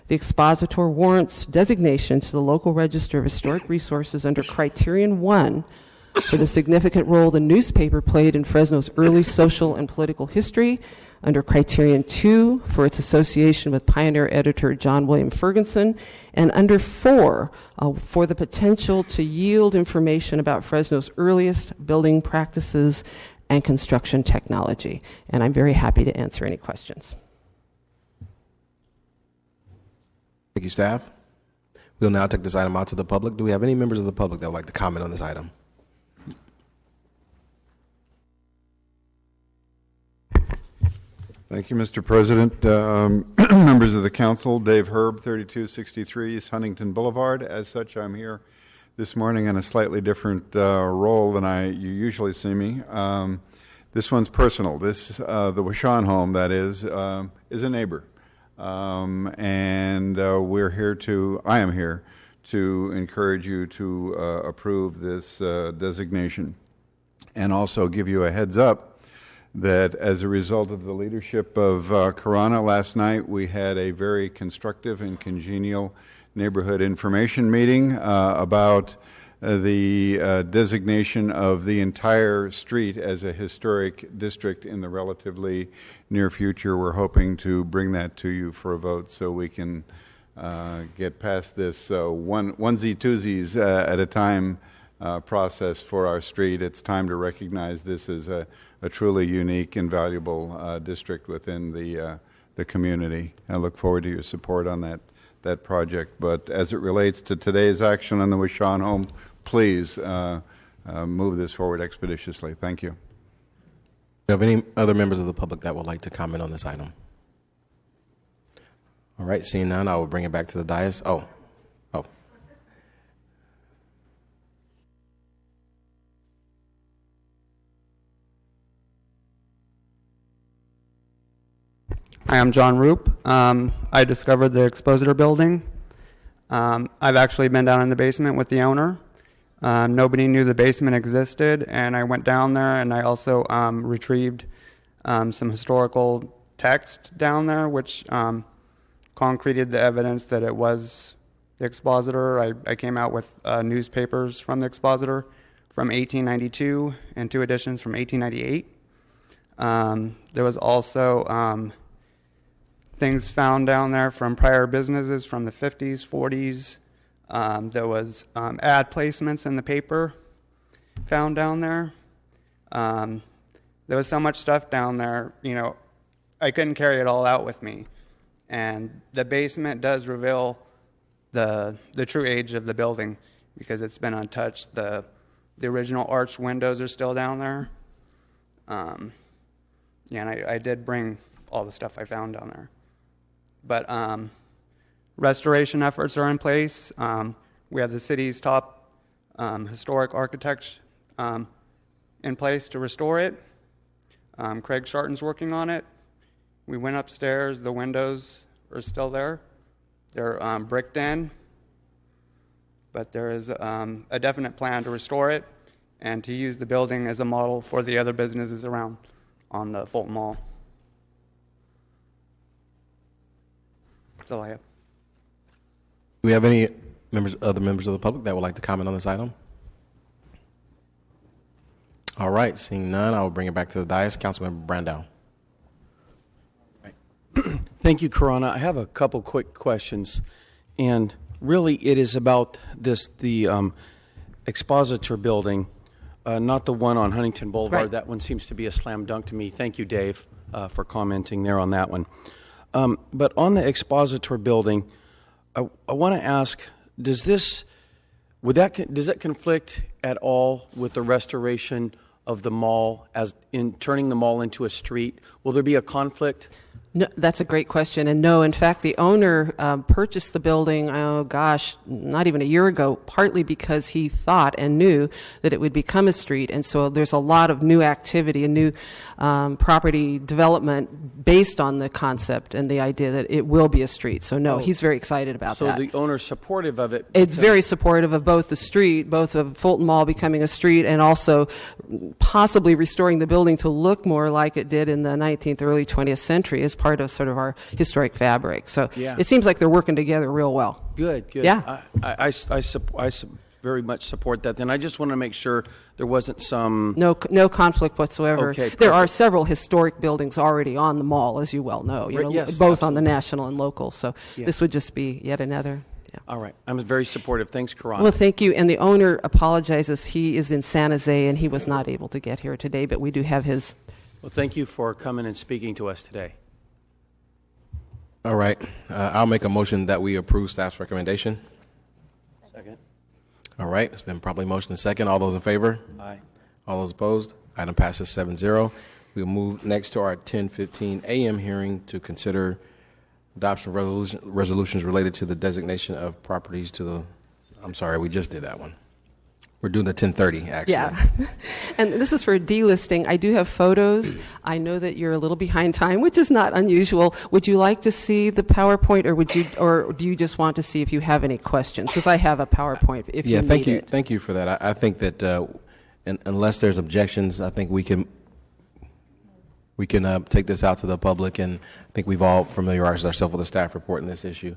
the Expositor warrants designation to the local Register of Historic Resources under Criterion 1 for the significant role the newspaper played in Fresno's early social and political history, under Criterion 2 for its association with pioneer editor John William Ferguson, and under 4 for the potential to yield information about Fresno's earliest building practices and construction technology. And I'm very happy to answer any questions. Thank you, staff. We'll now take this item out to the public. Do we have any members of the public that would like to comment on this item? Thank you, Mr. President. Members of the council, Dave Herb, 3263 East Huntington Boulevard. As such, I'm here this morning in a slightly different role than you usually see me. This one's personal. This, the Wishon home, that is a neighbor. And I am here to encourage you to approve this designation, and also give you a heads up that as a result of the leadership of Ronna last night, we had a very constructive and congenial neighborhood information meeting about the designation of the entire street as a historic district in the relatively near future. We're hoping to bring that to you for a vote so we can get past this onesie-twosies at a time process for our street. It's time to recognize this as a truly unique and valuable district within the community. I look forward to your support on that project. But as it relates to today's action on the Wishon home, please move this forward expeditiously. Thank you. Do you have any other members of the public that would like to comment on this item? All right, seeing none, I will bring it back to the dais. Oh. Hi, I'm John Roop. I discovered the expositor building. I've actually been down in the basement with the owner. Nobody knew the basement existed, and I went down there, and I also retrieved some historical text down there, which concreted the evidence that it was the expositor. I came out with newspapers from the expositor from 1892 and 2 editions from 1898. There was also things found down there from prior businesses from the 50s, 40s. There was ad placements in the paper found down there. There was so much stuff down there, I couldn't carry it all out with me. And the basement does reveal the true age of the building because it's been untouched. The original arched windows are still down there. And I did bring all the stuff I found down there. But restoration efforts are in place. We have the city's top historic architects in place to restore it. Craig Sharton's working on it. We went upstairs. The windows are still there. They're bricked in. But there is a definite plan to restore it and to use the building as a model for the other businesses around on the Fulton Mall. That's all I have. Do we have any other members of the public that would like to comment on this item? All right, seeing none, I will bring it back to the dais. Councilmember Brandow. Thank you, Corona. I have a couple quick questions, and really it is about the expositor building, not the one on Huntington Boulevard. Right. That one seems to be a slam dunk to me. Thank you, Dave, for commenting there on that one. But on the expositor building, I want to ask, does that conflict at all with the restoration of the mall as in turning the mall into a street? Will there be a conflict? No, that's a great question. And no, in fact, the owner purchased the building, not even a year ago, partly because he thought and knew that it would become a street. And so there's a lot of new activity and new property development based on the concept and the idea that it will be a street. So no, he's very excited about that. So the owner's supportive of it? It's very supportive of both the street, both of Fulton Mall becoming a street and also possibly restoring the building to look more like it did in the 19th, early 20th century as part of sort of our historic fabric. So It seems like they're working together real well. Good. Yeah. I very much support that. Then I just want to make sure there wasn't some... No conflict whatsoever. Okay, there are several historic buildings already on the mall, as you well know, Yes, both absolutely. on the national and local. So this would just be yet another... Yeah. All right. I'm very supportive. Thanks, Corona. Well, thank you. And the owner apologizes. He is in San Jose, and he was not able to get here today, but we do have his... Well, thank you for coming and speaking to us today. All right. I'll make a motion that we approve staff's recommendation. Second. All right. It's been properly motioned and second. All those in favor? Aye. All those opposed? Item passes 7-0. We'll move next to our 10:15 a.m. hearing to consider adoption of resolutions related to the designation of properties to the... I'm sorry, we just did that one. We're doing the 10:30, actually. Yeah. And this is for delisting. I do have photos. I know that you're a little behind time, which is not unusual. Would you like to see the PowerPoint, or do you just want to see if you have any questions? Because I have a PowerPoint if you need thank you. it. Thank you for that. I think that unless there's objections, I think we can take this out to the public, and I think we've all familiarized ourselves with the staff report in this issue.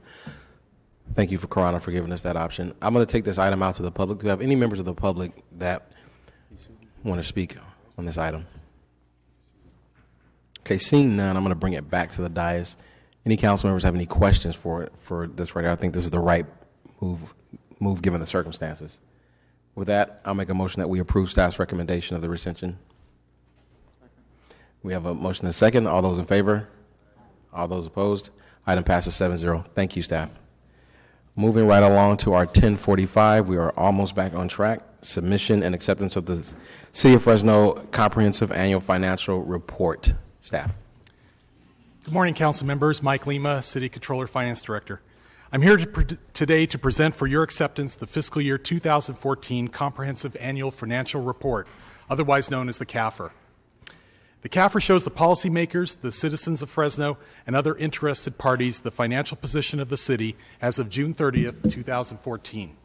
Thank you for Ronna for giving us that option. I'm going to take this item out to the public. Do we have any members of the public that want to speak on this item? Okay, seeing none, I'm going to bring it back to the dais. Any council members have any questions for this right here? I think this is the right move given the circumstances. With that, I'll make a motion that we approve staff's recommendation of the recension. We have a motion and a second. All those in favor? All those opposed? Item passes 7-0. Thank you, staff. Moving right along to our 1045, we are almost back on track. Submission and acceptance of the City of Fresno Comprehensive Annual Financial Report. Staff. Good morning, council members. Mike Lima, City Controller, Finance Director. I'm here today to present for your acceptance the fiscal year 2014 Comprehensive Annual Financial Report, otherwise known as the CAFR. The CAFR shows the policymakers, the citizens of Fresno, and other interested parties the financial position of the city as of June 30th, 2014.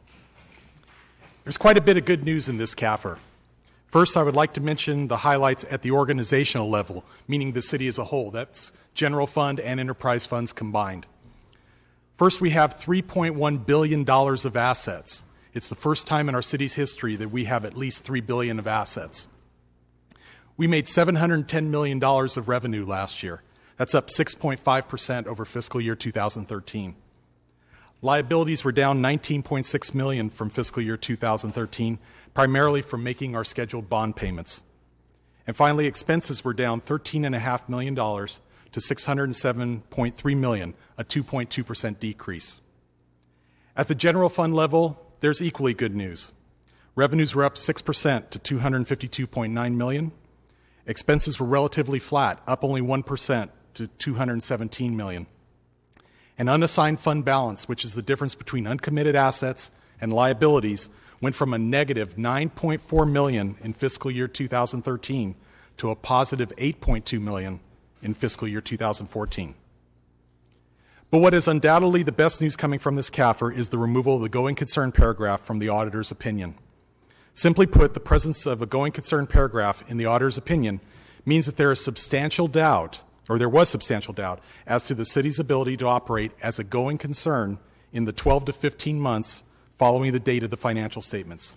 There's quite a bit of good news in this CAFR. First, I would like to mention the highlights at the organizational level, meaning the city as a whole. That's general fund and enterprise funds combined. First, we have $3.1 billion of assets. It's the first time in our city's history that we have at least $3 billion of assets. We made $710 million of revenue last year. That's up 6.5% over fiscal year 2013. Liabilities were down $19.6 million from fiscal year 2013, primarily from making our scheduled bond payments. And finally, expenses were down $13.5 million to $607.3 million, a 2.2% decrease. At the general fund level, there's equally good news. Revenues were up 6% to $252.9 million. Expenses were relatively flat, up only 1% to $217 million. And unassigned fund balance, which is the difference between uncommitted assets and liabilities, went from a negative $9.4 million in fiscal year 2013 to a positive $8.2 million in fiscal year 2014. But what is undoubtedly the best news coming from this CAFR is the removal of the going concern paragraph from the auditor's opinion. Simply put, the presence of a going concern paragraph in the auditor's opinion means that there is substantial doubt, or there was substantial doubt, as to the city's ability to operate as a going concern in the 12 to 15 months following the date of the financial statements.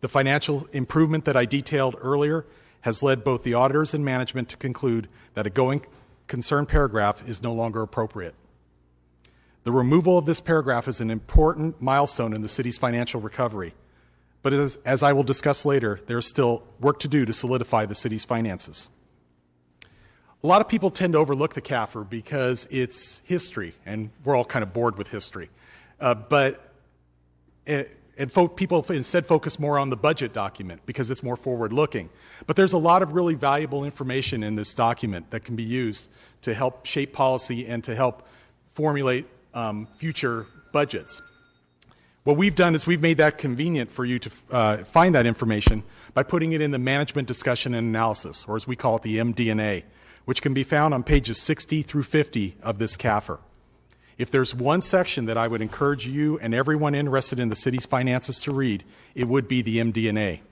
The financial improvement that I detailed earlier has led both the auditors and management to conclude that a going concern paragraph is no longer appropriate. The removal of this paragraph is an important milestone in the city's financial recovery. But as I will discuss later, there's still work to do to solidify the city's finances. A lot of people tend to overlook the CAFR because it's history, and we're all kind of bored with history. People instead focus more on the budget document because it's more forward-looking. But there's a lot of really valuable information in this document that can be used to help shape policy and to help formulate future budgets. What we've done is we've made that convenient for you to find that information by putting it in the management discussion and analysis, or as we call it, the MD&A, which can be found on pages 60 through 50 of this CAFR. If there's one section that I would encourage you and everyone interested in the city's finances to read, it would be the MD&A.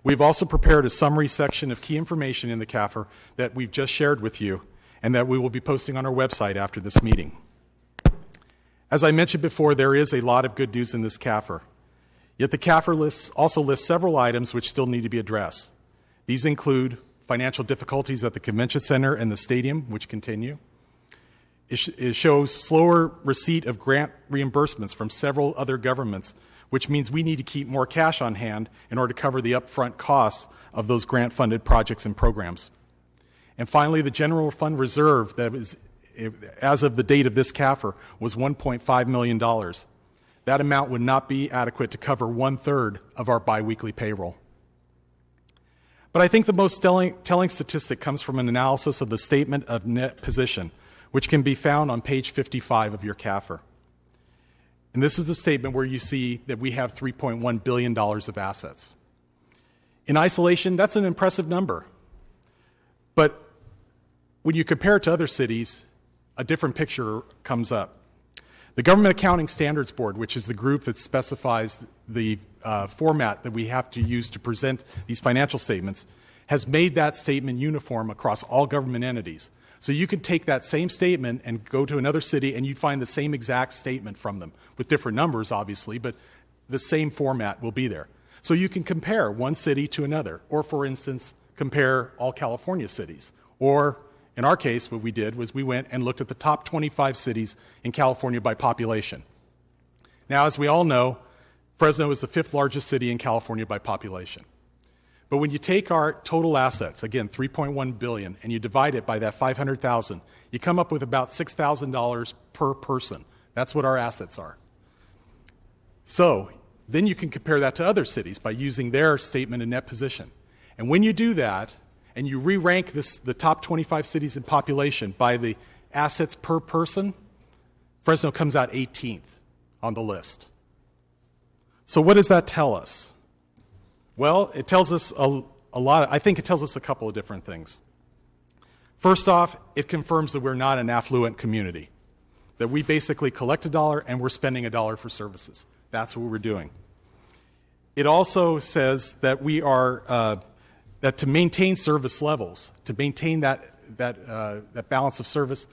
We've also prepared a summary section of key information in the CAFR that we've just shared with you and that we will be posting on our website after this meeting. As I mentioned before, there is a lot of good news in this CAFR. Yet the CAFR also lists several items which still need to be addressed. These include financial difficulties at the convention center and the stadium, which continue. It shows slower receipt of grant reimbursements from several other governments, which means we need to keep more cash on hand in order to cover the upfront costs of those grant-funded projects and programs. And finally, the general fund reserve that is, as of the date of this CAFR, was $1.5 million. That amount would not be adequate to cover 1/3 of our biweekly payroll. But I think the most telling statistic comes from an analysis of the statement of net position, which can be found on page 55 of your CAFR. And this is the statement where you see that we have $3.1 billion of assets. In isolation, that's an impressive number. But when you compare it to other cities, a different picture comes up. The Government Accounting Standards Board, which is the group that specifies the format that we have to use to present these financial statements, has made that statement uniform across all government entities. So you could take that same statement and go to another city and you'd find the same exact statement from them, with different numbers, obviously, but the same format will be there. So you can compare one city to another, or for instance, compare all California cities. Or in our case, what we did was we went and looked at the top 25 cities in California by population. Now, as we all know, Fresno is the 5th largest city in California by population. But when you take our total assets, again, $3.1 billion, and you divide it by that 500,000, you come up with about $6,000 per person. That's what our assets are. So then you can compare that to other cities by using their statement of net position. And when you do that, and you re-rank the top 25 cities in population by the assets per person, Fresno comes out 18th on the list. So what does that tell us? Well, it tells us a lot. I think it tells us a couple of different things. First off, it confirms that we're not an affluent community, that we basically collect a dollar and we're spending a dollar for services. That's what we're doing. It also says that we are that to maintain service levels, to maintain that balance of service,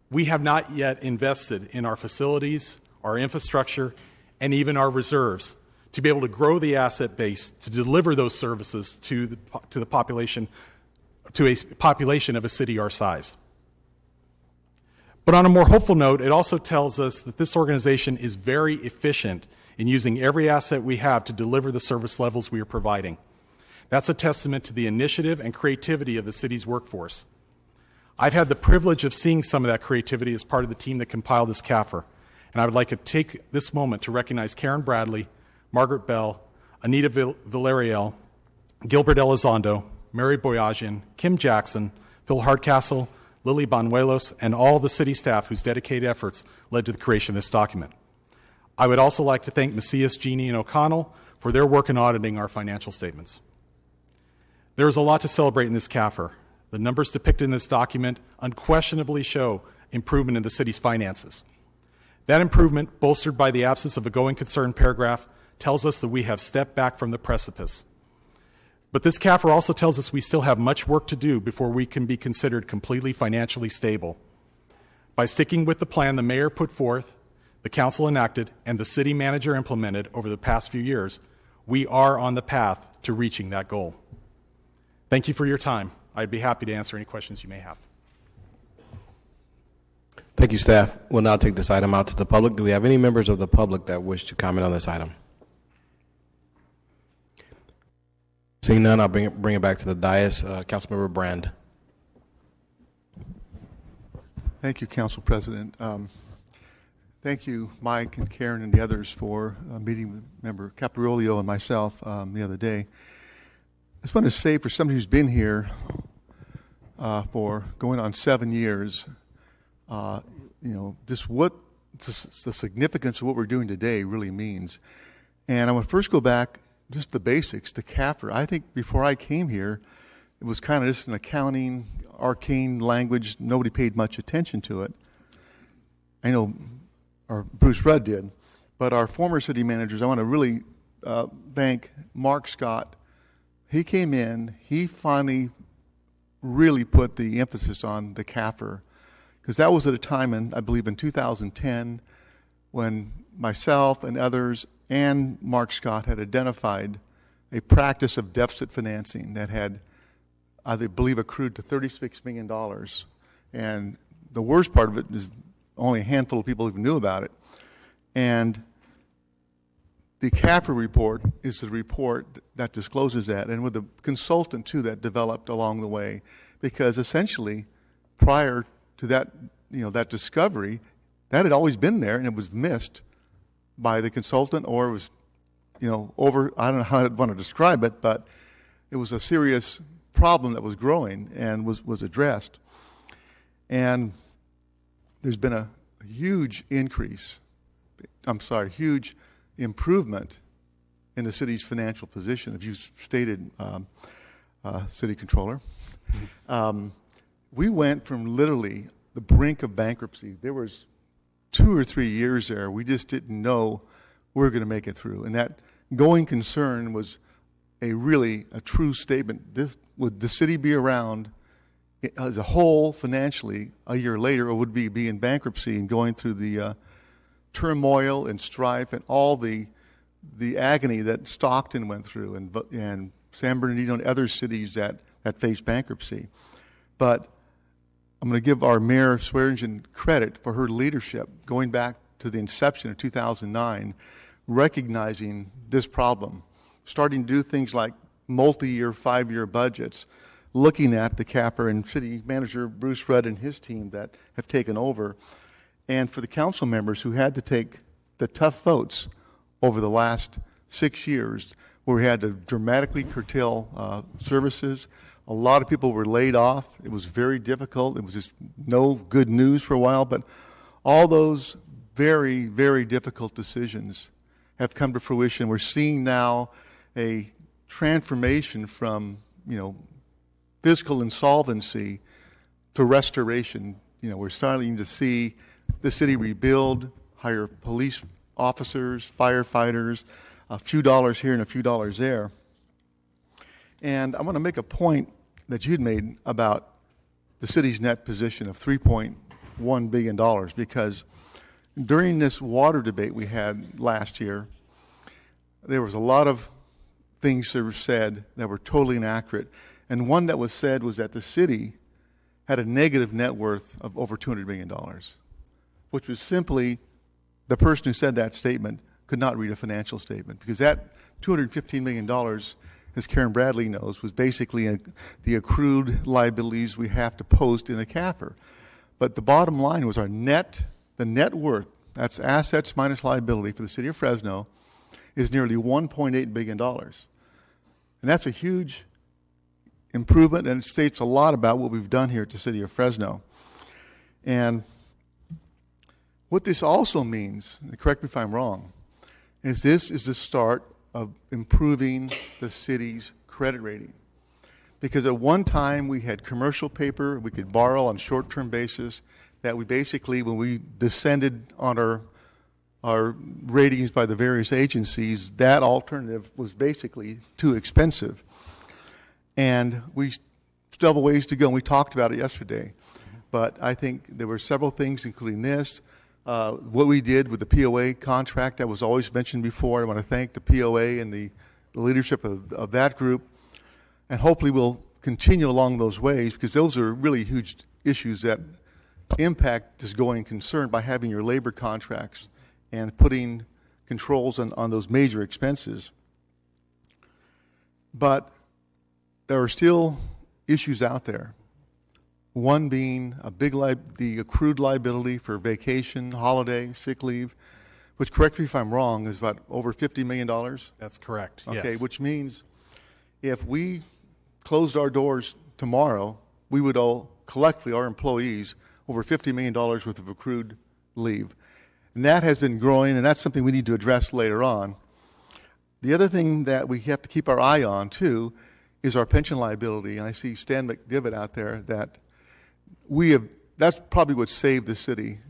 we have not yet invested in our facilities, our infrastructure, and even our reserves to be able to grow the asset base to deliver those services to the population, to a population of a city our size. But on a more hopeful note, it also tells us that this organization is very efficient in using every asset we have to deliver the service levels we are providing. That's a testament to the initiative and creativity of the city's workforce. I've had the privilege of seeing some of that creativity as part of the team that compiled this CAFR, and I would like to take this moment to recognize Karen Bradley, Margaret Bell, Anita Villarreal, Gilbert Elizondo, Mary Boyajian, Kim Jackson, Phil Hardcastle, Lily Banuelos, and all the city staff whose dedicated efforts led to the creation of this document. I would also like to thank Macias, Genie, and O'Connell for their work in auditing our financial statements. There is a lot to celebrate in this CAFR. The numbers depicted in this document unquestionably show improvement in the city's finances. That improvement, bolstered by the absence of a going concern paragraph, tells us that we have stepped back from the precipice. But this CAFR also tells us we still have much work to do before we can be considered completely financially stable. By sticking with the plan the mayor put forth, the council enacted, and the city manager implemented over the past few years, we are on the path to reaching that goal. Thank you for your time. I'd be happy to answer any questions you may have. Thank you, staff. We'll now take this item out to the public. Do we have any members of the public that wish to comment on this item? Seeing none, I'll bring it back to the dais. Councilmember Brand. Thank you, Council President. Thank you, Mike and Karen and the others for meeting with Member Capriolio and myself the other day. I just want to say, for somebody who's been here for going on 7 years, just what the significance of what we're doing today really means. And I want to first go back, just the basics, the CAFR. I think before I came here, it was kind of just an accounting, arcane language. Nobody paid much attention to it. I know Bruce Rudd did. But our former city managers, I want to really thank Mark Scott. He came in, he finally really put the emphasis on the CAFR, because that was at a time, I believe in 2010, when myself and others and Mark Scott had identified a practice of deficit financing that had, I believe, accrued to $36 million. And the worst part of it is only a handful of people even knew about it. And the CAFR report is the report that discloses that, and with the consultant, too, that developed along the way, because essentially, prior to that, that discovery, that had always been there, and it was missed by the consultant, or it was, over, I don't know how I'd want to describe it, but it was a serious problem that was growing and was addressed. And there's been a huge huge improvement in the city's financial position, as you stated, City Controller. We went from literally the brink of bankruptcy. There was 2 or 3 years there, we just didn't know we were going to make it through. And that going concern was a true statement. Would the city be around as a whole financially a year later, or would be in bankruptcy and going through the turmoil and strife and all the agony that Stockton went through and San Bernardino and other cities that faced bankruptcy. But I'm going to give our Mayor Swearingen credit for her leadership going back to the inception of 2009, recognizing this problem, starting to do things like multi-year, 5-year budgets, looking at the CAFR, and City Manager Bruce Rudd and his team that have taken over, and for the council members who had to take the tough votes over the last 6 years where we had to dramatically curtail services. A lot of people were laid off. It was very difficult. It was just no good news for a while, but all those very, very difficult decisions have come to fruition. We're seeing now a transformation from, fiscal insolvency to restoration. We're starting to see the city rebuild, hire police officers, firefighters, a few dollars here and a few dollars there. And I want to make a point that you'd made about the city's net position of $3.1 billion, because during this water debate we had last year, there was a lot of things that were said that were totally inaccurate. And one that was said was that the city had a negative net worth of over $200 million, which was simply the person who said that statement could not read a financial statement, because that $215 million, as Karen Bradley knows, was basically the accrued liabilities we have to post in the CAFR. But the bottom line was the net worth, that's assets minus liability for the city of Fresno, is nearly $1.8 billion. And that's a huge improvement, and it states a lot about what we've done here at the city of Fresno. And what this also means, and correct me if I'm wrong, is this is the start of improving the city's credit rating. Because at one time we had commercial paper we could borrow on a short-term basis that we basically, when we descended on our ratings by the various agencies, that alternative was basically too expensive. And we still have a ways to go, and we talked about it yesterday. But I think there were several things, including this. What we did with the POA contract that was always mentioned before. I want to thank the POA and the leadership of that group, and hopefully we'll continue along those ways, because those are really huge issues that impact this going concern by having your labor contracts and putting controls on those major expenses. But there are still issues out there. One being the accrued liability for vacation, holiday, sick leave, which, correct me if I'm wrong, is about over $50 million? That's correct, Okay, yes. which means if we closed our doors tomorrow, we would owe collectively our employees over $50 million worth of accrued leave. And that has been growing, and that's something we need to address later on. The other thing that we have to keep our eye on, too, is our pension liability. And I see Stan McDivitt out there that that's probably what saved the city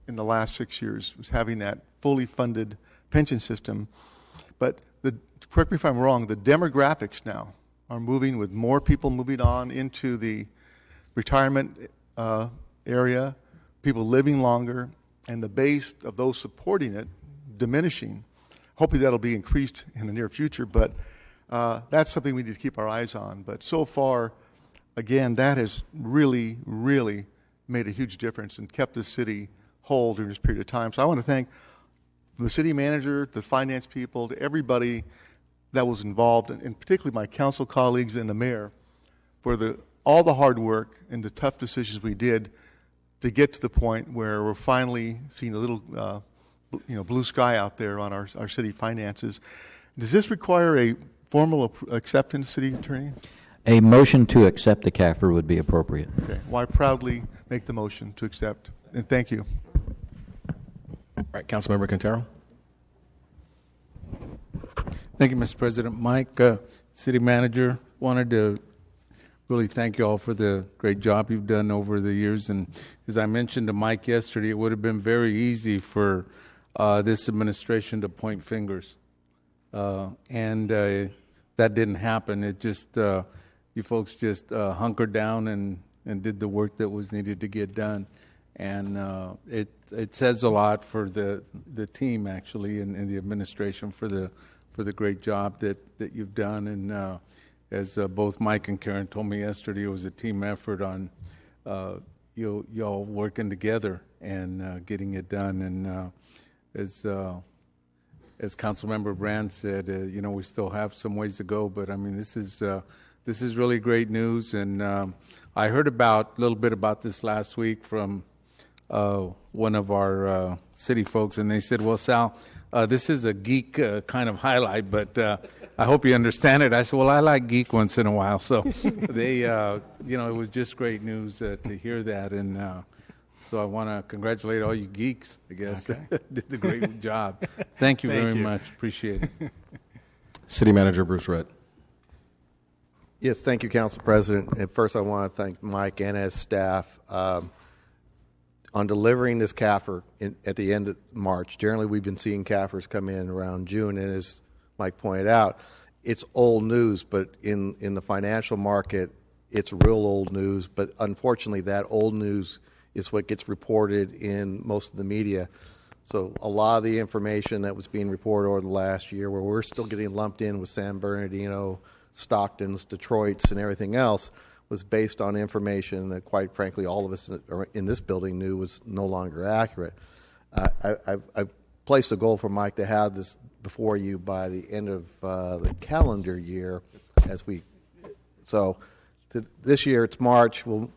in the last 6 years, was having that fully funded pension system. But correct me if I'm wrong, the demographics now are moving, with more people moving on into the retirement area, people living longer, and the base of those supporting it diminishing. Hopefully that'll be increased in the near future, but that's something we need to keep our eyes on. But so far, again, that has really, really made a huge difference and kept the city whole during this period of time. So I want to thank the city manager, the finance people, to everybody that was involved, and particularly my council colleagues and the mayor, for all the hard work and the tough decisions we did to get to the point where we're finally seeing a little blue sky out there on our city finances. Does this require a formal acceptance, City Attorney? A motion to accept the CAFR would be appropriate. Okay. Well, I proudly make the motion to accept, and thank you. All right, Councilmember Quintero. Thank you, Mr. President. Mike, City Manager, wanted to really thank you all for the great job you've done over the years. And as I mentioned to Mike yesterday, it would have been very easy for this administration to point fingers. And that didn't happen. It just, you folks just hunkered down and did the work that was needed to get done. And it says a lot for the team, actually, and the administration for the great job that you've done. And as both Mike and Karen told me yesterday, it was a team effort on y'all working together and getting it done. And as Councilmember Brand said, we still have some ways to go, but I mean, this is really great news. And I heard a little bit about this last week from one of our city folks, and they said, "Well, Sal, this is a geek kind of highlight, but I hope you understand it." I said, "Well, I like geek once in a while." So they, it was just great news to hear that, and so I want to congratulate all you geeks. I guess did a great job. Thank you very much. Appreciate it. City Manager Bruce Redd. Yes, thank you, Council President. And first, I want to thank Mike and his staff on delivering this CAFR at the end of March. Generally, we've been seeing CAFRs come in around June, and as Mike pointed out, it's old news, but in the financial market, it's real old news. But unfortunately, that old news is what gets reported in most of the media. So a lot of the information that was being reported over the last year, where we're still getting lumped in with San Bernardino, Stockton's, Detroit's, and everything else, was based on information that, quite frankly, all of us in this building knew was no longer accurate. I've placed a goal for Mike to have this before you by the end of the calendar year. This year, it's March. We'll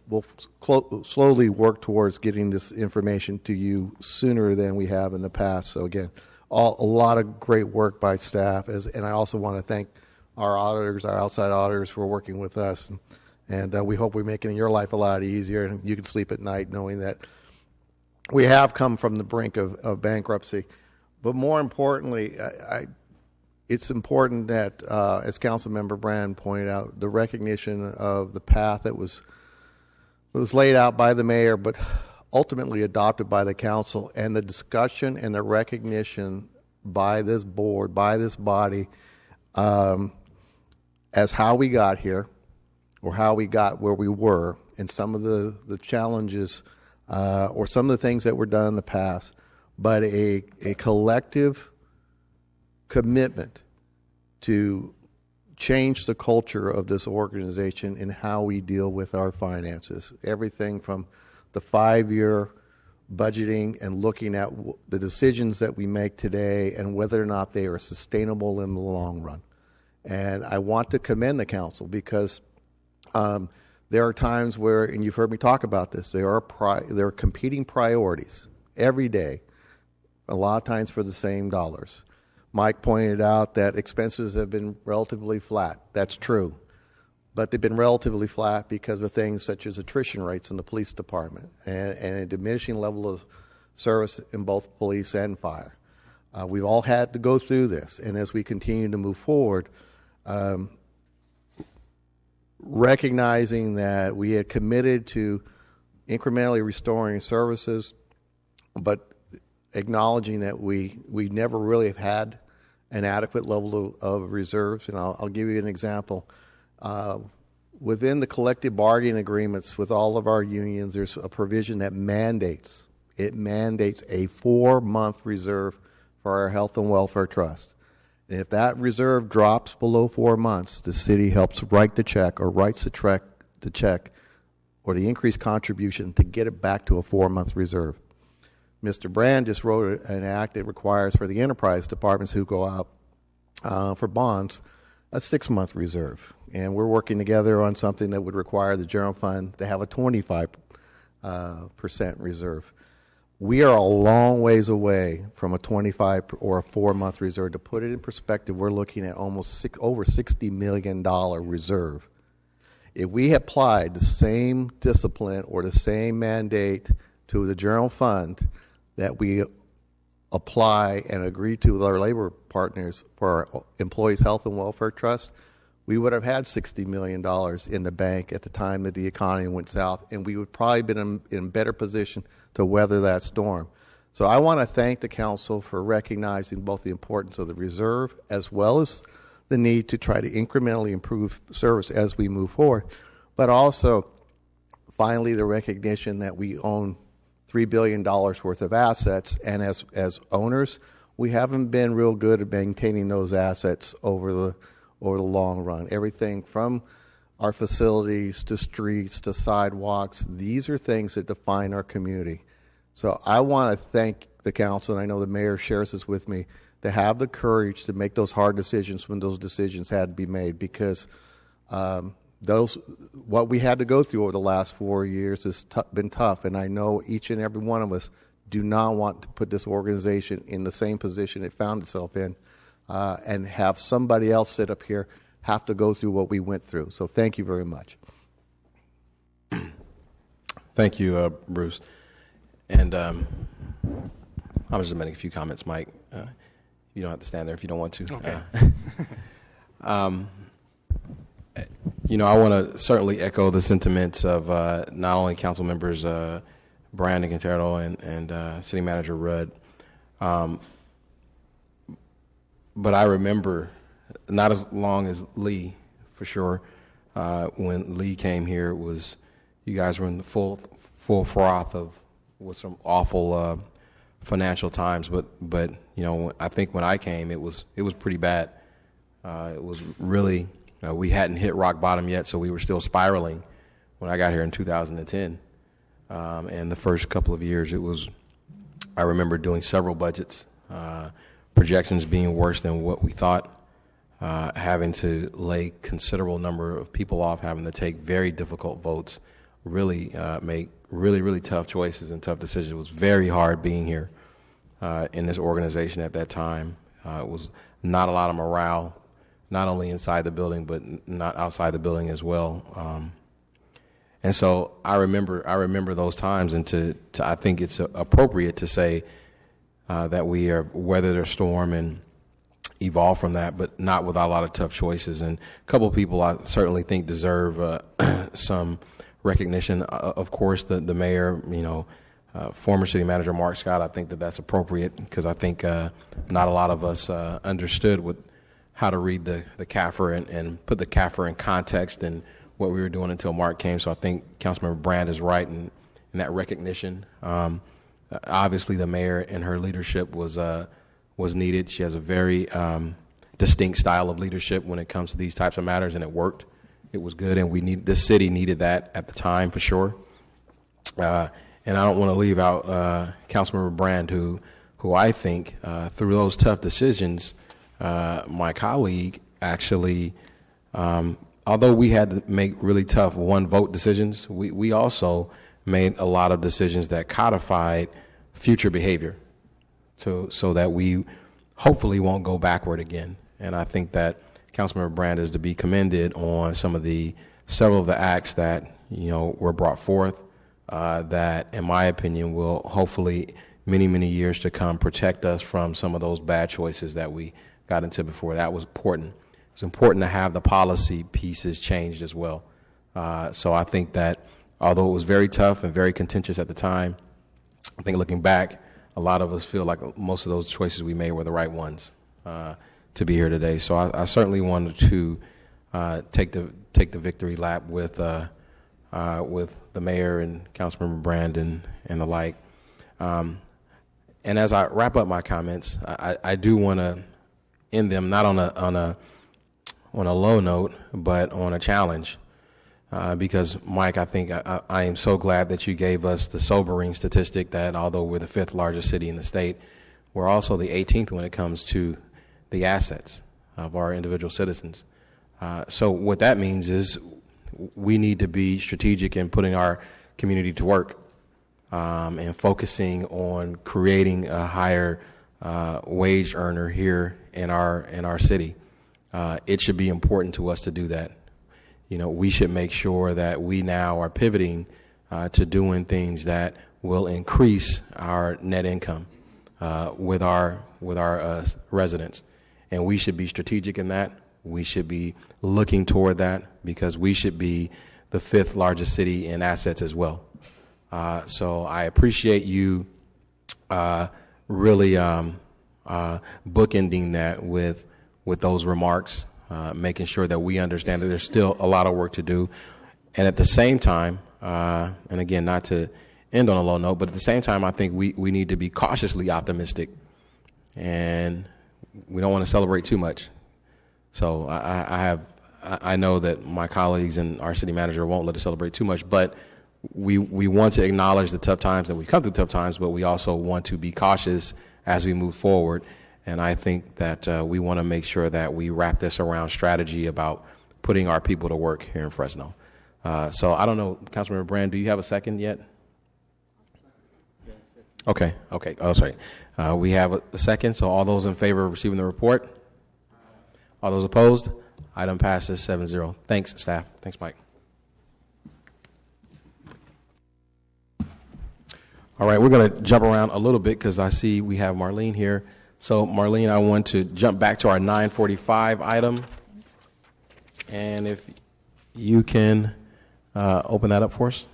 slowly work towards getting this information to you sooner than we have in the past. So again, a lot of great work by staff, and I also want to thank our auditors, our outside auditors, for working with us. And we hope we're making your life a lot easier, and you can sleep at night knowing that we have come from the brink of bankruptcy. But more importantly, it's important that, as Councilmember Brand pointed out, the recognition of the path that was laid out by the mayor, but ultimately adopted by the council, and the discussion and the recognition by this board, by this body, as how we got here, or how we got where we were, and some of the challenges or some of the things that were done in the past, but a collective commitment to change the culture of this organization and how we deal with our finances. Everything from the 5-year budgeting and looking at the decisions that we make today and whether or not they are sustainable in the long run. And I want to commend the council because there are times where, and you've heard me talk about this, there are competing priorities every day, a lot of times for the same dollars. Mike pointed out that expenses have been relatively flat. That's true. But they've been relatively flat because of things such as attrition rates in the police department and a diminishing level of service in both police and fire. We've all had to go through this, and as we continue to move forward, recognizing that we had committed to incrementally restoring services, but acknowledging that we never really have had an adequate level of reserves. And I'll give you an example. Within the collective bargaining agreements with all of our unions, there's a provision that mandates a 4-month reserve for our health and welfare trust. And if that reserve drops below 4 months, the city helps write the check or writes the check or the increased contribution to get it back to a 4-month reserve. Mr. Brand just wrote an act that requires for the enterprise departments who go out for bonds a 6-month reserve. And we're working together on something that would require the general fund to have a 25% reserve. We are a long ways away from a 25 or a 4-month reserve. To put it in perspective, we're looking at almost over $60 million reserve. If we applied the same discipline or the same mandate to the general fund that we apply and agree to with our labor partners for our employees' health and welfare trust, we would have had $60 million in the bank at the time that the economy went south, and we would probably been in better position to weather that storm. So I want to thank the council for recognizing both the importance of the reserve as well as the need to try to incrementally improve service as we move forward, but also finally the recognition that we own $3 billion worth of assets, and as owners, we haven't been real good at maintaining those assets over the long run. Everything from our facilities to streets to sidewalks, these are things that define our community. So I want to thank the council, and I know the mayor shares this with me, to have the courage to make those hard decisions when those decisions had to be made, because what we had to go through over the last 4 years has been tough, and I know each and every one of us do not want to put this organization in the same position it found itself in, and have somebody else sit up here have to go through what we went through. So thank you very much. Thank you, Bruce. And I'm just making a few comments, Mike. You don't have to stand there if you don't want to. Okay. I want to certainly echo the sentiments of not only council members Brand and Quintero and City Manager Rudd, but I remember not as long as Lee, for sure. When Lee came here, you guys were in the full froth of with some awful financial times, but I think when I came, it was pretty bad. It was really we hadn't hit rock bottom yet, so we were still spiraling when I got here in 2010. And the first couple of years, I remember doing several budgets, projections being worse than what we thought, having to lay considerable number of people off, having to take very difficult votes, really make really tough choices and tough decisions. It was very hard being here in this organization at that time. It was not a lot of morale, not only inside the building, but not outside the building as well. And so I remember those times, and I think it's appropriate to say that we are weathered a storm and evolve from that, but not without a lot of tough choices. And a couple of people I certainly think deserve some recognition. Of course, the mayor, former city manager Mark Scott. I think that's appropriate, because I think not a lot of us understood how to read the CAFR and put the CAFR in context and what we were doing until Mark came. So I think Councilmember Brand is right in that recognition. Obviously, the mayor and her leadership was needed. She has a very distinct style of leadership when it comes to these types of matters, and it worked. It was good, and this city needed that at the time for sure. And I don't want to leave out Councilmember Brand, who I think through those tough decisions, my colleague actually, although we had to make really tough one-vote decisions, we also made a lot of decisions that codified future behavior, so that we hopefully won't go backward again. And I think that Councilmember Brand is to be commended on several of the acts that were brought forth, that, in my opinion, will hopefully many years to come protect us from some of those bad choices that we got into before. That was important. It's important to have the policy pieces changed as well. So I think that although it was very tough and very contentious at the time, I think looking back, a lot of us feel like most of those choices we made were the right ones to be here today. So I certainly wanted to take the victory lap with the mayor and Councilmember Brand and the like. And as I wrap up my comments, I do want to end them not on a low note, but on a challenge. Because, Mike, I think I am so glad that you gave us the sobering statistic that although we're the 5th largest city in the state, we're also the 18th when it comes to the assets of our individual citizens. So what that means is we need to be strategic in putting our community to work and focusing on creating a higher wage earner here in our city. It should be important to us to do that. We should make sure that we now are pivoting to doing things that will increase our net income with our residents, and we should be strategic in that. We should be looking toward that, because we should be the 5th largest city in assets as well. So I appreciate you really bookending that with those remarks. Making sure that we understand that there's still a lot of work to do. And at the same time, And again, not to end on a low note, but at the same time, I think we need to be cautiously optimistic, and we don't want to celebrate too much. So I know that my colleagues and our city manager won't let us celebrate too much, but we want to acknowledge the tough times, that we come through tough times, but we also want to be cautious as we move forward. And I think that we want to make sure that we wrap this around strategy about putting our people to work here in Fresno. So I don't know, Councilmember Brand, do you have a second yet? Okay. Oh, sorry. We have a second. So all those in favor of receiving the report? All those opposed? Item passes 7-0. Thanks, staff. Thanks, Mike. All right, we're going to jump around a little bit because I see we have Marlene here. So, Marlene, I want to jump back to our 9:45 item. And if you can open that up for us.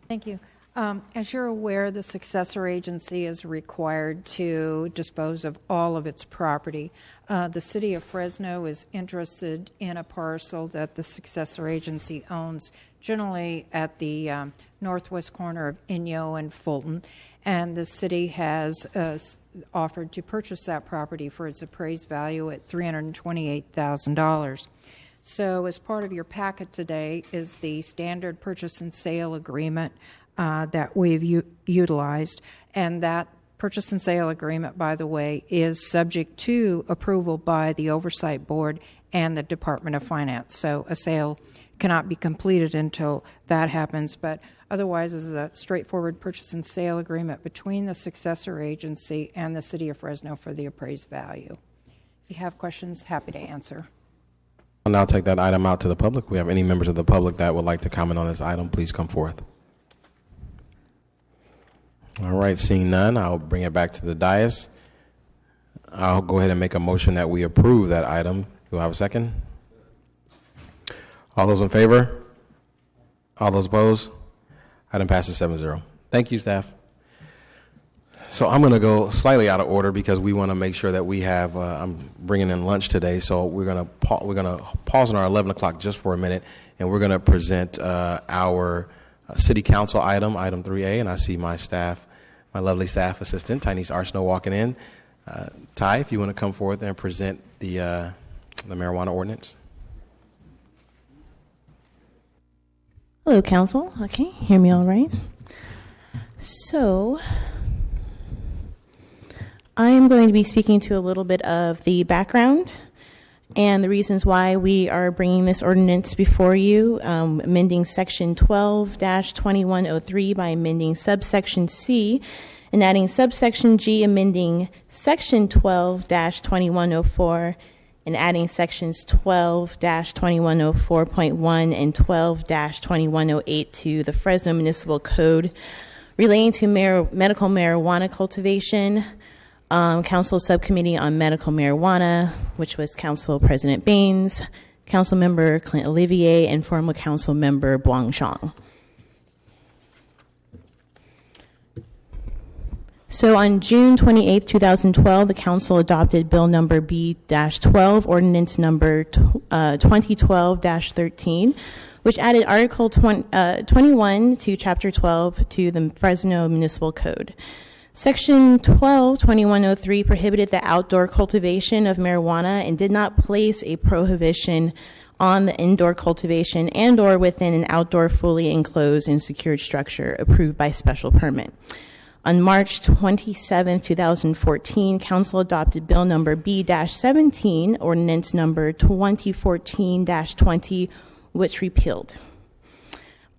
Thank you. As you're aware, the successor agency is required to dispose of all of its property. The city of Fresno is interested in a parcel that the successor agency owns, generally at the northwest corner of Inyo and Fulton, and the city has offered to purchase that property for its appraised value at $328,000. So as part of your packet today is the standard purchase and sale agreement that we've utilized, and that purchase and sale agreement, by the way, is subject to approval by the Oversight Board and the Department of Finance. So a sale cannot be completed until that happens, but otherwise this is a straightforward purchase and sale agreement between the successor agency and the city of Fresno for the appraised value. If you have questions, happy to answer. I'll now take that item out to the public. If we have any members of the public that would like to comment on this item, please come forth. All right, seeing none, I'll bring it back to the dais. I'll go ahead and make a motion that we approve that item. Do I have a second? All those in favor? All those opposed? Item passes 7-0. Thank you, staff. So I'm going to go slightly out of order because we want to make sure that we have, I'm bringing in lunch today, so we're going to pause on our 11 o'clock just for a minute, and we're going to present our City Council item 3A, and I see my staff, my lovely staff assistant, Tynese Arsenault, walking in. Ty, if you want to come forward and present the marijuana ordinance. Hello, Council. Okay, hear me all right? So, I am going to be speaking to a little bit of the background and the reasons why we are bringing this ordinance before you, amending Section 12-2103 by amending subsection C and adding subsection G, amending Section 12-2104 and adding sections 12-2104.1 and 12-2108 to the Fresno Municipal Code relating to medical marijuana cultivation. Council Subcommittee on Medical Marijuana, which was Council President Baines, Council Member Clint Olivier, and former Council Member Buang Zhang. So on June 28, 2012, the Council adopted Bill Number B-12, Ordinance Number 2012-13, which added Article 21 to Chapter 12 to the Fresno Municipal Code. Section 12-2103 prohibited the outdoor cultivation of marijuana and did not place a prohibition on the indoor cultivation and or within an outdoor fully enclosed and secured structure approved by special permit. On March 27, 2014, Council adopted Bill Number B-17, Ordinance Number 2014-20, which repealed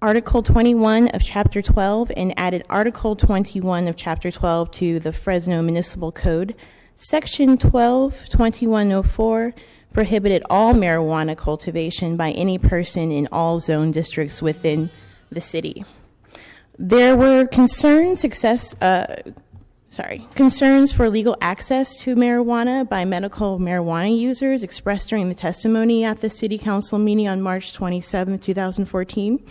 Article 21 of Chapter 12 and added Article 21 of Chapter 12 to the Fresno Municipal Code. Section 12-2104 prohibited all marijuana cultivation by any person in all zone districts within the city. There were concerns for legal access to marijuana by medical marijuana users expressed during the testimony at the City Council meeting on March 27, 2014.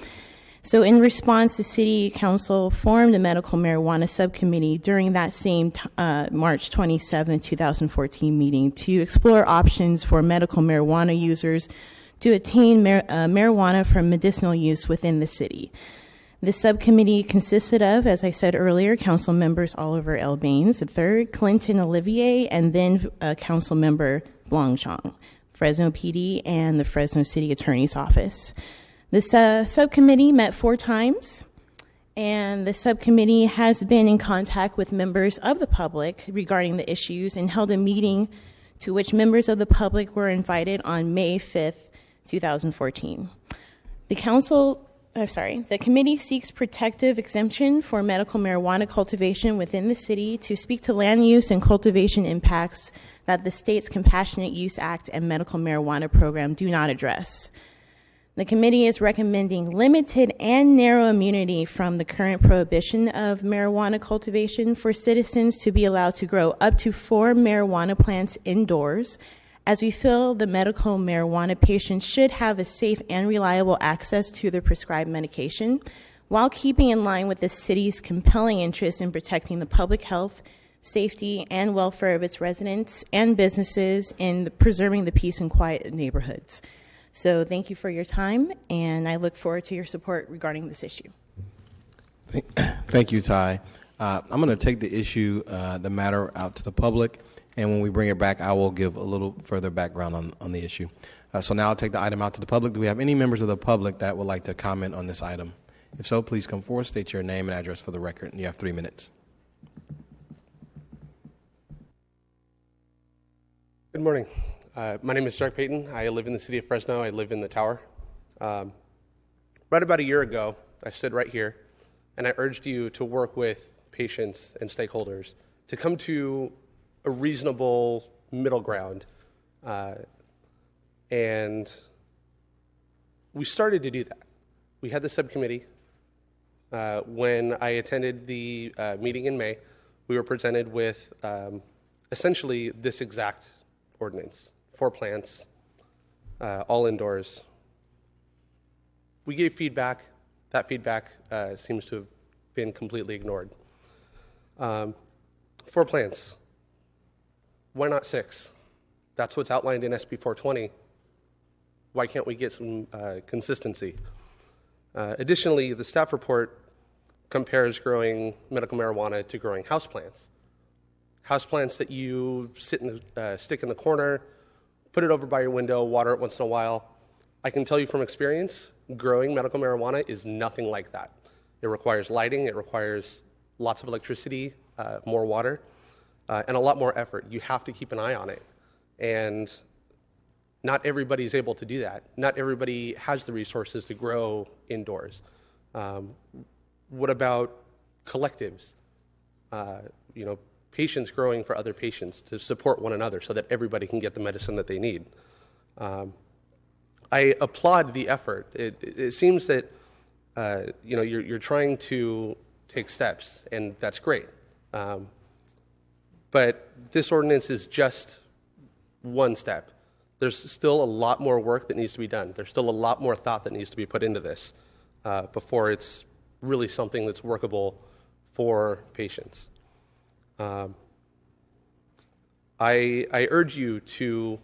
So in response, the City Council formed a medical marijuana subcommittee during that same March 27, 2014 meeting to explore options for medical marijuana users to attain marijuana for medicinal use within the city. This subcommittee consisted of, as I said earlier, council members Oliver L. Baines III, Clinton Olivier, and then council member Blanc Chong, Fresno PD, and the Fresno City Attorney's Office. This subcommittee met 4 times, and the subcommittee has been in contact with members of the public regarding the issues and held a meeting to which members of the public were invited on May 5th, 2014. The committee seeks protective exemption for medical marijuana cultivation within the city to speak to land use and cultivation impacts that the state's Compassionate Use Act and medical marijuana program do not address. The committee is recommending limited and narrow immunity from the current prohibition of marijuana cultivation for citizens to be allowed to grow up to 4 marijuana plants indoors, as we feel the medical marijuana patients should have a safe and reliable access to their prescribed medication, while keeping in line with the city's compelling interest in protecting the public health, safety, and welfare of its residents and businesses in preserving the peace and quiet of neighborhoods. So thank you for your time, and I look forward to your support regarding this issue. Thank you, Ty. I'm going to take the matter out to the public, and when we bring it back, I will give a little further background on the issue. So now I'll take the item out to the public. Do we have any members of the public that would like to comment on this item? If so, please come forward, state your name and address for the record, and you have 3 minutes. Good morning. My name is Jack Payton. I live in the city of Fresno. I live in the Tower. Right about a year ago, I stood right here, and I urged you to work with patients and stakeholders to come to a reasonable middle ground. And we started to do that. We had the subcommittee. When I attended the meeting in May, we were presented with essentially this exact ordinance. 4 plants, all indoors. We gave feedback. That feedback seems to have been completely ignored. 4 plants. Why not 6? That's what's outlined in SB 420. Why can't we get some consistency? Additionally, the staff report compares growing medical marijuana to growing houseplants. Houseplants that you stick in the corner, put it over by your window, water it once in a while. I can tell you from experience, growing medical marijuana is nothing like that. It requires lighting, it requires lots of electricity, more water, and a lot more effort. You have to keep an eye on it. And not everybody is able to do that. Not everybody has the resources to grow indoors. What about collectives? Patients growing for other patients to support one another so that everybody can get the medicine that they need. I applaud the effort. It seems that you're trying to take steps, and that's great. But this ordinance is just one step. There's still a lot more work that needs to be done. There's still a lot more thought that needs to be put into this before it's really something that's workable for patients. I urge you to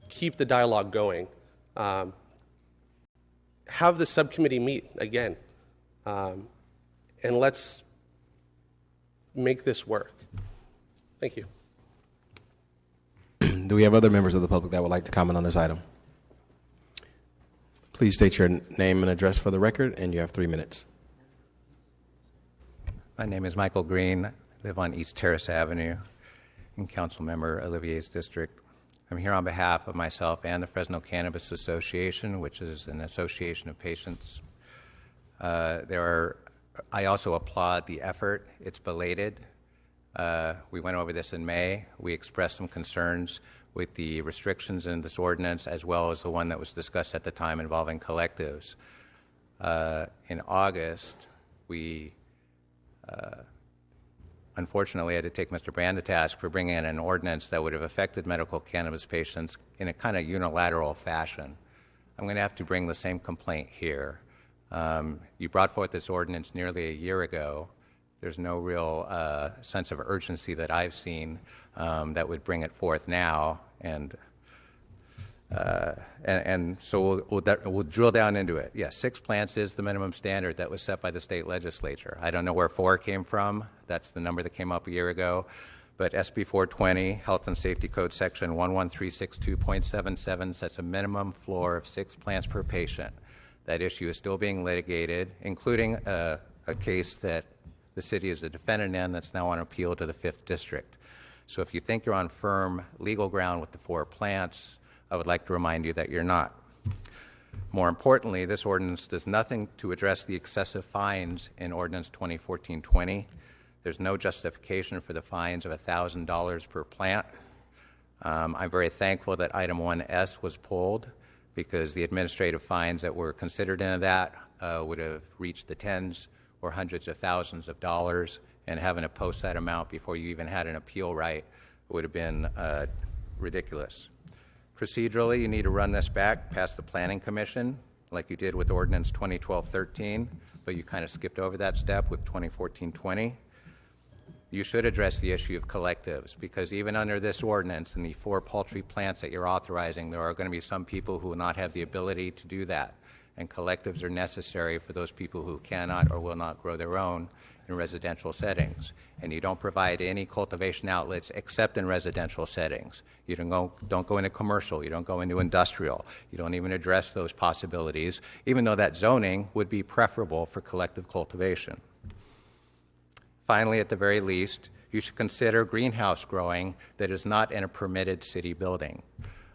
keep the dialogue going. Have the subcommittee meet again, and let's make this work. Thank you. Do we have other members of the public that would like to comment on this item? Please state your name and address for the record, and you have 3 minutes. My name is Michael Green. I live on East Terrace Avenue in Councilmember Olivier's district. I'm here on behalf of myself and the Fresno Cannabis Association, which is an association of patients. I also applaud the effort. It's belated. We went over this in May. We expressed some concerns with the restrictions in this ordinance, as well as the one that was discussed at the time involving collectives. In August, we unfortunately had to take Mr. Brand to task for bringing in an ordinance that would have affected medical cannabis patients in a kind of unilateral fashion. I'm going to have to bring the same complaint here. You brought forth this ordinance nearly a year ago. There's no real sense of urgency that I've seen that would bring it forth now. And And so we'll drill down into it. Yes, 6 plants is the minimum standard that was set by the state legislature. I don't know where 4 came from. That's the number that came up a year ago. But SB 420, Health and Safety Code Section 11362.77 sets a minimum floor of 6 plants per patient. That issue is still being litigated, including a case that the city is a defendant in that's now on appeal to the 5th District. So if you think you're on firm legal ground with the 4 plants, I would like to remind you that you're not. More importantly, this ordinance does nothing to address the excessive fines in Ordinance 2014-20. There's no justification for the fines of $1,000 per plant. I'm very thankful that item 1S was pulled because the administrative fines that were considered in that would have reached the tens or hundreds of thousands of dollars, and having to post that amount before you even had an appeal right would have been ridiculous. Procedurally, you need to run this back past the Planning Commission like you did with Ordinance 2012-13, but you kind of skipped over that step with 2014-20. You should address the issue of collectives, because even under this ordinance and the 4 poultry plants that you're authorizing, there are going to be some people who will not have the ability to do that, and collectives are necessary for those people who cannot or will not grow their own in residential settings. And you don't provide any cultivation outlets except in residential settings. You don't go into commercial, you don't go into industrial, you don't even address those possibilities, even though that zoning would be preferable for collective cultivation. Finally, at the very least, you should consider greenhouse growing that is not in a permitted city building.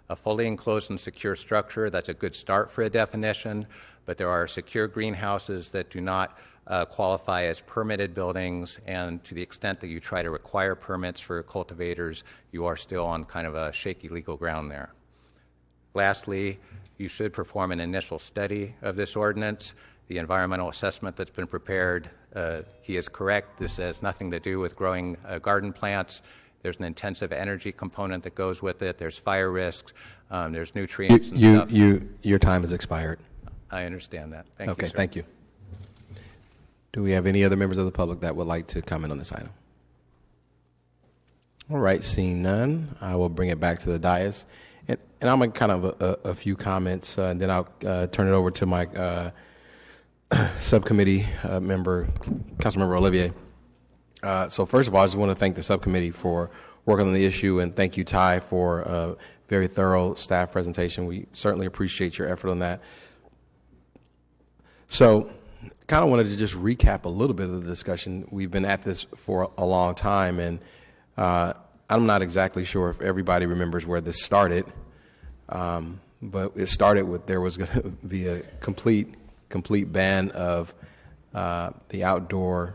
A fully enclosed and secure structure, that's a good start for a definition, but there are secure greenhouses that do not qualify as permitted buildings, and to the extent that you try to require permits for cultivators, you are still on kind of a shaky legal ground there. Lastly, you should perform an initial study of this ordinance. The environmental assessment that's been prepared, he is correct. This has nothing to do with growing garden plants. There's an intensive energy component that goes with it. There's fire risks. There's nutrients and stuff. Your time has expired. I understand that. Thank you, Okay, sir. thank you. Do we have any other members of the public that would like to comment on this item? All right, seeing none, I will bring it back to the dais. And I'll make kind of a few comments, and then I'll turn it over to my subcommittee member, Councilmember Olivier. So first of all, I just want to thank the subcommittee for working on the issue, and thank you, Ty, for a very thorough staff presentation. We certainly appreciate your effort on that. So kind of wanted to just recap a little bit of the discussion. We've been at this for a long time, and I'm not exactly sure if everybody remembers where this started, but it started with there was going to be a complete ban of the outdoor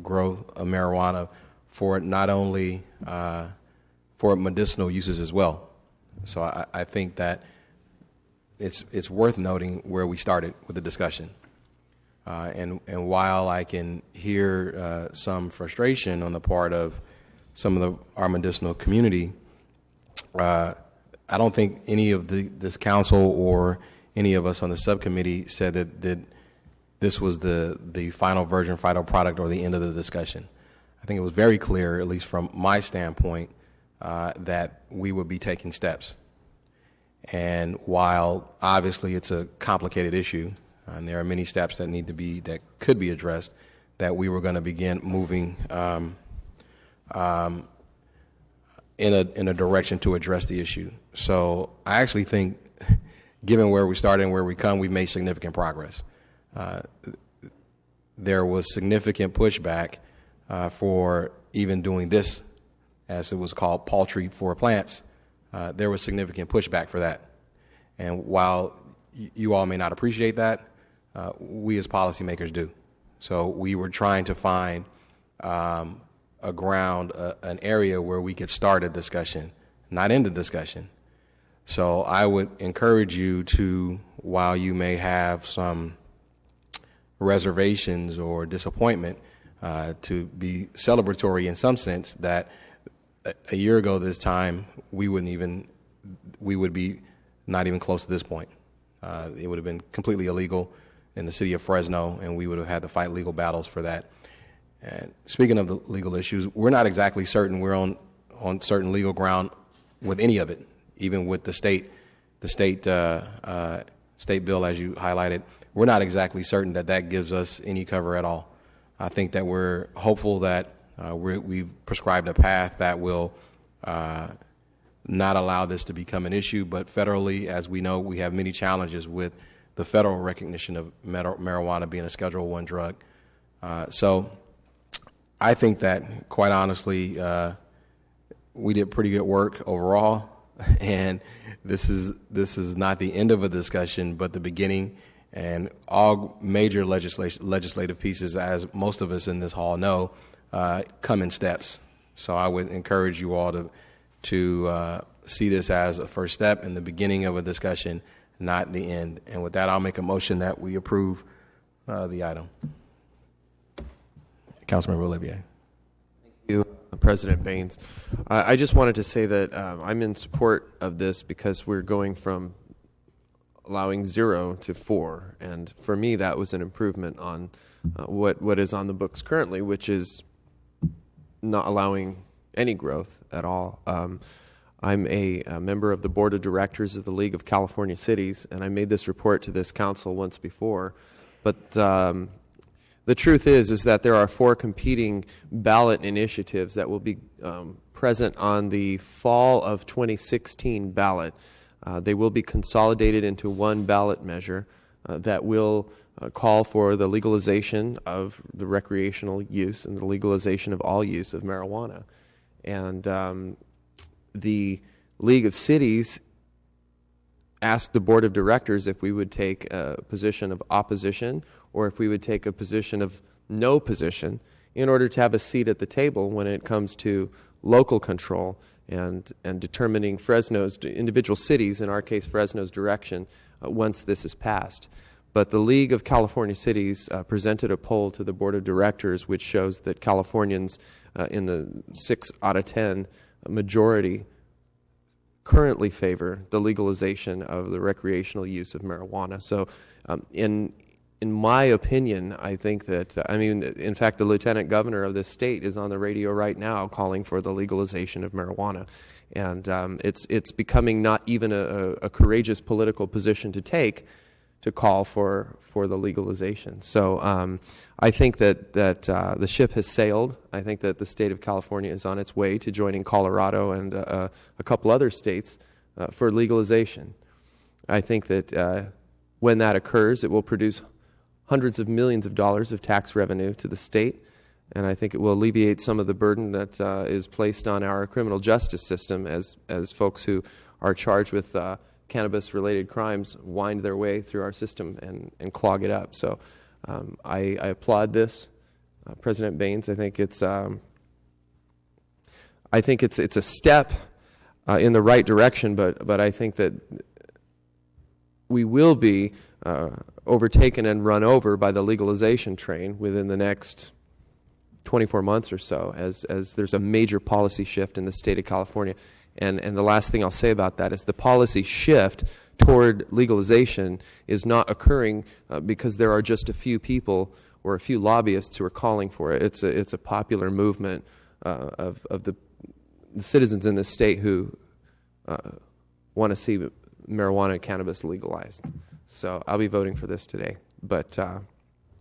growth of marijuana for not only for medicinal uses as well. So I think that it's worth noting where we started with the discussion. And while I can hear some frustration on the part of some of our medicinal community, I don't think any of this council or any of us on the subcommittee said that this was the final version, final product, or the end of the discussion. I think it was very clear, at least from my standpoint, that we would be taking steps. And while obviously it's a complicated issue, and there are many steps that could be addressed, that we were going to begin moving in a direction to address the issue. So I actually think, given where we started and where we come, we've made significant progress. There was significant pushback for even doing this, as it was called, poultry for plants. There was significant pushback for that. And while you all may not appreciate that, we as policymakers do. So we were trying to find a ground, an area where we could start a discussion, not end the discussion. So I would encourage you to, while you may have some reservations or disappointment, to be celebratory in some sense that a year ago this time we would be not even close to this point. It would have been completely illegal in the city of Fresno, and we would have had to fight legal battles for that. And speaking of the legal issues, we're not exactly certain we're on certain legal ground with any of it, even with the state state state bill, as you highlighted, we're not exactly certain that that gives us any cover at all. I think that we're hopeful that we've prescribed a path that will not allow this to become an issue. But federally, as we know, we have many challenges with the federal recognition of marijuana being a Schedule I drug. So I think that, quite honestly, we did pretty good work overall, and this is not the end of a discussion, but the beginning. And all major legislative pieces, as most of us in this hall know, come in steps. So I would encourage you all to see this as a first step and the beginning of a discussion, not the end. And with that, I'll make a motion that we approve the item. Councilmember Olivier. Thank you, President Baines. I just wanted to say that I'm in support of this because we're going from allowing 0 to 4, and for me that was an improvement on what is on the books currently, which is not allowing any growth at all. I'm a member of the board of directors of the League of California Cities, and I made this report to this council once before, but the truth is that there are 4 competing ballot initiatives that will be present on the fall of 2016 ballot. They will be consolidated into one ballot measure that will call for the legalization of the recreational use and the legalization of all use of marijuana. And the League of Cities asked the Board of Directors if we would take a position of opposition or if we would take a position of no position in order to have a seat at the table when it comes to local control and determining Fresno's, individual cities, in our case Fresno's direction, once this is passed. But the League of California Cities presented a poll to the Board of Directors which shows that Californians in the 6 out of 10 majority currently favor the legalization of the recreational use of marijuana. So in my opinion, I think that, in fact, the lieutenant governor of this state is on the radio right now calling for the legalization of marijuana. And it's becoming not even a courageous political position to take to call for the legalization. So I think that the ship has sailed. I think that the state of California is on its way to joining Colorado and a couple other states for legalization. I think that when that occurs, it will produce hundreds of millions of dollars of tax revenue to the state, and I think it will alleviate some of the burden that is placed on our criminal justice system as folks who are charged with cannabis-related crimes wind their way through our system and clog it up. So I applaud this, President Baines. I think it's a step in the right direction, but I think that we will be overtaken and run over by the legalization train within the next 24 months or so, as there's a major policy shift in the state of California. And the last thing I'll say about that is the policy shift toward legalization is not occurring because there are just a few people or a few lobbyists who are calling for it. It's a popular movement of the citizens in this state who want to see marijuana and cannabis legalized. So I'll be voting for this today. But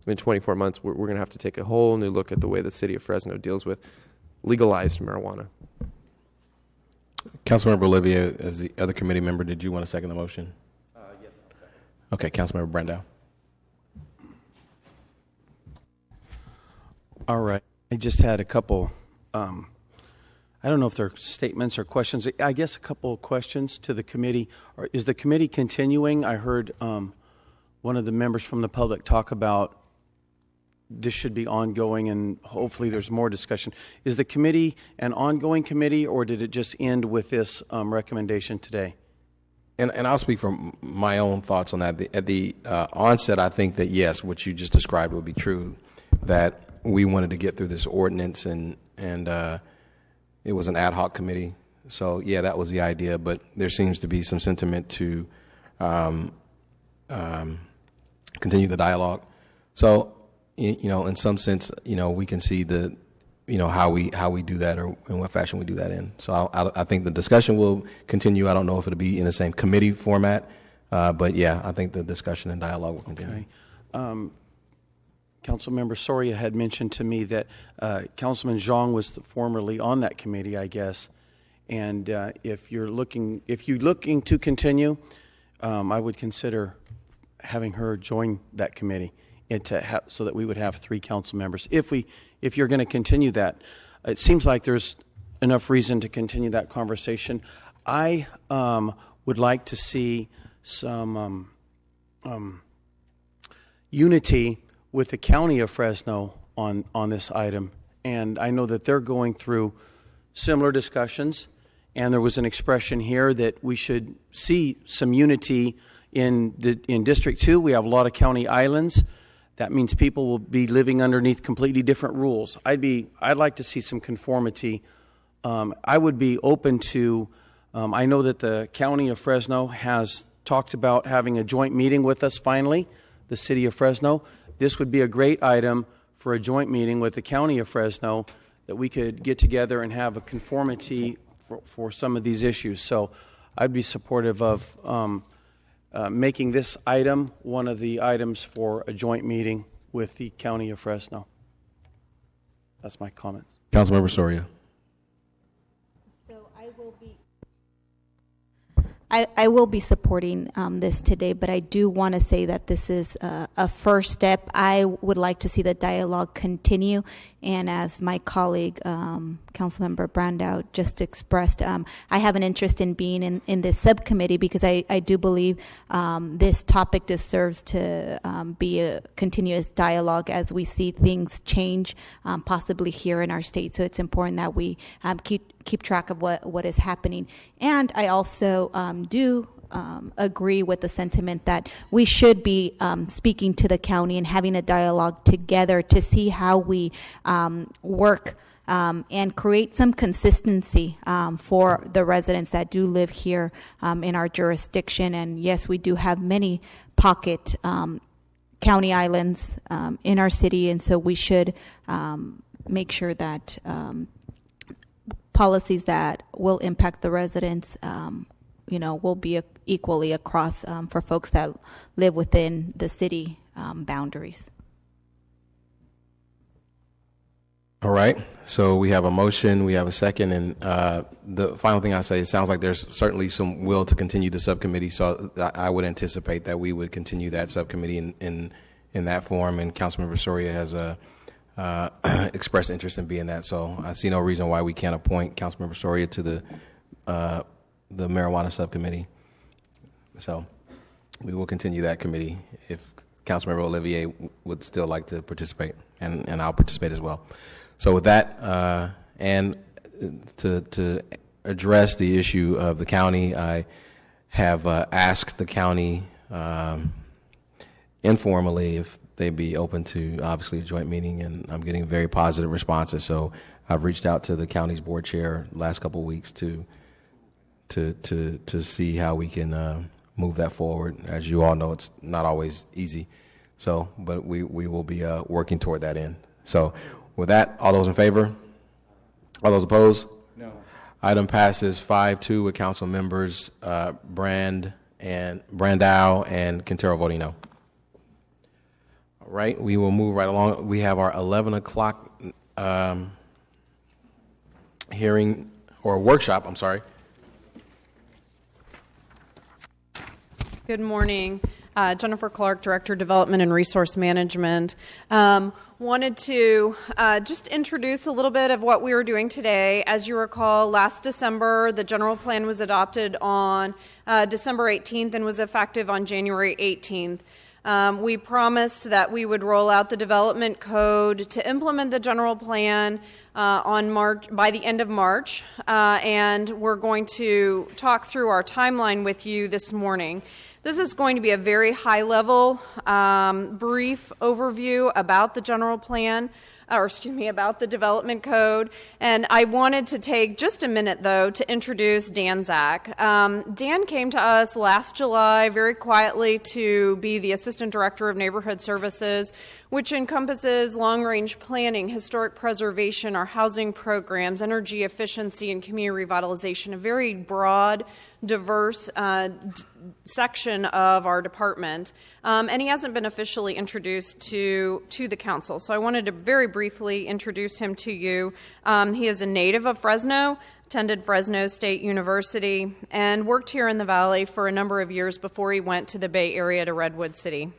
in 24 months, we're going to have to take a whole new look at the way the city of Fresno deals with legalized marijuana. Councilmember Olivier, as the other committee member, did you want to second the motion? Yes, I'll second. Okay, Councilmember Brandow. All right. I just had a couple, I don't know if they're statements or questions. I guess a couple of questions to the committee. Is the committee continuing? I heard one of the members from the public talk about this should be ongoing and hopefully there's more discussion. Is the committee an ongoing committee or did it just end with this recommendation today? And I'll speak from my own thoughts on that. At the onset, I think that yes, what you just described would be true, that we wanted to get through this ordinance and it was an ad hoc committee. So yeah, that was the idea, but there seems to be some sentiment to continue the dialogue. So, in some sense, we can see the how we do that or in what fashion we do that in. So I think the discussion will continue. I don't know if it'll be in the same committee format, but yeah, I think the discussion and dialogue will continue. Okay. Councilmember Soria had mentioned to me that Councilman Zhang was formerly on that committee, I guess. And if you're looking to continue, I would consider having her join that committee, and so that we would have 3 council members. If you're going to continue that, it seems like there's enough reason to continue that conversation. I would like to see some unity with the county of Fresno on this item, and I know that they're going through similar discussions, and there was an expression here that we should see some unity in District 2. We have a lot of county islands. That means people will be living underneath completely different rules. I'd like to see some conformity. I would be open to, I know that the county of Fresno has talked about having a joint meeting with us finally, the city of Fresno. This would be a great item for a joint meeting with the county of Fresno, that we could get together and have a conformity for some of these issues. So I'd be supportive of making this item one of the items for a joint meeting with the county of Fresno. That's my comment. Councilmember Soria. I will be supporting this today, but I do want to say that this is a first step. I would like to see the dialogue continue, and as my colleague, Councilmember Brandow, just expressed, I have an interest in being in this subcommittee because I do believe this topic deserves to be a continuous dialogue as we see things change, possibly here in our state. So it's important that we keep track of what is happening. And I also do agree with the sentiment that we should be speaking to the county and having a dialogue together to see how we work and create some consistency for the residents that do live here in our jurisdiction. And yes, we do have many pocket county islands in our city, and so we should make sure that policies that will impact the residents will be equally across for folks that live within the city boundaries. All right. So we have a motion, we have a second, and the final thing I say, it sounds like there's certainly some will to continue the subcommittee. So I would anticipate that we would continue that subcommittee in that form. And Councilmember Soria has expressed interest in being that. So I see no reason why we can't appoint Councilmember Soria to the marijuana subcommittee. So we will continue that committee if Councilmember Olivier would still like to participate, and I'll participate as well. So with that, and to address the issue of the county, I have asked the county informally if they'd be open to obviously a joint meeting, and I'm getting very positive responses. So I've reached out to the county's board chair last couple of weeks to see how we can move that forward. As you all know, it's not always easy. So, but we will be working toward that end. So with that, all those in favor? All those opposed? No. Item passes 5-2 with council members Brandow and Quintero voting no. All right, we will move right along. We have our 11 o'clock hearing, or workshop, I'm sorry. Good morning. Jennifer Clark, Director, Development and Resource Management. Wanted to just introduce a little bit of what we were doing today. As you recall, last December, the general plan was adopted on December 18th and was effective on January 18th. We promised that we would roll out the development code to implement the general plan by the end of March, and we're going to talk through our timeline with you this morning. This is going to be a very high-level, brief overview about the general plan. about the development code. And I wanted to take just a minute, though, to introduce Dan Zach. Dan came to us last July very quietly to be the Assistant Director of Neighborhood Services, which encompasses long-range planning, historic preservation, our housing programs, energy efficiency, and community revitalization, a very broad, diverse section of our department. And he hasn't been officially introduced to the council, so I wanted to very briefly introduce him to you. He is a native of Fresno, attended Fresno State University, and worked here in the Valley for a number of years before he went to the Bay Area to Redwood City.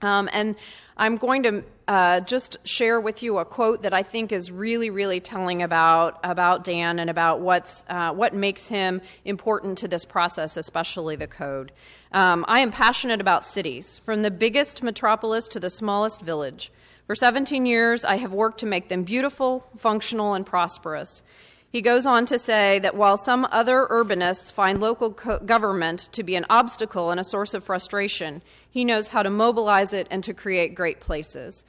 And I'm going to just share with you a quote that I think is really, really telling about Dan and about what makes him important to this process, especially the code. I am passionate about cities, from the biggest metropolis to the smallest village. For 17 years, I have worked to make them beautiful, functional, and prosperous. He goes on to say that while some other urbanists find local government to be an obstacle and a source of frustration, he knows how to mobilize it and to create great places.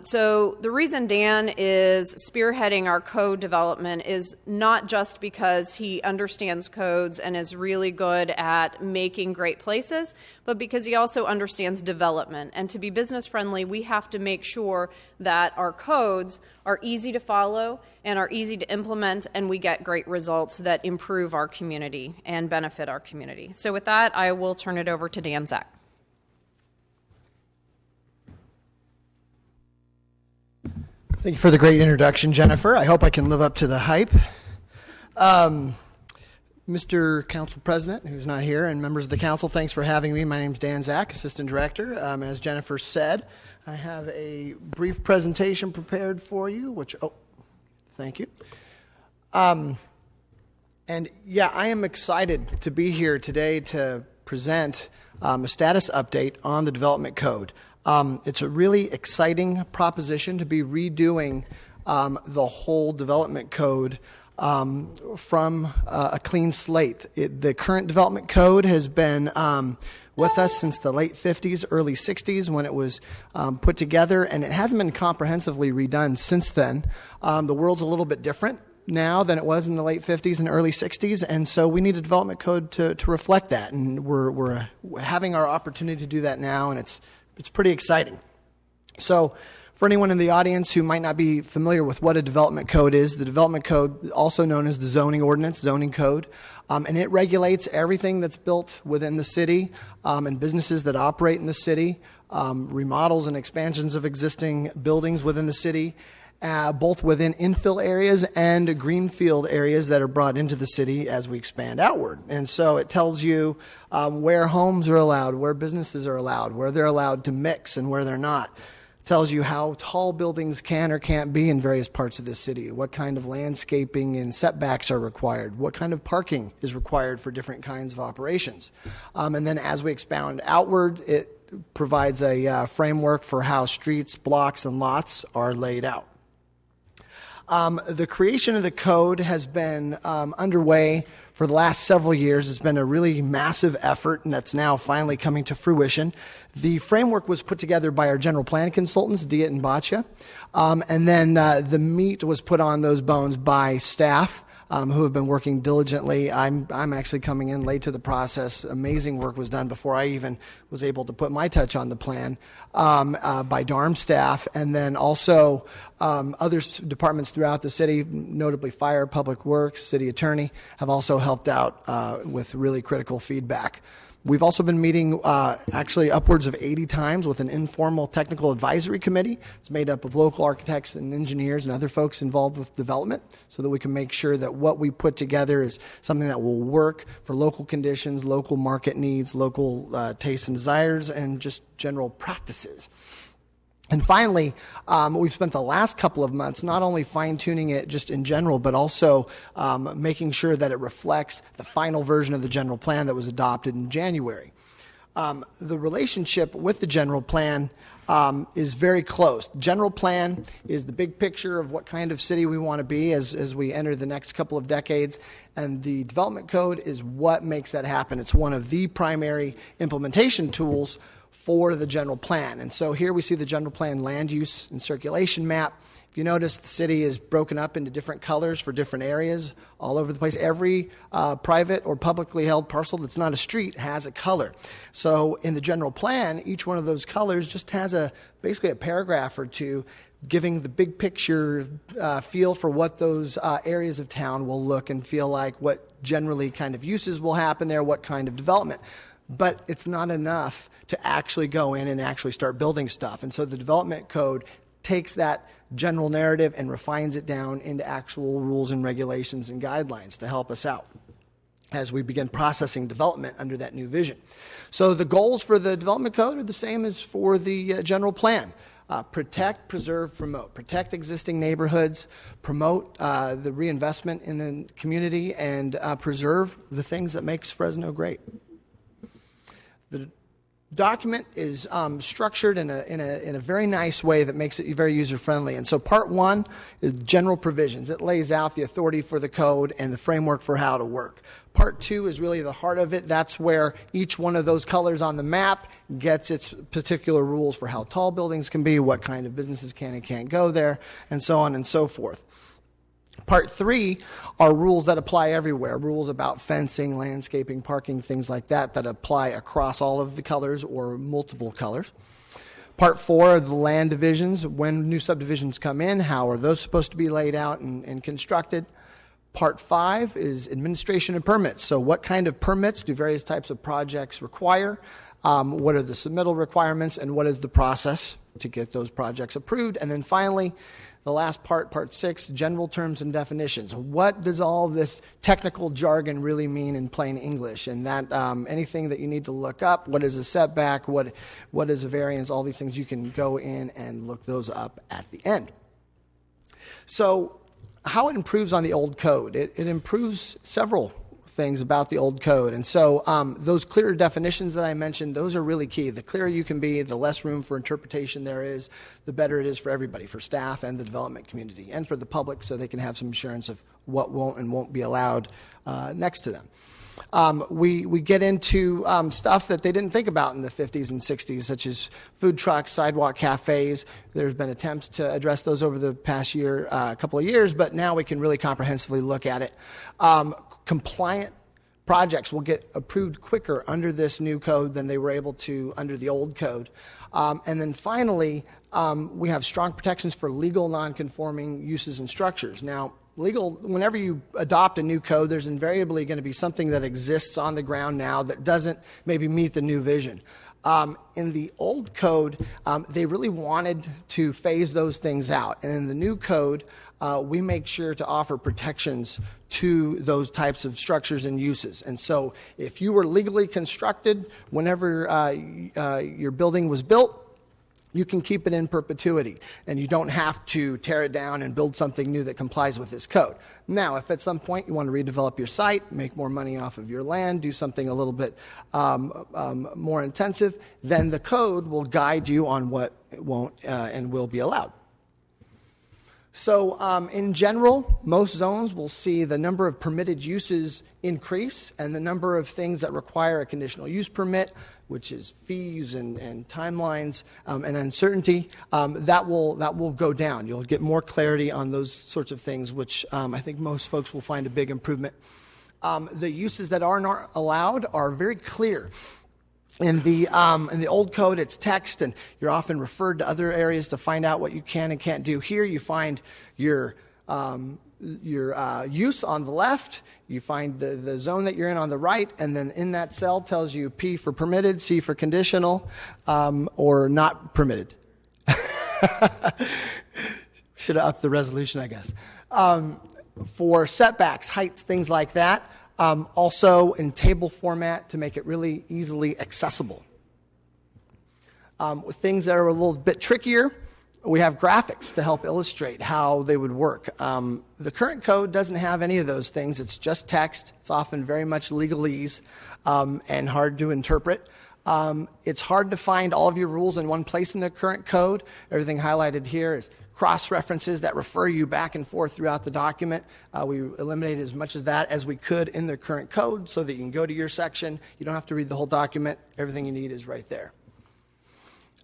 So the reason Dan is spearheading our code development is not just because he understands codes and is really good at making great places, but because he also understands development. And to be business friendly, we have to make sure that our codes are easy to follow and are easy to implement, and we get great results that improve our community and benefit our community. So with that, I will turn it over to Dan Zach. Thank you for the great introduction, Jennifer. I hope I can live up to the hype. Mr. Council President, who's not here, and members of the council, thanks for having me. My name is Dan Zach, Assistant Director. As Jennifer said, I have a brief presentation prepared for you, thank you. And yeah, I am excited to be here today to present a status update on the development code. It's a really exciting proposition to be redoing the whole development code from a clean slate. The current development code has been with us since the late 50s, early 60s when it was put together, and it hasn't been comprehensively redone since then. The world's a little bit different now than it was in the late 50s and early 60s, and so we need a development code to reflect that, and we're having our opportunity to do that now, and it's pretty exciting. So for anyone in the audience who might not be familiar with what a development code is, the development code, also known as the zoning ordinance, zoning code, and it regulates everything that's built within the city and businesses that operate in the city, remodels and expansions of existing buildings within the city, both within infill areas and greenfield areas that are brought into the city as we expand outward. And so it tells you where homes are allowed, where businesses are allowed, where they're allowed to mix and where they're not. It tells you how tall buildings can or can't be in various parts of the city, what kind of landscaping and setbacks are required, what kind of parking is required for different kinds of operations. And then as we expound outward, it provides a framework for how streets, blocks, and lots are laid out. The creation of the code has been underway for the last several years. It's been a really massive effort, and that's now finally coming to fruition. The framework was put together by our general plan consultants, Diet and Baccia, and then the meat was put on those bones by staff who have been working diligently. I'm actually coming in late to the process. Amazing work was done before I even was able to put my touch on the plan by DARM staff, and then also other departments throughout the city, notably fire, public works, city attorney, have also helped out with really critical feedback. We've also been meeting actually upwards of 80 times with an informal technical advisory committee. It's made up of local architects and engineers and other folks involved with development so that we can make sure that what we put together is something that will work for local conditions, local market needs, local tastes and desires, and just general practices. And finally, we've spent the last couple of months not only fine-tuning it just in general, but also making sure that it reflects the final version of the general plan that was adopted in January. The relationship with the general plan is very close. The general plan is the big picture of what kind of city we want to be as we enter the next couple of decades, and the development code is what makes that happen. It's one of the primary implementation tools for the general plan. And so here we see the general plan land use and circulation map. If you notice, the city is broken up into different colors for different areas all over the place. Every private or publicly held parcel that's not a street has a color. So in the general plan, each one of those colors just has basically a paragraph or two giving the big picture feel for what those areas of town will look and feel like, what generally kind of uses will happen there, what kind of development. But it's not enough to actually go in and actually start building stuff. And so the development code takes that general narrative and refines it down into actual rules and regulations and guidelines to help us out as we begin processing development under that new vision. So the goals for the development code are the same as for the general plan. Protect, preserve, promote. Protect existing neighborhoods, promote the reinvestment in the community, and preserve the things that makes Fresno great. The document is structured in a very nice way that makes it very user-friendly. And so part one is general provisions. It lays out the authority for the code and the framework for how to work. Part two is really the heart of it. That's where each one of those colors on the map gets its particular rules for how tall buildings can be, what kind of businesses can and can't go there, and so on and so forth. Part three are rules that apply everywhere, rules about fencing, landscaping, parking, things like that apply across all of the colors or multiple colors. Part four are the land divisions. When new subdivisions come in, how are those supposed to be laid out and constructed? Part five is administration and permits. So what kind of permits do various types of projects require? What are the submittal requirements, and what is the process to get those projects approved? And then finally, the last part, part six, general terms and definitions. What does all this technical jargon really mean in plain English? And that anything that you need to look up, what is a setback, what is a variance, all these things, you can go in and look those up at the end. So how it improves on the old code. It improves several things about the old code. And so those clear definitions that I mentioned, those are really key. The clearer you can be, the less room for interpretation there is, the better it is for everybody, for staff and the development community, and for the public, so they can have some assurance of what won't and won't be allowed next to them. We get into stuff that they didn't think about in the 50s and 60s, such as food trucks, sidewalk cafes. There's been attempts to address those over the past year, couple of years, but now we can really comprehensively look at it. Compliant projects will get approved quicker under this new code than they were able to under the old code. And then finally, we have strong protections for legal non-conforming uses and structures. Now, whenever you adopt a new code, there's invariably going to be something that exists on the ground now that doesn't maybe meet the new vision. In the old code, they really wanted to phase those things out. And in the new code, we make sure to offer protections to those types of structures and uses. And so if you were legally constructed whenever your building was built, you can keep it in perpetuity, and you don't have to tear it down and build something new that complies with this code. Now, if at some point you want to redevelop your site, make more money off of your land, do something a little bit more intensive, then the code will guide you on what won't and will be allowed. So in general, most zones will see the number of permitted uses increase, and the number of things that require a conditional use permit, which is fees and timelines and uncertainty, that will go down. You'll get more clarity on those sorts of things, which I think most folks will find a big improvement. The uses that are not allowed are very clear. In the old code, it's text, and you're often referred to other areas to find out what you can and can't do. Here, you find your use on the left, you find the zone that you're in on the right, and then in that cell tells you P for permitted, C for conditional, or not permitted. Should have upped the resolution, I guess. For setbacks, heights, things like that. Also in table format to make it really easily accessible. With things that are a little bit trickier, we have graphics to help illustrate how they would work. The current code doesn't have any of those things. It's just text. It's often very much legalese and hard to interpret. It's hard to find all of your rules in one place in the current code. Everything highlighted here is cross-references that refer you back and forth throughout the document. We eliminated as much of that as we could in the current code so that you can go to your section. You don't have to read the whole document. Everything you need is right there.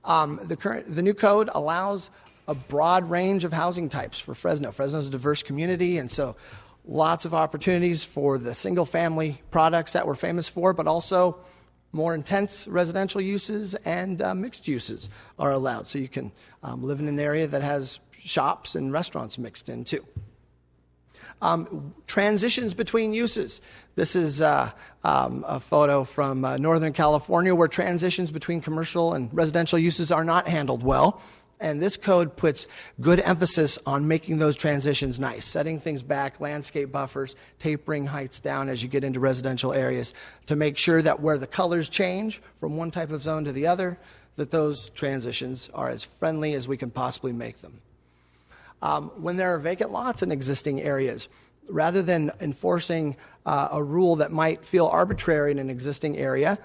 The new code allows a broad range of housing types for Fresno. Fresno is a diverse community, and so lots of opportunities for the single-family products that we're famous for, but also more intense residential uses and mixed uses are allowed. So you can live in an area that has shops and restaurants mixed in too. Transitions between uses. This is a photo from Northern California where transitions between commercial and residential uses are not handled well. And this code puts good emphasis on making those transitions nice, setting things back, landscape buffers, tapering heights down as you get into residential areas to make sure that where the colors change from one type of zone to the other, that those transitions are as friendly as we can possibly make them. When there are vacant lots in existing areas, rather than enforcing a rule that might feel arbitrary in an existing area,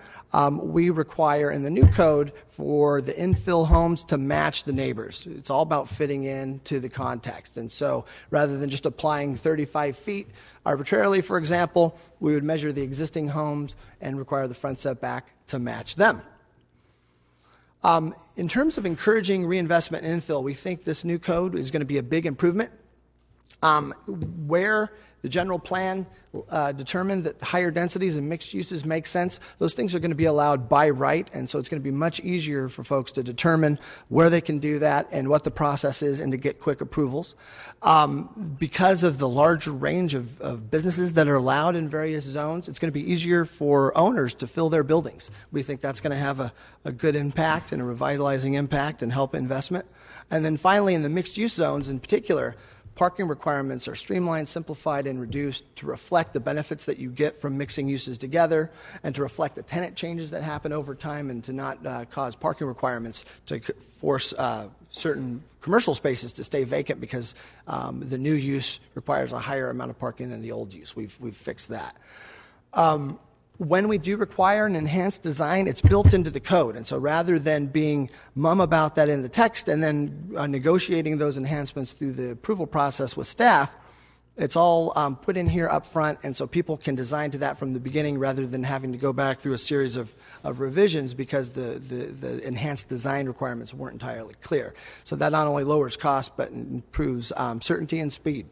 we require in the new code for the infill homes to match the neighbors. It's all about fitting in to the context. And so rather than just applying 35 feet arbitrarily, for example, we would measure the existing homes and require the front setback to match them. In terms of encouraging reinvestment in infill, we think this new code is going to be a big improvement. Where the general plan determined that higher densities and mixed uses make sense, those things are going to be allowed by right, and so it's going to be much easier for folks to determine where they can do that and what the process is and to get quick approvals. Because of the larger range of businesses that are allowed in various zones, it's going to be easier for owners to fill their buildings. We think that's going to have a good impact and a revitalizing impact and help investment. And then finally, in the mixed use zones in particular, parking requirements are streamlined, simplified, and reduced to reflect the benefits that you get from mixing uses together and to reflect the tenant changes that happen over time and to not cause parking requirements to force certain commercial spaces to stay vacant because the new use requires a higher amount of parking than the old use. We've fixed that. When we do require an enhanced design, it's built into the code. And so rather than being mum about that in the text and then negotiating those enhancements through the approval process with staff, it's all put in here up front, and so people can design to that from the beginning rather than having to go back through a series of revisions because the enhanced design requirements weren't entirely clear. So that not only lowers cost, but improves certainty and speed.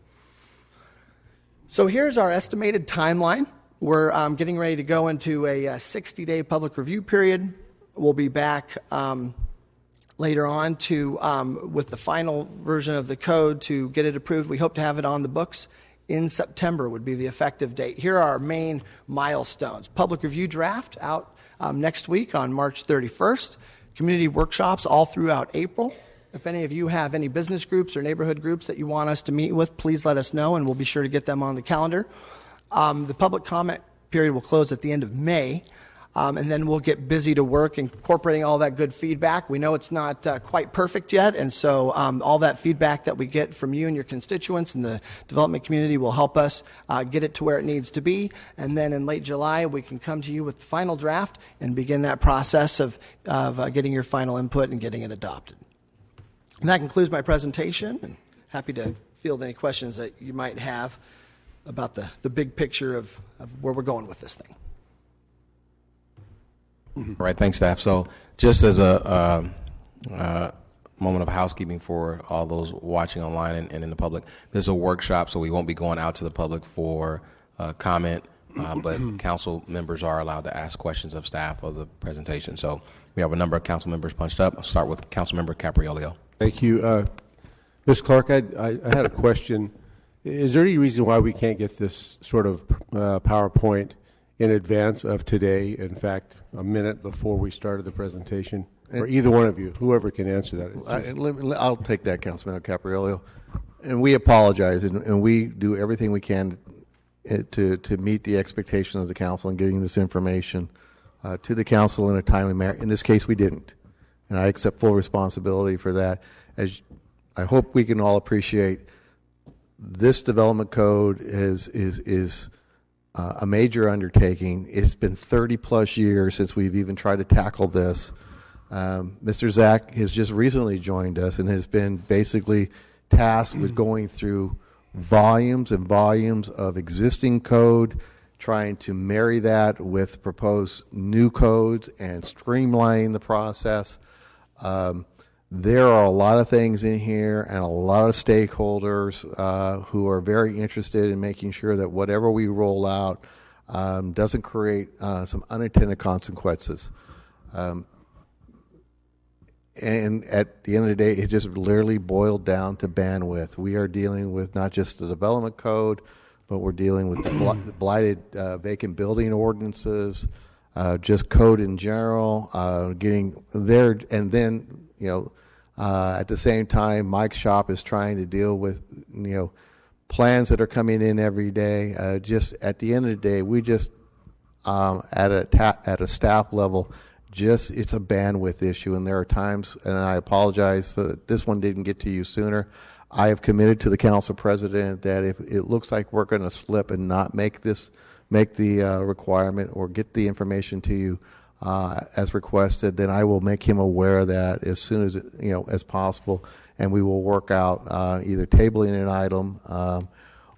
So here's our estimated timeline. We're getting ready to go into a 60-day public review period. We'll be back later on with the final version of the code to get it approved. We hope to have it on the books in September would be the effective date. Here are our main milestones. Public review draft out next week on March 31st. Community workshops all throughout April. If any of you have any business groups or neighborhood groups that you want us to meet with, please let us know and we'll be sure to get them on the calendar. The public comment period will close at the end of May, and then we'll get busy to work incorporating all that good feedback. We know it's not quite perfect yet, and so all that feedback that we get from you and your constituents and the development community will help us get it to where it needs to be. And then in late July, we can come to you with the final draft and begin that process of getting your final input and getting it adopted. And that concludes my presentation, and happy to field any questions that you might have about the big picture of where we're going with this thing. All right, thanks, staff. So just as a moment of housekeeping for all those watching online and in the public, this is a workshop, so we won't be going out to the public for comment, but council members are allowed to ask questions of staff of the presentation. So we have a number of council members punched up. I'll start with Councilmember Capriolio. Thank you. Ms. Clark, I had a question. Is there any reason why we can't get this sort of PowerPoint in advance of today, in fact, a minute before we started the presentation? Or either one of you, whoever can answer that. I'll take that, Councilman Capriolio. And we apologize, and we do everything we can to meet the expectations of the council in getting this information to the council in a timely manner. In this case, we didn't. And I accept full responsibility for that. As I hope we can all appreciate, this development code is a major undertaking. It's been 30-plus years since we've even tried to tackle this. Mr. Zach has just recently joined us and has been basically tasked with going through volumes and volumes of existing code, trying to marry that with proposed new codes and streamlining the process. There are a lot of things in here and a lot of stakeholders who are very interested in making sure that whatever we roll out doesn't create some unintended consequences. And at the end of the day, it just literally boiled down to bandwidth. We are dealing with not just the development code, but we're dealing with the blighted vacant building ordinances, just code in general, getting there. And then, at the same time, Mike's shop is trying to deal with, plans that are coming in every day. Just at the end of the day, we just, at a staff level, it's a bandwidth issue, and there are times, and I apologize that this one didn't get to you sooner. I have committed to the council president that if it looks like we're going to slip and not make the requirement or get the information to you as requested, then I will make him aware of that as soon as as possible, and we will work out either tabling an item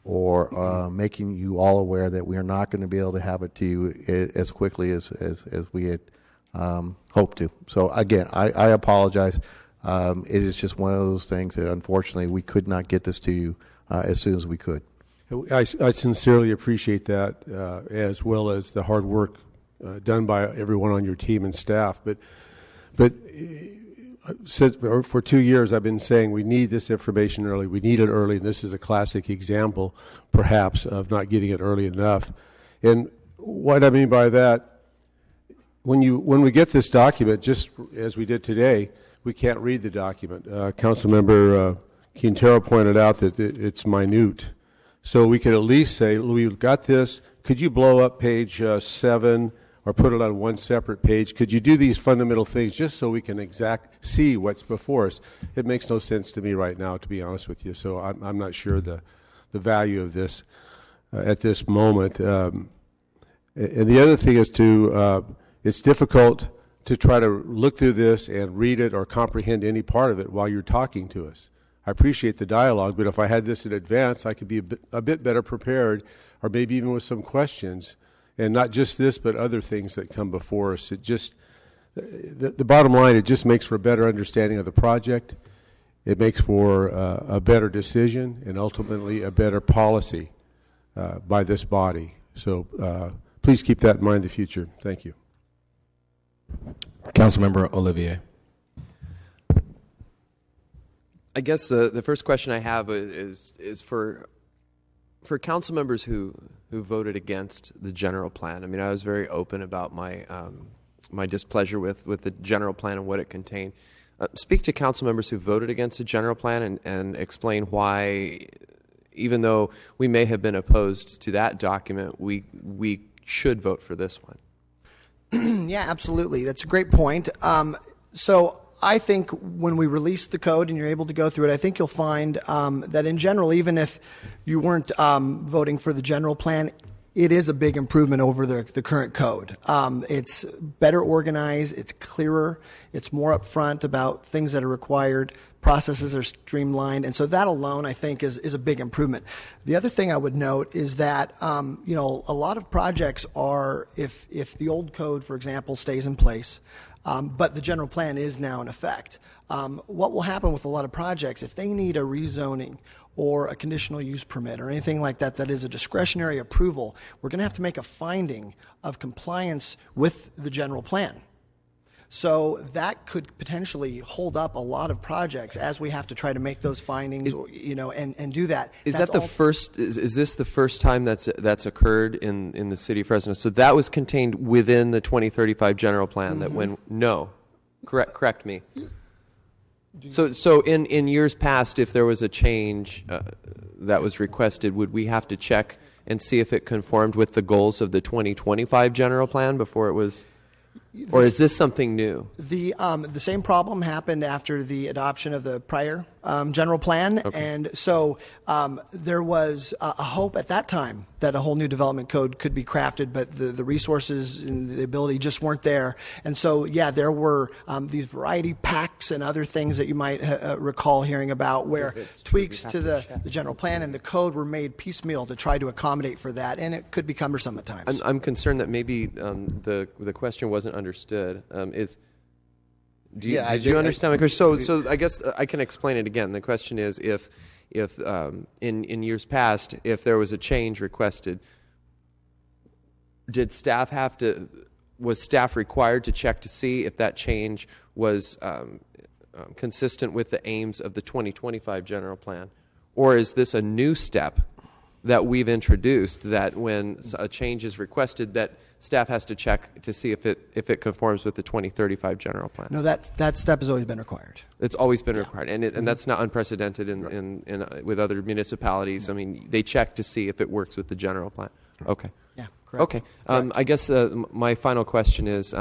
or making you all aware that we are not going to be able to have it to you as quickly as we had hope to. So again, I apologize. It is just one of those things that unfortunately we could not get this to you as soon as we could. I sincerely appreciate that, as well as the hard work done by everyone on your team and staff. But for 2 years I've been saying we need this information early. We need it early, and this is a classic example, perhaps, of not getting it early enough. And what I mean by that, when we get this document, just as we did today, we can't read the document. Councilmember Quintero pointed out that it's minute. So we could at least say, we've got this. Could you blow up page 7 or put it on one separate page? Could you do these fundamental things just so we can see what's before us? It makes no sense to me right now, to be honest with you. So I'm not sure the value of this at this moment. And the other thing is it's difficult to try to look through this and read it or comprehend any part of it while you're talking to us. I appreciate the dialogue, but if I had this in advance, I could be a bit better prepared, or maybe even with some questions, and not just this, but other things that come before us. It just, the bottom line, it just makes for a better understanding of the project. It makes for a better decision and ultimately a better policy by this body. So please keep that in mind in the future. Thank you. Councilmember Olivier. I guess the first question I have is for council members who voted against the general plan. I mean, I was very open about my my displeasure with the general plan and what it contained. Speak to council members who voted against the general plan and explain why, even though we may have been opposed to that document, we should vote for this one. Yeah, absolutely. That's a great point. So I think when we release the code and you're able to go through it, I think you'll find that in general, even if you weren't voting for the general plan, it is a big improvement over the current code. It's better organized, it's clearer, it's more upfront about things that are required, processes are streamlined, and so that alone, I think, is a big improvement. The other thing I would note is that a lot of projects are, if the old code, for example, stays in place, but the general plan is now in effect. What will happen with a lot of projects, if they need a rezoning or a conditional use permit or anything like that that is a discretionary approval, we're going to have to make a finding of compliance with the general plan. So that could potentially hold up a lot of projects as we have to try to make those findings, and do that. Is that the first? Is this the first time that's occurred in the city of Fresno? So that was contained within the 2035 general plan. Mm-hmm. That when correct me. So in years past, if there was a change that was requested, would we have to check and see if it conformed with the goals of the 2025 general plan before it was? Or is this something new? The same problem happened after the adoption of the prior general plan, okay. And so there was a hope at that time that a whole new development code could be crafted, but the resources and the ability just weren't there. And so, yeah, there were these variety packs and other things that you might recall hearing about where tweaks to the general plan and the code were made piecemeal to try to accommodate for that, and it could be cumbersome at times. I'm concerned that maybe the question wasn't understood. Did you understand my question? So I guess I can explain it again. The question is, if in years past, if there was a change requested, was staff required to check to see if that change was consistent with the aims of the 2025 general plan? Or is this a new step that we've introduced, that when a change is requested, that staff has to check to see if it conforms with the 2035 general plan? No, that step has always been required. It's always been required, and that's not unprecedented with other municipalities. I mean, they check to see if it works with the general plan. Okay. Yeah, correct. Okay. I guess my final question is,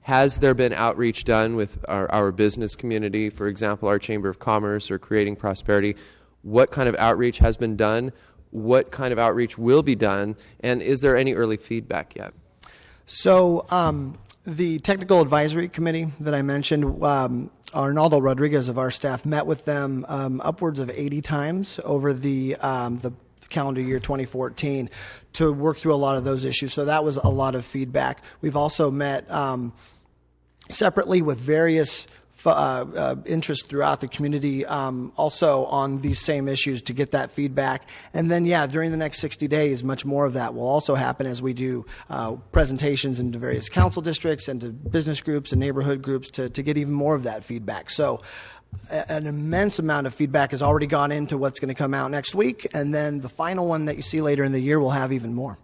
has there been outreach done with our business community, for example, our Chamber of Commerce or Creating Prosperity? What kind of outreach has been done? What kind of outreach will be done? And is there any early feedback yet? So the Technical Advisory Committee that I mentioned, Arnaldo Rodriguez of our staff met with them upwards of 80 times over the calendar year 2014 to work through a lot of those issues. So that was a lot of feedback. We've also met separately with various interest throughout the community also on these same issues to get that feedback. And then, during the next 60 days, much more of that will also happen as we do presentations into various council districts and to business groups and neighborhood groups to get even more of that feedback. So an immense amount of feedback has already gone into what's going to come out next week, and then the final one that you see later in the year will have even more.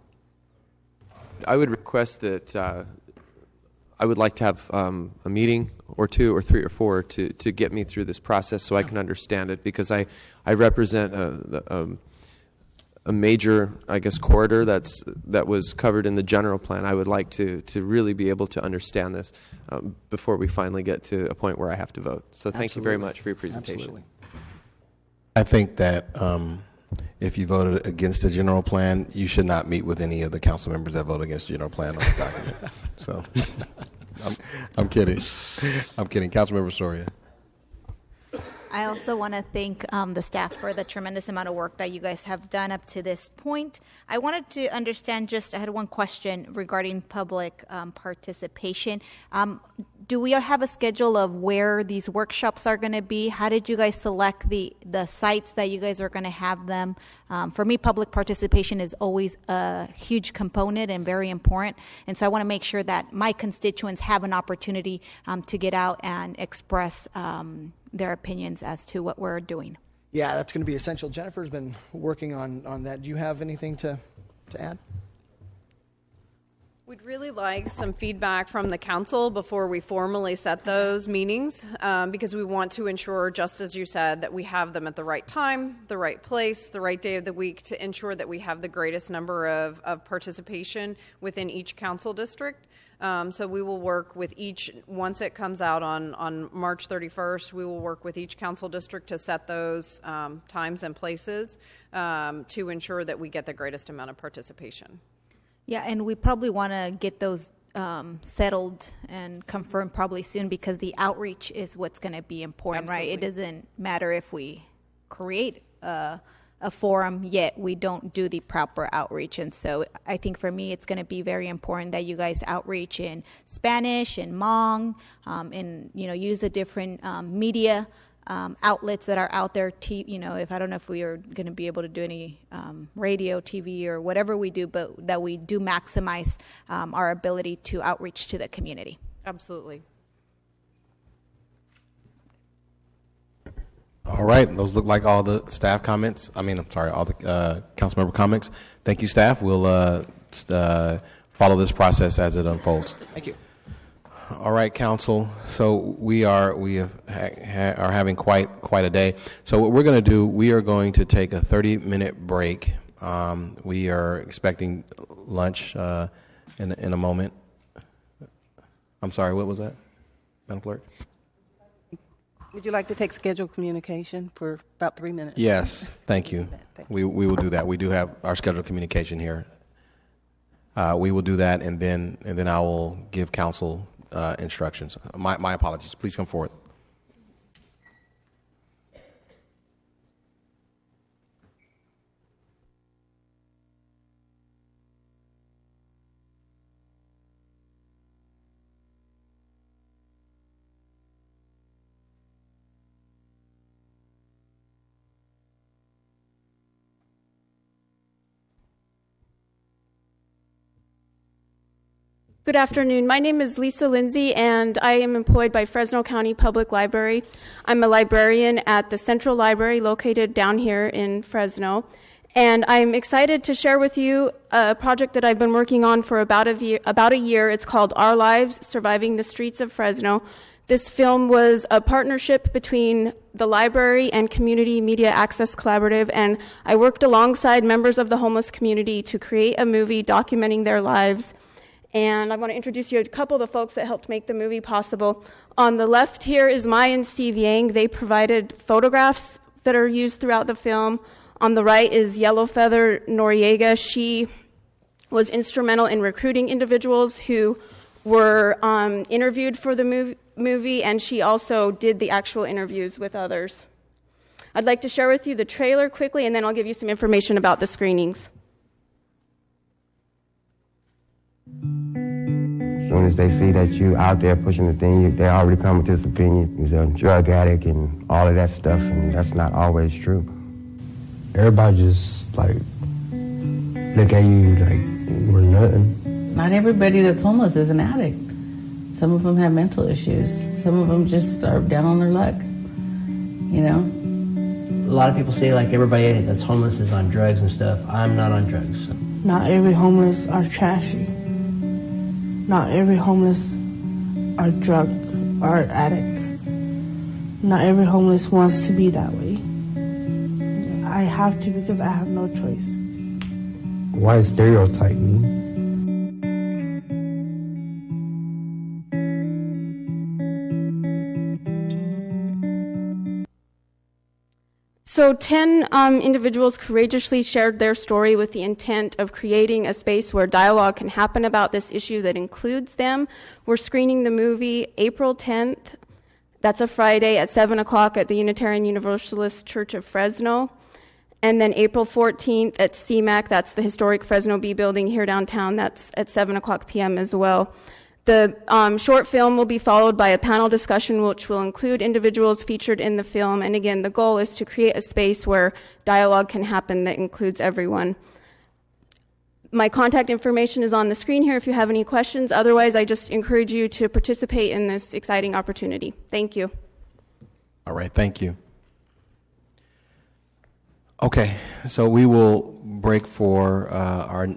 I would request that I would like to have a meeting or two or three or four to get me through this process so I can understand it, because I represent a major, I guess, corridor that was covered in the general plan. I would like to really be able to understand this before we finally get to a point where I have to vote. So thank you very much for your presentation. Absolutely. I think that if you voted against the general plan, you should not meet with any of the council members that vote against the general plan on this document. So I'm kidding. I'm kidding. Councilmember Soria. I also want to thank the staff for the tremendous amount of work that you guys have done up to this point. I wanted to understand I had one question regarding public participation. Do we have a schedule of where these workshops are going to be? How did you guys select the sites that you guys are going to have them? For me, public participation is always a huge component and very important. And so I want to make sure that my constituents have an opportunity to get out and express their opinions as to what we're doing. Yeah, that's going to be essential. Jennifer's been working on that. Do you have anything to add? We'd really like some feedback from the council before we formally set those meetings, because we want to ensure, just as you said, that we have them at the right time, the right place, the right day of the week, to ensure that we have the greatest number of participation within each council district. So we will work with each, once it comes out on March 31st, we will work with each council district to set those times and places to ensure that we get the greatest amount of participation. Yeah, and we probably want to get those settled and confirmed probably soon, because the outreach is what's going to be important, Absolutely. right? It doesn't matter if we create a forum, yet we don't do the proper outreach. And so I think for me, it's going to be very important that you guys outreach in Spanish and Hmong, and use the different media outlets that are out there. If I don't know if we are going to be able to do any radio, TV, or whatever we do, but that we do maximize our ability to outreach to the community. Absolutely. All right. Those look like all the staff comments. All the council member comments. Thank you, staff. We'll follow this process as it unfolds. Thank you. All right, council. So we are having quite a day. So what we're going to do, we are going to take a 30-minute break. We are expecting lunch in a moment. I'm sorry, what was that, Madam Clerk? Would you like to take scheduled communication for about 3 minutes? Yes, thank you. We will do that. We do have our scheduled communication here. We will do that, and then I will give council instructions. My apologies. Please come forward. Good afternoon. My name is Lisa Lindsay, and I am employed by Fresno County Public Library. I'm a librarian at the Central Library located down here in Fresno. And I'm excited to share with you a project that I've been working on for about a year. It's called Our Lives, Surviving the Streets of Fresno. This film was a partnership between the library and Community Media Access Collaborative, and I worked alongside members of the homeless community to create a movie documenting their lives. And I want to introduce you to a couple of the folks that helped make the movie possible. On the left here is Mai and Steve Yang. They provided photographs that are used throughout the film. On the right is Yellowfeather Noriega. She was instrumental in recruiting individuals who were interviewed for the movie, and she also did the actual interviews with others. I'd like to share with you the trailer quickly, and then I'll give you some information about the screenings. As soon as they see that you out there pushing the thing, they already come with this opinion. You're a drug addict and all of that stuff, and that's not always true. Everybody just, like, look at you like we're nothing. Not everybody that's homeless is an addict. Some of them have mental issues. Some of them just are down on their luck, you know? A lot of people say, like, everybody that's homeless is on drugs and stuff. I'm not on drugs. Not every homeless are trashy. Not every homeless are drug or addict. Not every homeless wants to be that way. I have to because I have no choice. Why stereotype me? So 10 individuals courageously shared their story with the intent of creating a space where dialogue can happen about this issue that includes them. We're screening the movie April 10th. That's a Friday at 7 o'clock at the Unitarian Universalist Church of Fresno. And then April 14th at CMAC, that's the historic Fresno B building here downtown. That's at 7 o'clock p.m. as well. The short film will be followed by a panel discussion which will include individuals featured in the film. And again, the goal is to create a space where dialogue can happen that includes everyone. My contact information is on the screen here if you have any questions. Otherwise, I just encourage you to participate in this exciting opportunity. Thank you. All right, thank you. Okay, so we will break for our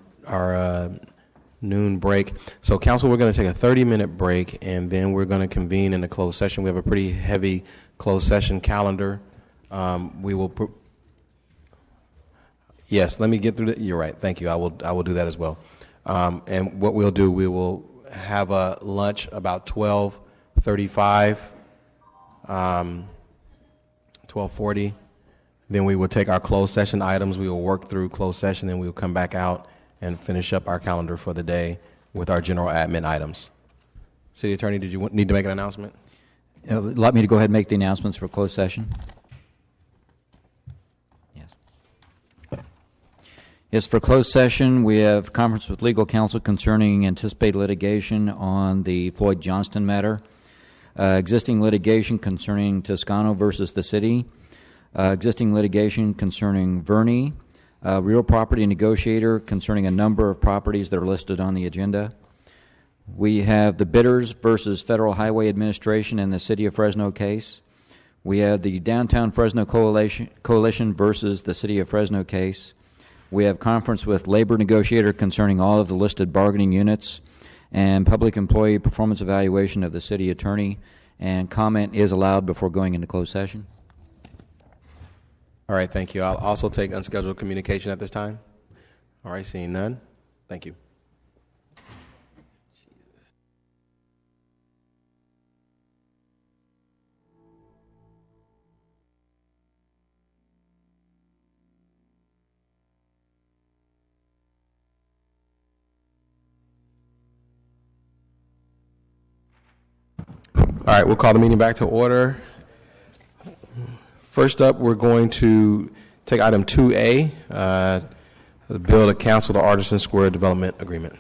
noon break. So, council, we're going to take a 30-minute break, and then we're going to convene in a closed session. We have a pretty heavy closed session calendar. We will. Yes, let me get through. You're right. Thank you. I will do that as well. And what we'll do, we will have a lunch about 12:35, 12:40. Then we will take our closed session items. We will work through closed session, then we will come back out and finish up our calendar for the day with our general admin items. City Attorney, did you need to make an announcement? Allow me to go ahead and make the announcements for closed session. Yes, for closed session, we have conference with legal counsel concerning anticipated litigation on the Floyd Johnston matter, existing litigation concerning Toscano versus the city, existing litigation concerning Verney, real property negotiator concerning a number of properties that are listed on the agenda. We have the bidders versus Federal Highway Administration and the City of Fresno case. We have the Downtown Fresno Coalition versus the City of Fresno case. We have conference with labor negotiator concerning all of the listed bargaining units and public employee performance evaluation of the city attorney, and comment is allowed before going into closed session. All right, thank you. I'll also take unscheduled communication at this time. All right, seeing none. Thank you. All right, we'll call the meeting back to order. First up, we're going to take item 2A, the bill to cancel the Artisan Square Development Agreement.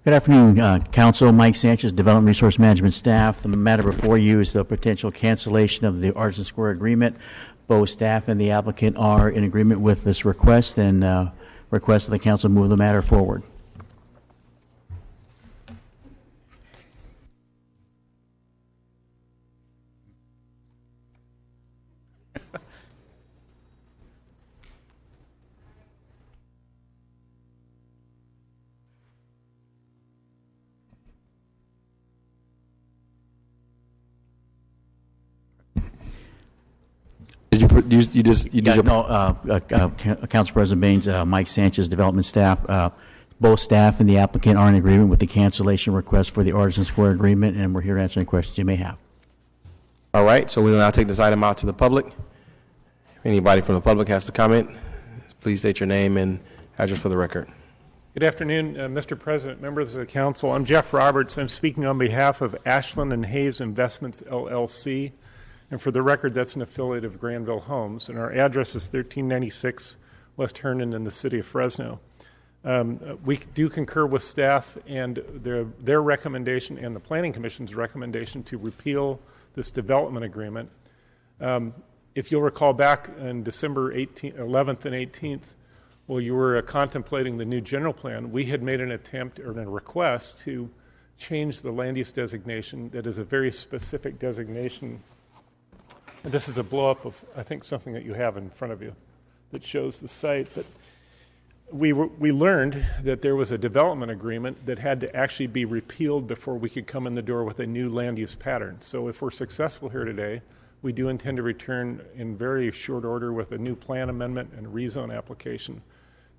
Good afternoon, Council. Mike Sanchez, Development Resource Management staff. The matter before you is the potential cancellation of the Artisan Square Agreement. Both staff and the applicant are in agreement with this request, and we're Request that the council move the matter forward. You did your... Council President Baines, Mike Sanchez, development staff. Both staff and the applicant are in agreement with the cancellation request for the Artisan Square agreement, and we're here to answer any questions you may have. All right, so we will now take this item out to the public. If anybody from the public has to comment, please state your name and address for the record. Good afternoon, Mr. President, members of the council. I'm Jeff Roberts. I'm speaking on behalf of Ashland and Hayes Investments, LLC. And for the record, that's an affiliate of Granville Homes. And our address is 1396 West Herndon in the city of Fresno. We do concur with staff and their recommendation and the Planning Commission's recommendation to repeal this development agreement. If you'll recall back on December 11th and 18th, while you were contemplating the new general plan, we had made an attempt or a request to change the land use designation that is a very specific designation. And this is a blow-up of, I think, something that you have in front of you that shows the site. But we learned that there was a development agreement that had to actually be repealed before we could come in the door with a new land use pattern. So if we're successful here today, we do intend to return in very short order with a new plan amendment and rezone application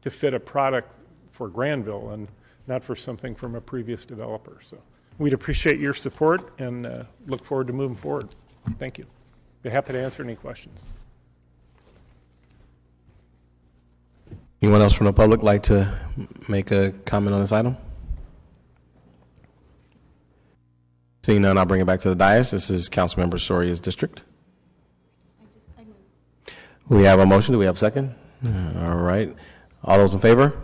to fit a product for Granville and not for something from a previous developer. So we'd appreciate your support and look forward to moving forward. Thank you. Be happy to answer any questions. Anyone else from the public like to make a comment on this item? Seeing none, I'll bring it back to the dais. This is Councilmember Soria's district. We have a motion. Do we have a second? All right. All those in favor?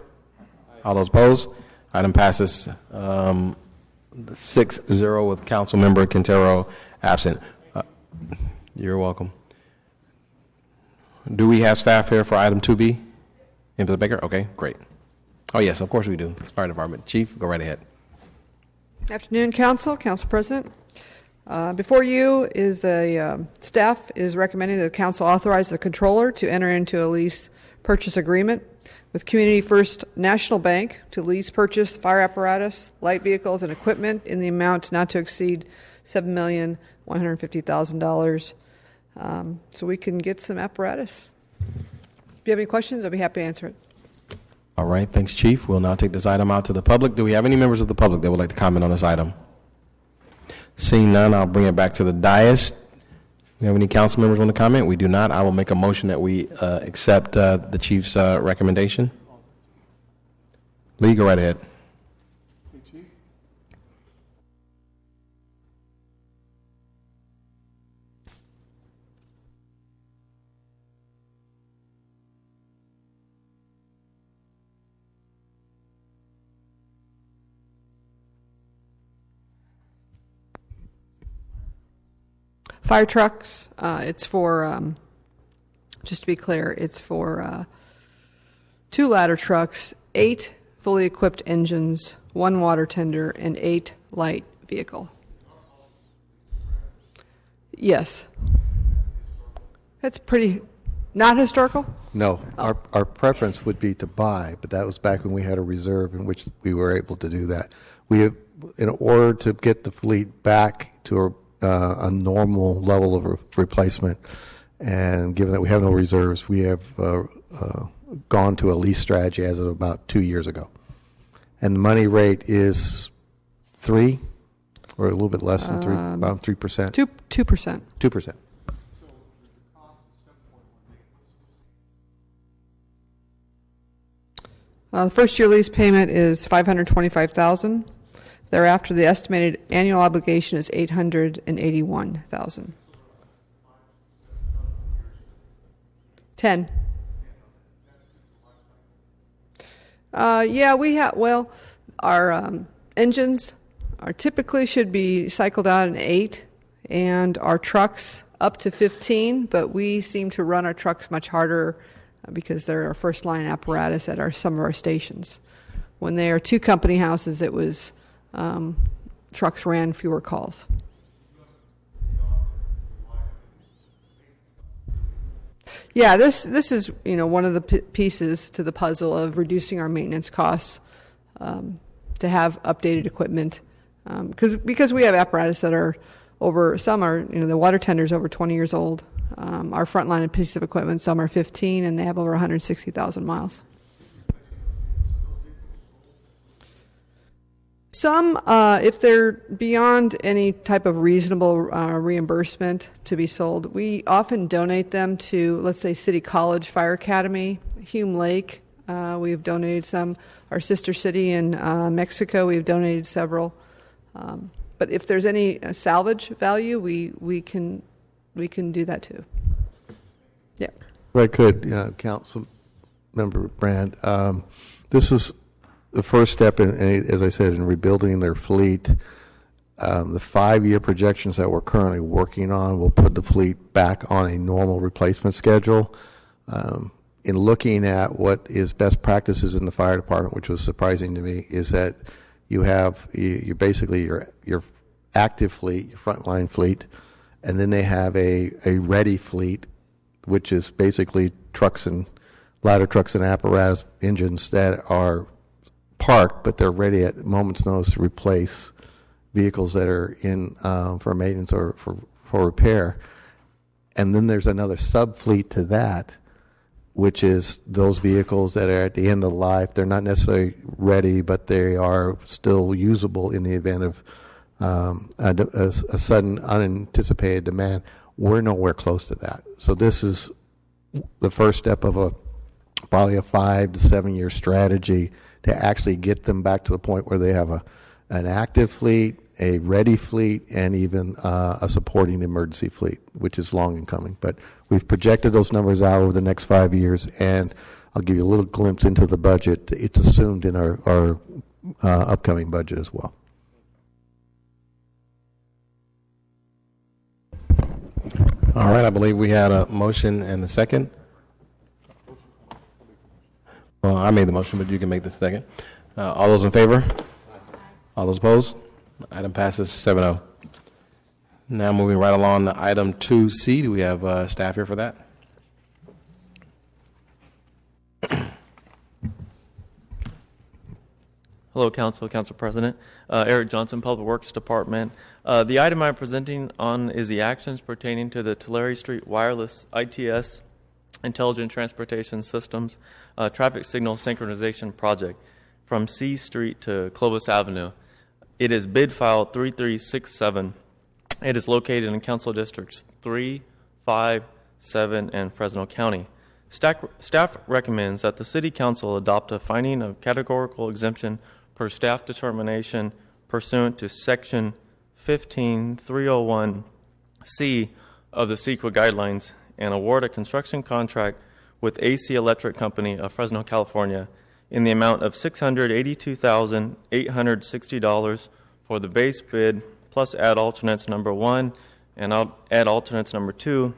All those opposed? Item passes 6-0 with Councilmember Quintero absent. You're welcome. Do we have staff here for item 2B? Into the Baker? Okay, great. Oh, yes, of course we do. Fire Department. Chief, go right ahead. Afternoon, Council President. Before you is staff is recommending that the Council authorize the Controller to enter into a lease purchase agreement with Community First National Bank to lease purchase fire apparatus, light vehicles, and equipment in the amount not to exceed $7,150,000. So we can get some apparatus. If you have any questions, I'll be happy to answer it. All right, thanks, Chief. We'll now take this item out to the public. Do we have any members of the public that would like to comment on this item? Seeing none, I'll bring it back to the dais. Do we have any council members want to comment? We do not. I will make a motion that we accept the Chief's recommendation. Lee, go right ahead. Fire trucks, it's for, just to be clear, it's for 2 ladder trucks, 8 fully equipped engines, 1 water tender, and 8 light vehicle. Yes. That's pretty, not historical? No, our preference would be to buy, but that was back when we had a reserve in which we were able to do that. We have, in order to get the fleet back to a normal level of replacement, and given that we have no reserves, we have gone to a lease strategy as of about 2 years ago. And the money rate is 3, or a little bit less than 3, about 3%. 2%. 2%. The first year lease payment is $525,000. Thereafter, the estimated annual obligation is $881,000. 10. Yeah, we have. Well, our engines are typically should be cycled out in 8, and our trucks up to 15. But we seem to run our trucks much harder because they're our first line apparatus at some of our stations. When they are 2 company houses, it was trucks ran fewer calls. Yeah, this is one of the pieces to the puzzle of reducing our maintenance costs, to have updated equipment, because we have apparatus that are over, some are, the water tender's over 20 years old. Our frontline piece of equipment, some are 15 and they have over 160,000 miles. Some, if they're beyond any type of reasonable reimbursement to be sold, we often donate them to, let's say, City College Fire Academy, Hume Lake. We've donated some. Our sister city in Mexico, we've donated several. But if there's any salvage value, we can do that too. Yeah. If I could, Council Member Brand, this is the first step in, as I said, in rebuilding their fleet. The 5-year projections that we're currently working on will put the fleet back on a normal replacement schedule. In looking at what is best practices in the fire department, which was surprising to me, is that you have you basically your active fleet, your frontline fleet, and then they have a ready fleet, which is basically trucks and ladder trucks and apparatus engines that are parked, but they're ready at moment's notice to replace vehicles that are in for maintenance or for repair. And then there's another sub-fleet to that, which is those vehicles that are at the end of life. They're not necessarily ready, but they are still usable in the event of a sudden unanticipated demand. We're nowhere close to that. So this is the first step of probably a 5 to 7 year strategy to actually get them back to the point where they have an active fleet, a ready fleet, and even a supporting emergency fleet, which is long in coming. But we've projected those numbers out over the next 5 years, and I'll give you a little glimpse into the budget. It's assumed in our upcoming budget as well. All right, I believe we had a motion and a second. Well, I made the motion, but you can make the second. All those in favor? All those opposed? Item passes 7-0. Now moving right along to item 2C. Do we have staff here for that? Hello, Council President. Eric Johnson, Public Works Department. The item I'm presenting on is the actions pertaining to the Tulare Street Wireless ITS Intelligent Transportation Systems Traffic Signal Synchronization Project from C Street to Clovis Avenue. It is bid file 3367. It is located in Council Districts 3, 5, 7, and Fresno County. Staff recommends that the City Council adopt a finding of categorical exemption per staff determination pursuant to Section 15301C of the CEQA guidelines and award a construction contract with AC Electric Company of Fresno, California in the amount of $682,860 for the base bid plus add alternates number 1 and add alternates number 2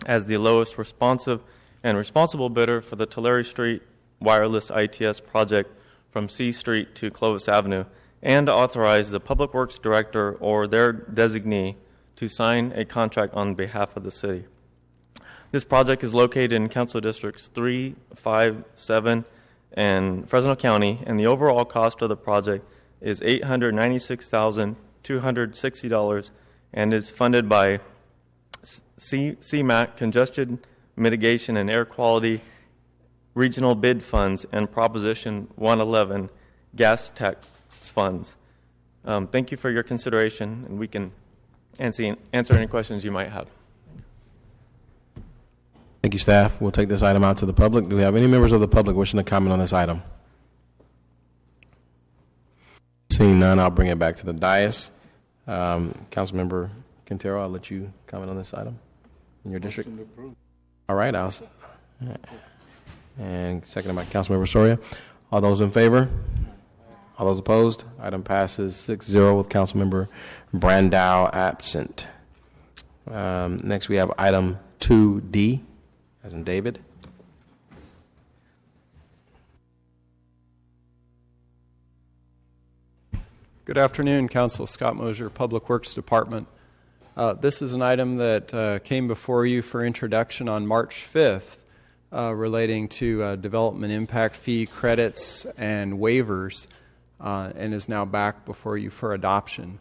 as the lowest responsive and responsible bidder for the Tulare Street Wireless ITS project from C Street to Clovis Avenue, and to authorize the Public Works Director or their designee to sign a contract on behalf of the city. This project is located in Council Districts 3, 5, 7, and Fresno County, and the overall cost of the project is $896,260 and is funded by CMAQ, Congestion Mitigation and Air Quality Regional Bid Funds, and Proposition 111 Gas Tax Funds. Thank you for your consideration, and we can answer any questions you might have. Thank you, staff. We'll take this item out to the public. Do we have any members of the public wishing to comment on this item? Seeing none, I'll bring it back to the dais. Councilmember Quintero, I'll let you comment on this item in your district. All right, and seconded by Councilmember Soria. All those in favor? All those opposed? Item passes 6-0 with Councilmember Brandow absent. Next, we have item 2D, as in David. Good afternoon, Council. Scott Mosier, Public Works Department. This is an item that came before you for introduction on March 5th relating to development impact fee credits and waivers and is now back before you for adoption.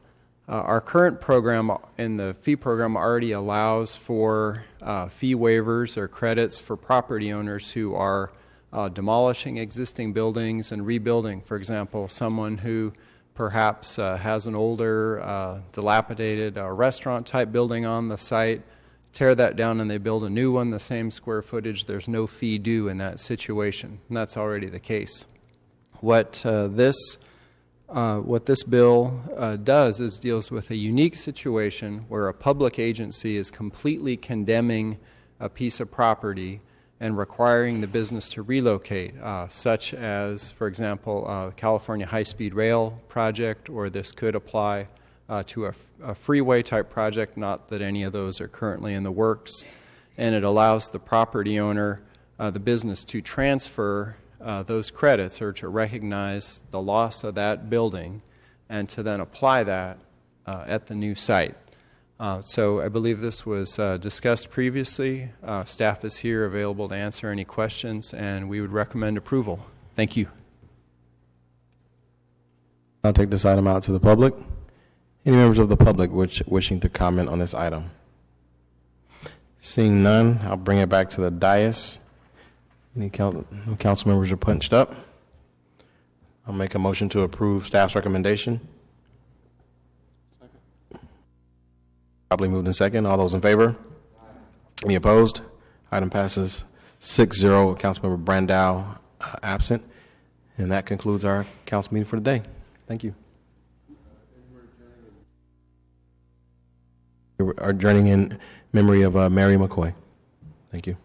Our current program in the fee program already allows for fee waivers or credits for property owners who are demolishing existing buildings and rebuilding. For example, someone who perhaps has an older, dilapidated restaurant-type building on the site, tear that down and they build a new one, the same square footage, there's no fee due in that situation, and that's already the case. What this bill does is deals with a unique situation where a public agency is completely condemning a piece of property and requiring the business to relocate, such as, for example, the California High-Speed Rail project, or this could apply to a freeway-type project, not that any of those are currently in the works. And it allows the property owner, the business, to transfer those credits or to recognize the loss of that building and to then apply that at the new site. So I believe this was discussed previously. Staff is here available to answer any questions, and we would recommend approval. Thank you. I'll take this item out to the public. Any members of the public wishing to comment on this item? Seeing none, I'll bring it back to the dais. Any council members are punched up? I'll make a motion to approve staff's recommendation. Probably moved in second. All those in favor? Any opposed? Item passes 6-0 with Councilmember Brandow absent. And that concludes our council meeting for today. Thank you. We're adjourning in memory of Mary McCoy. Thank you.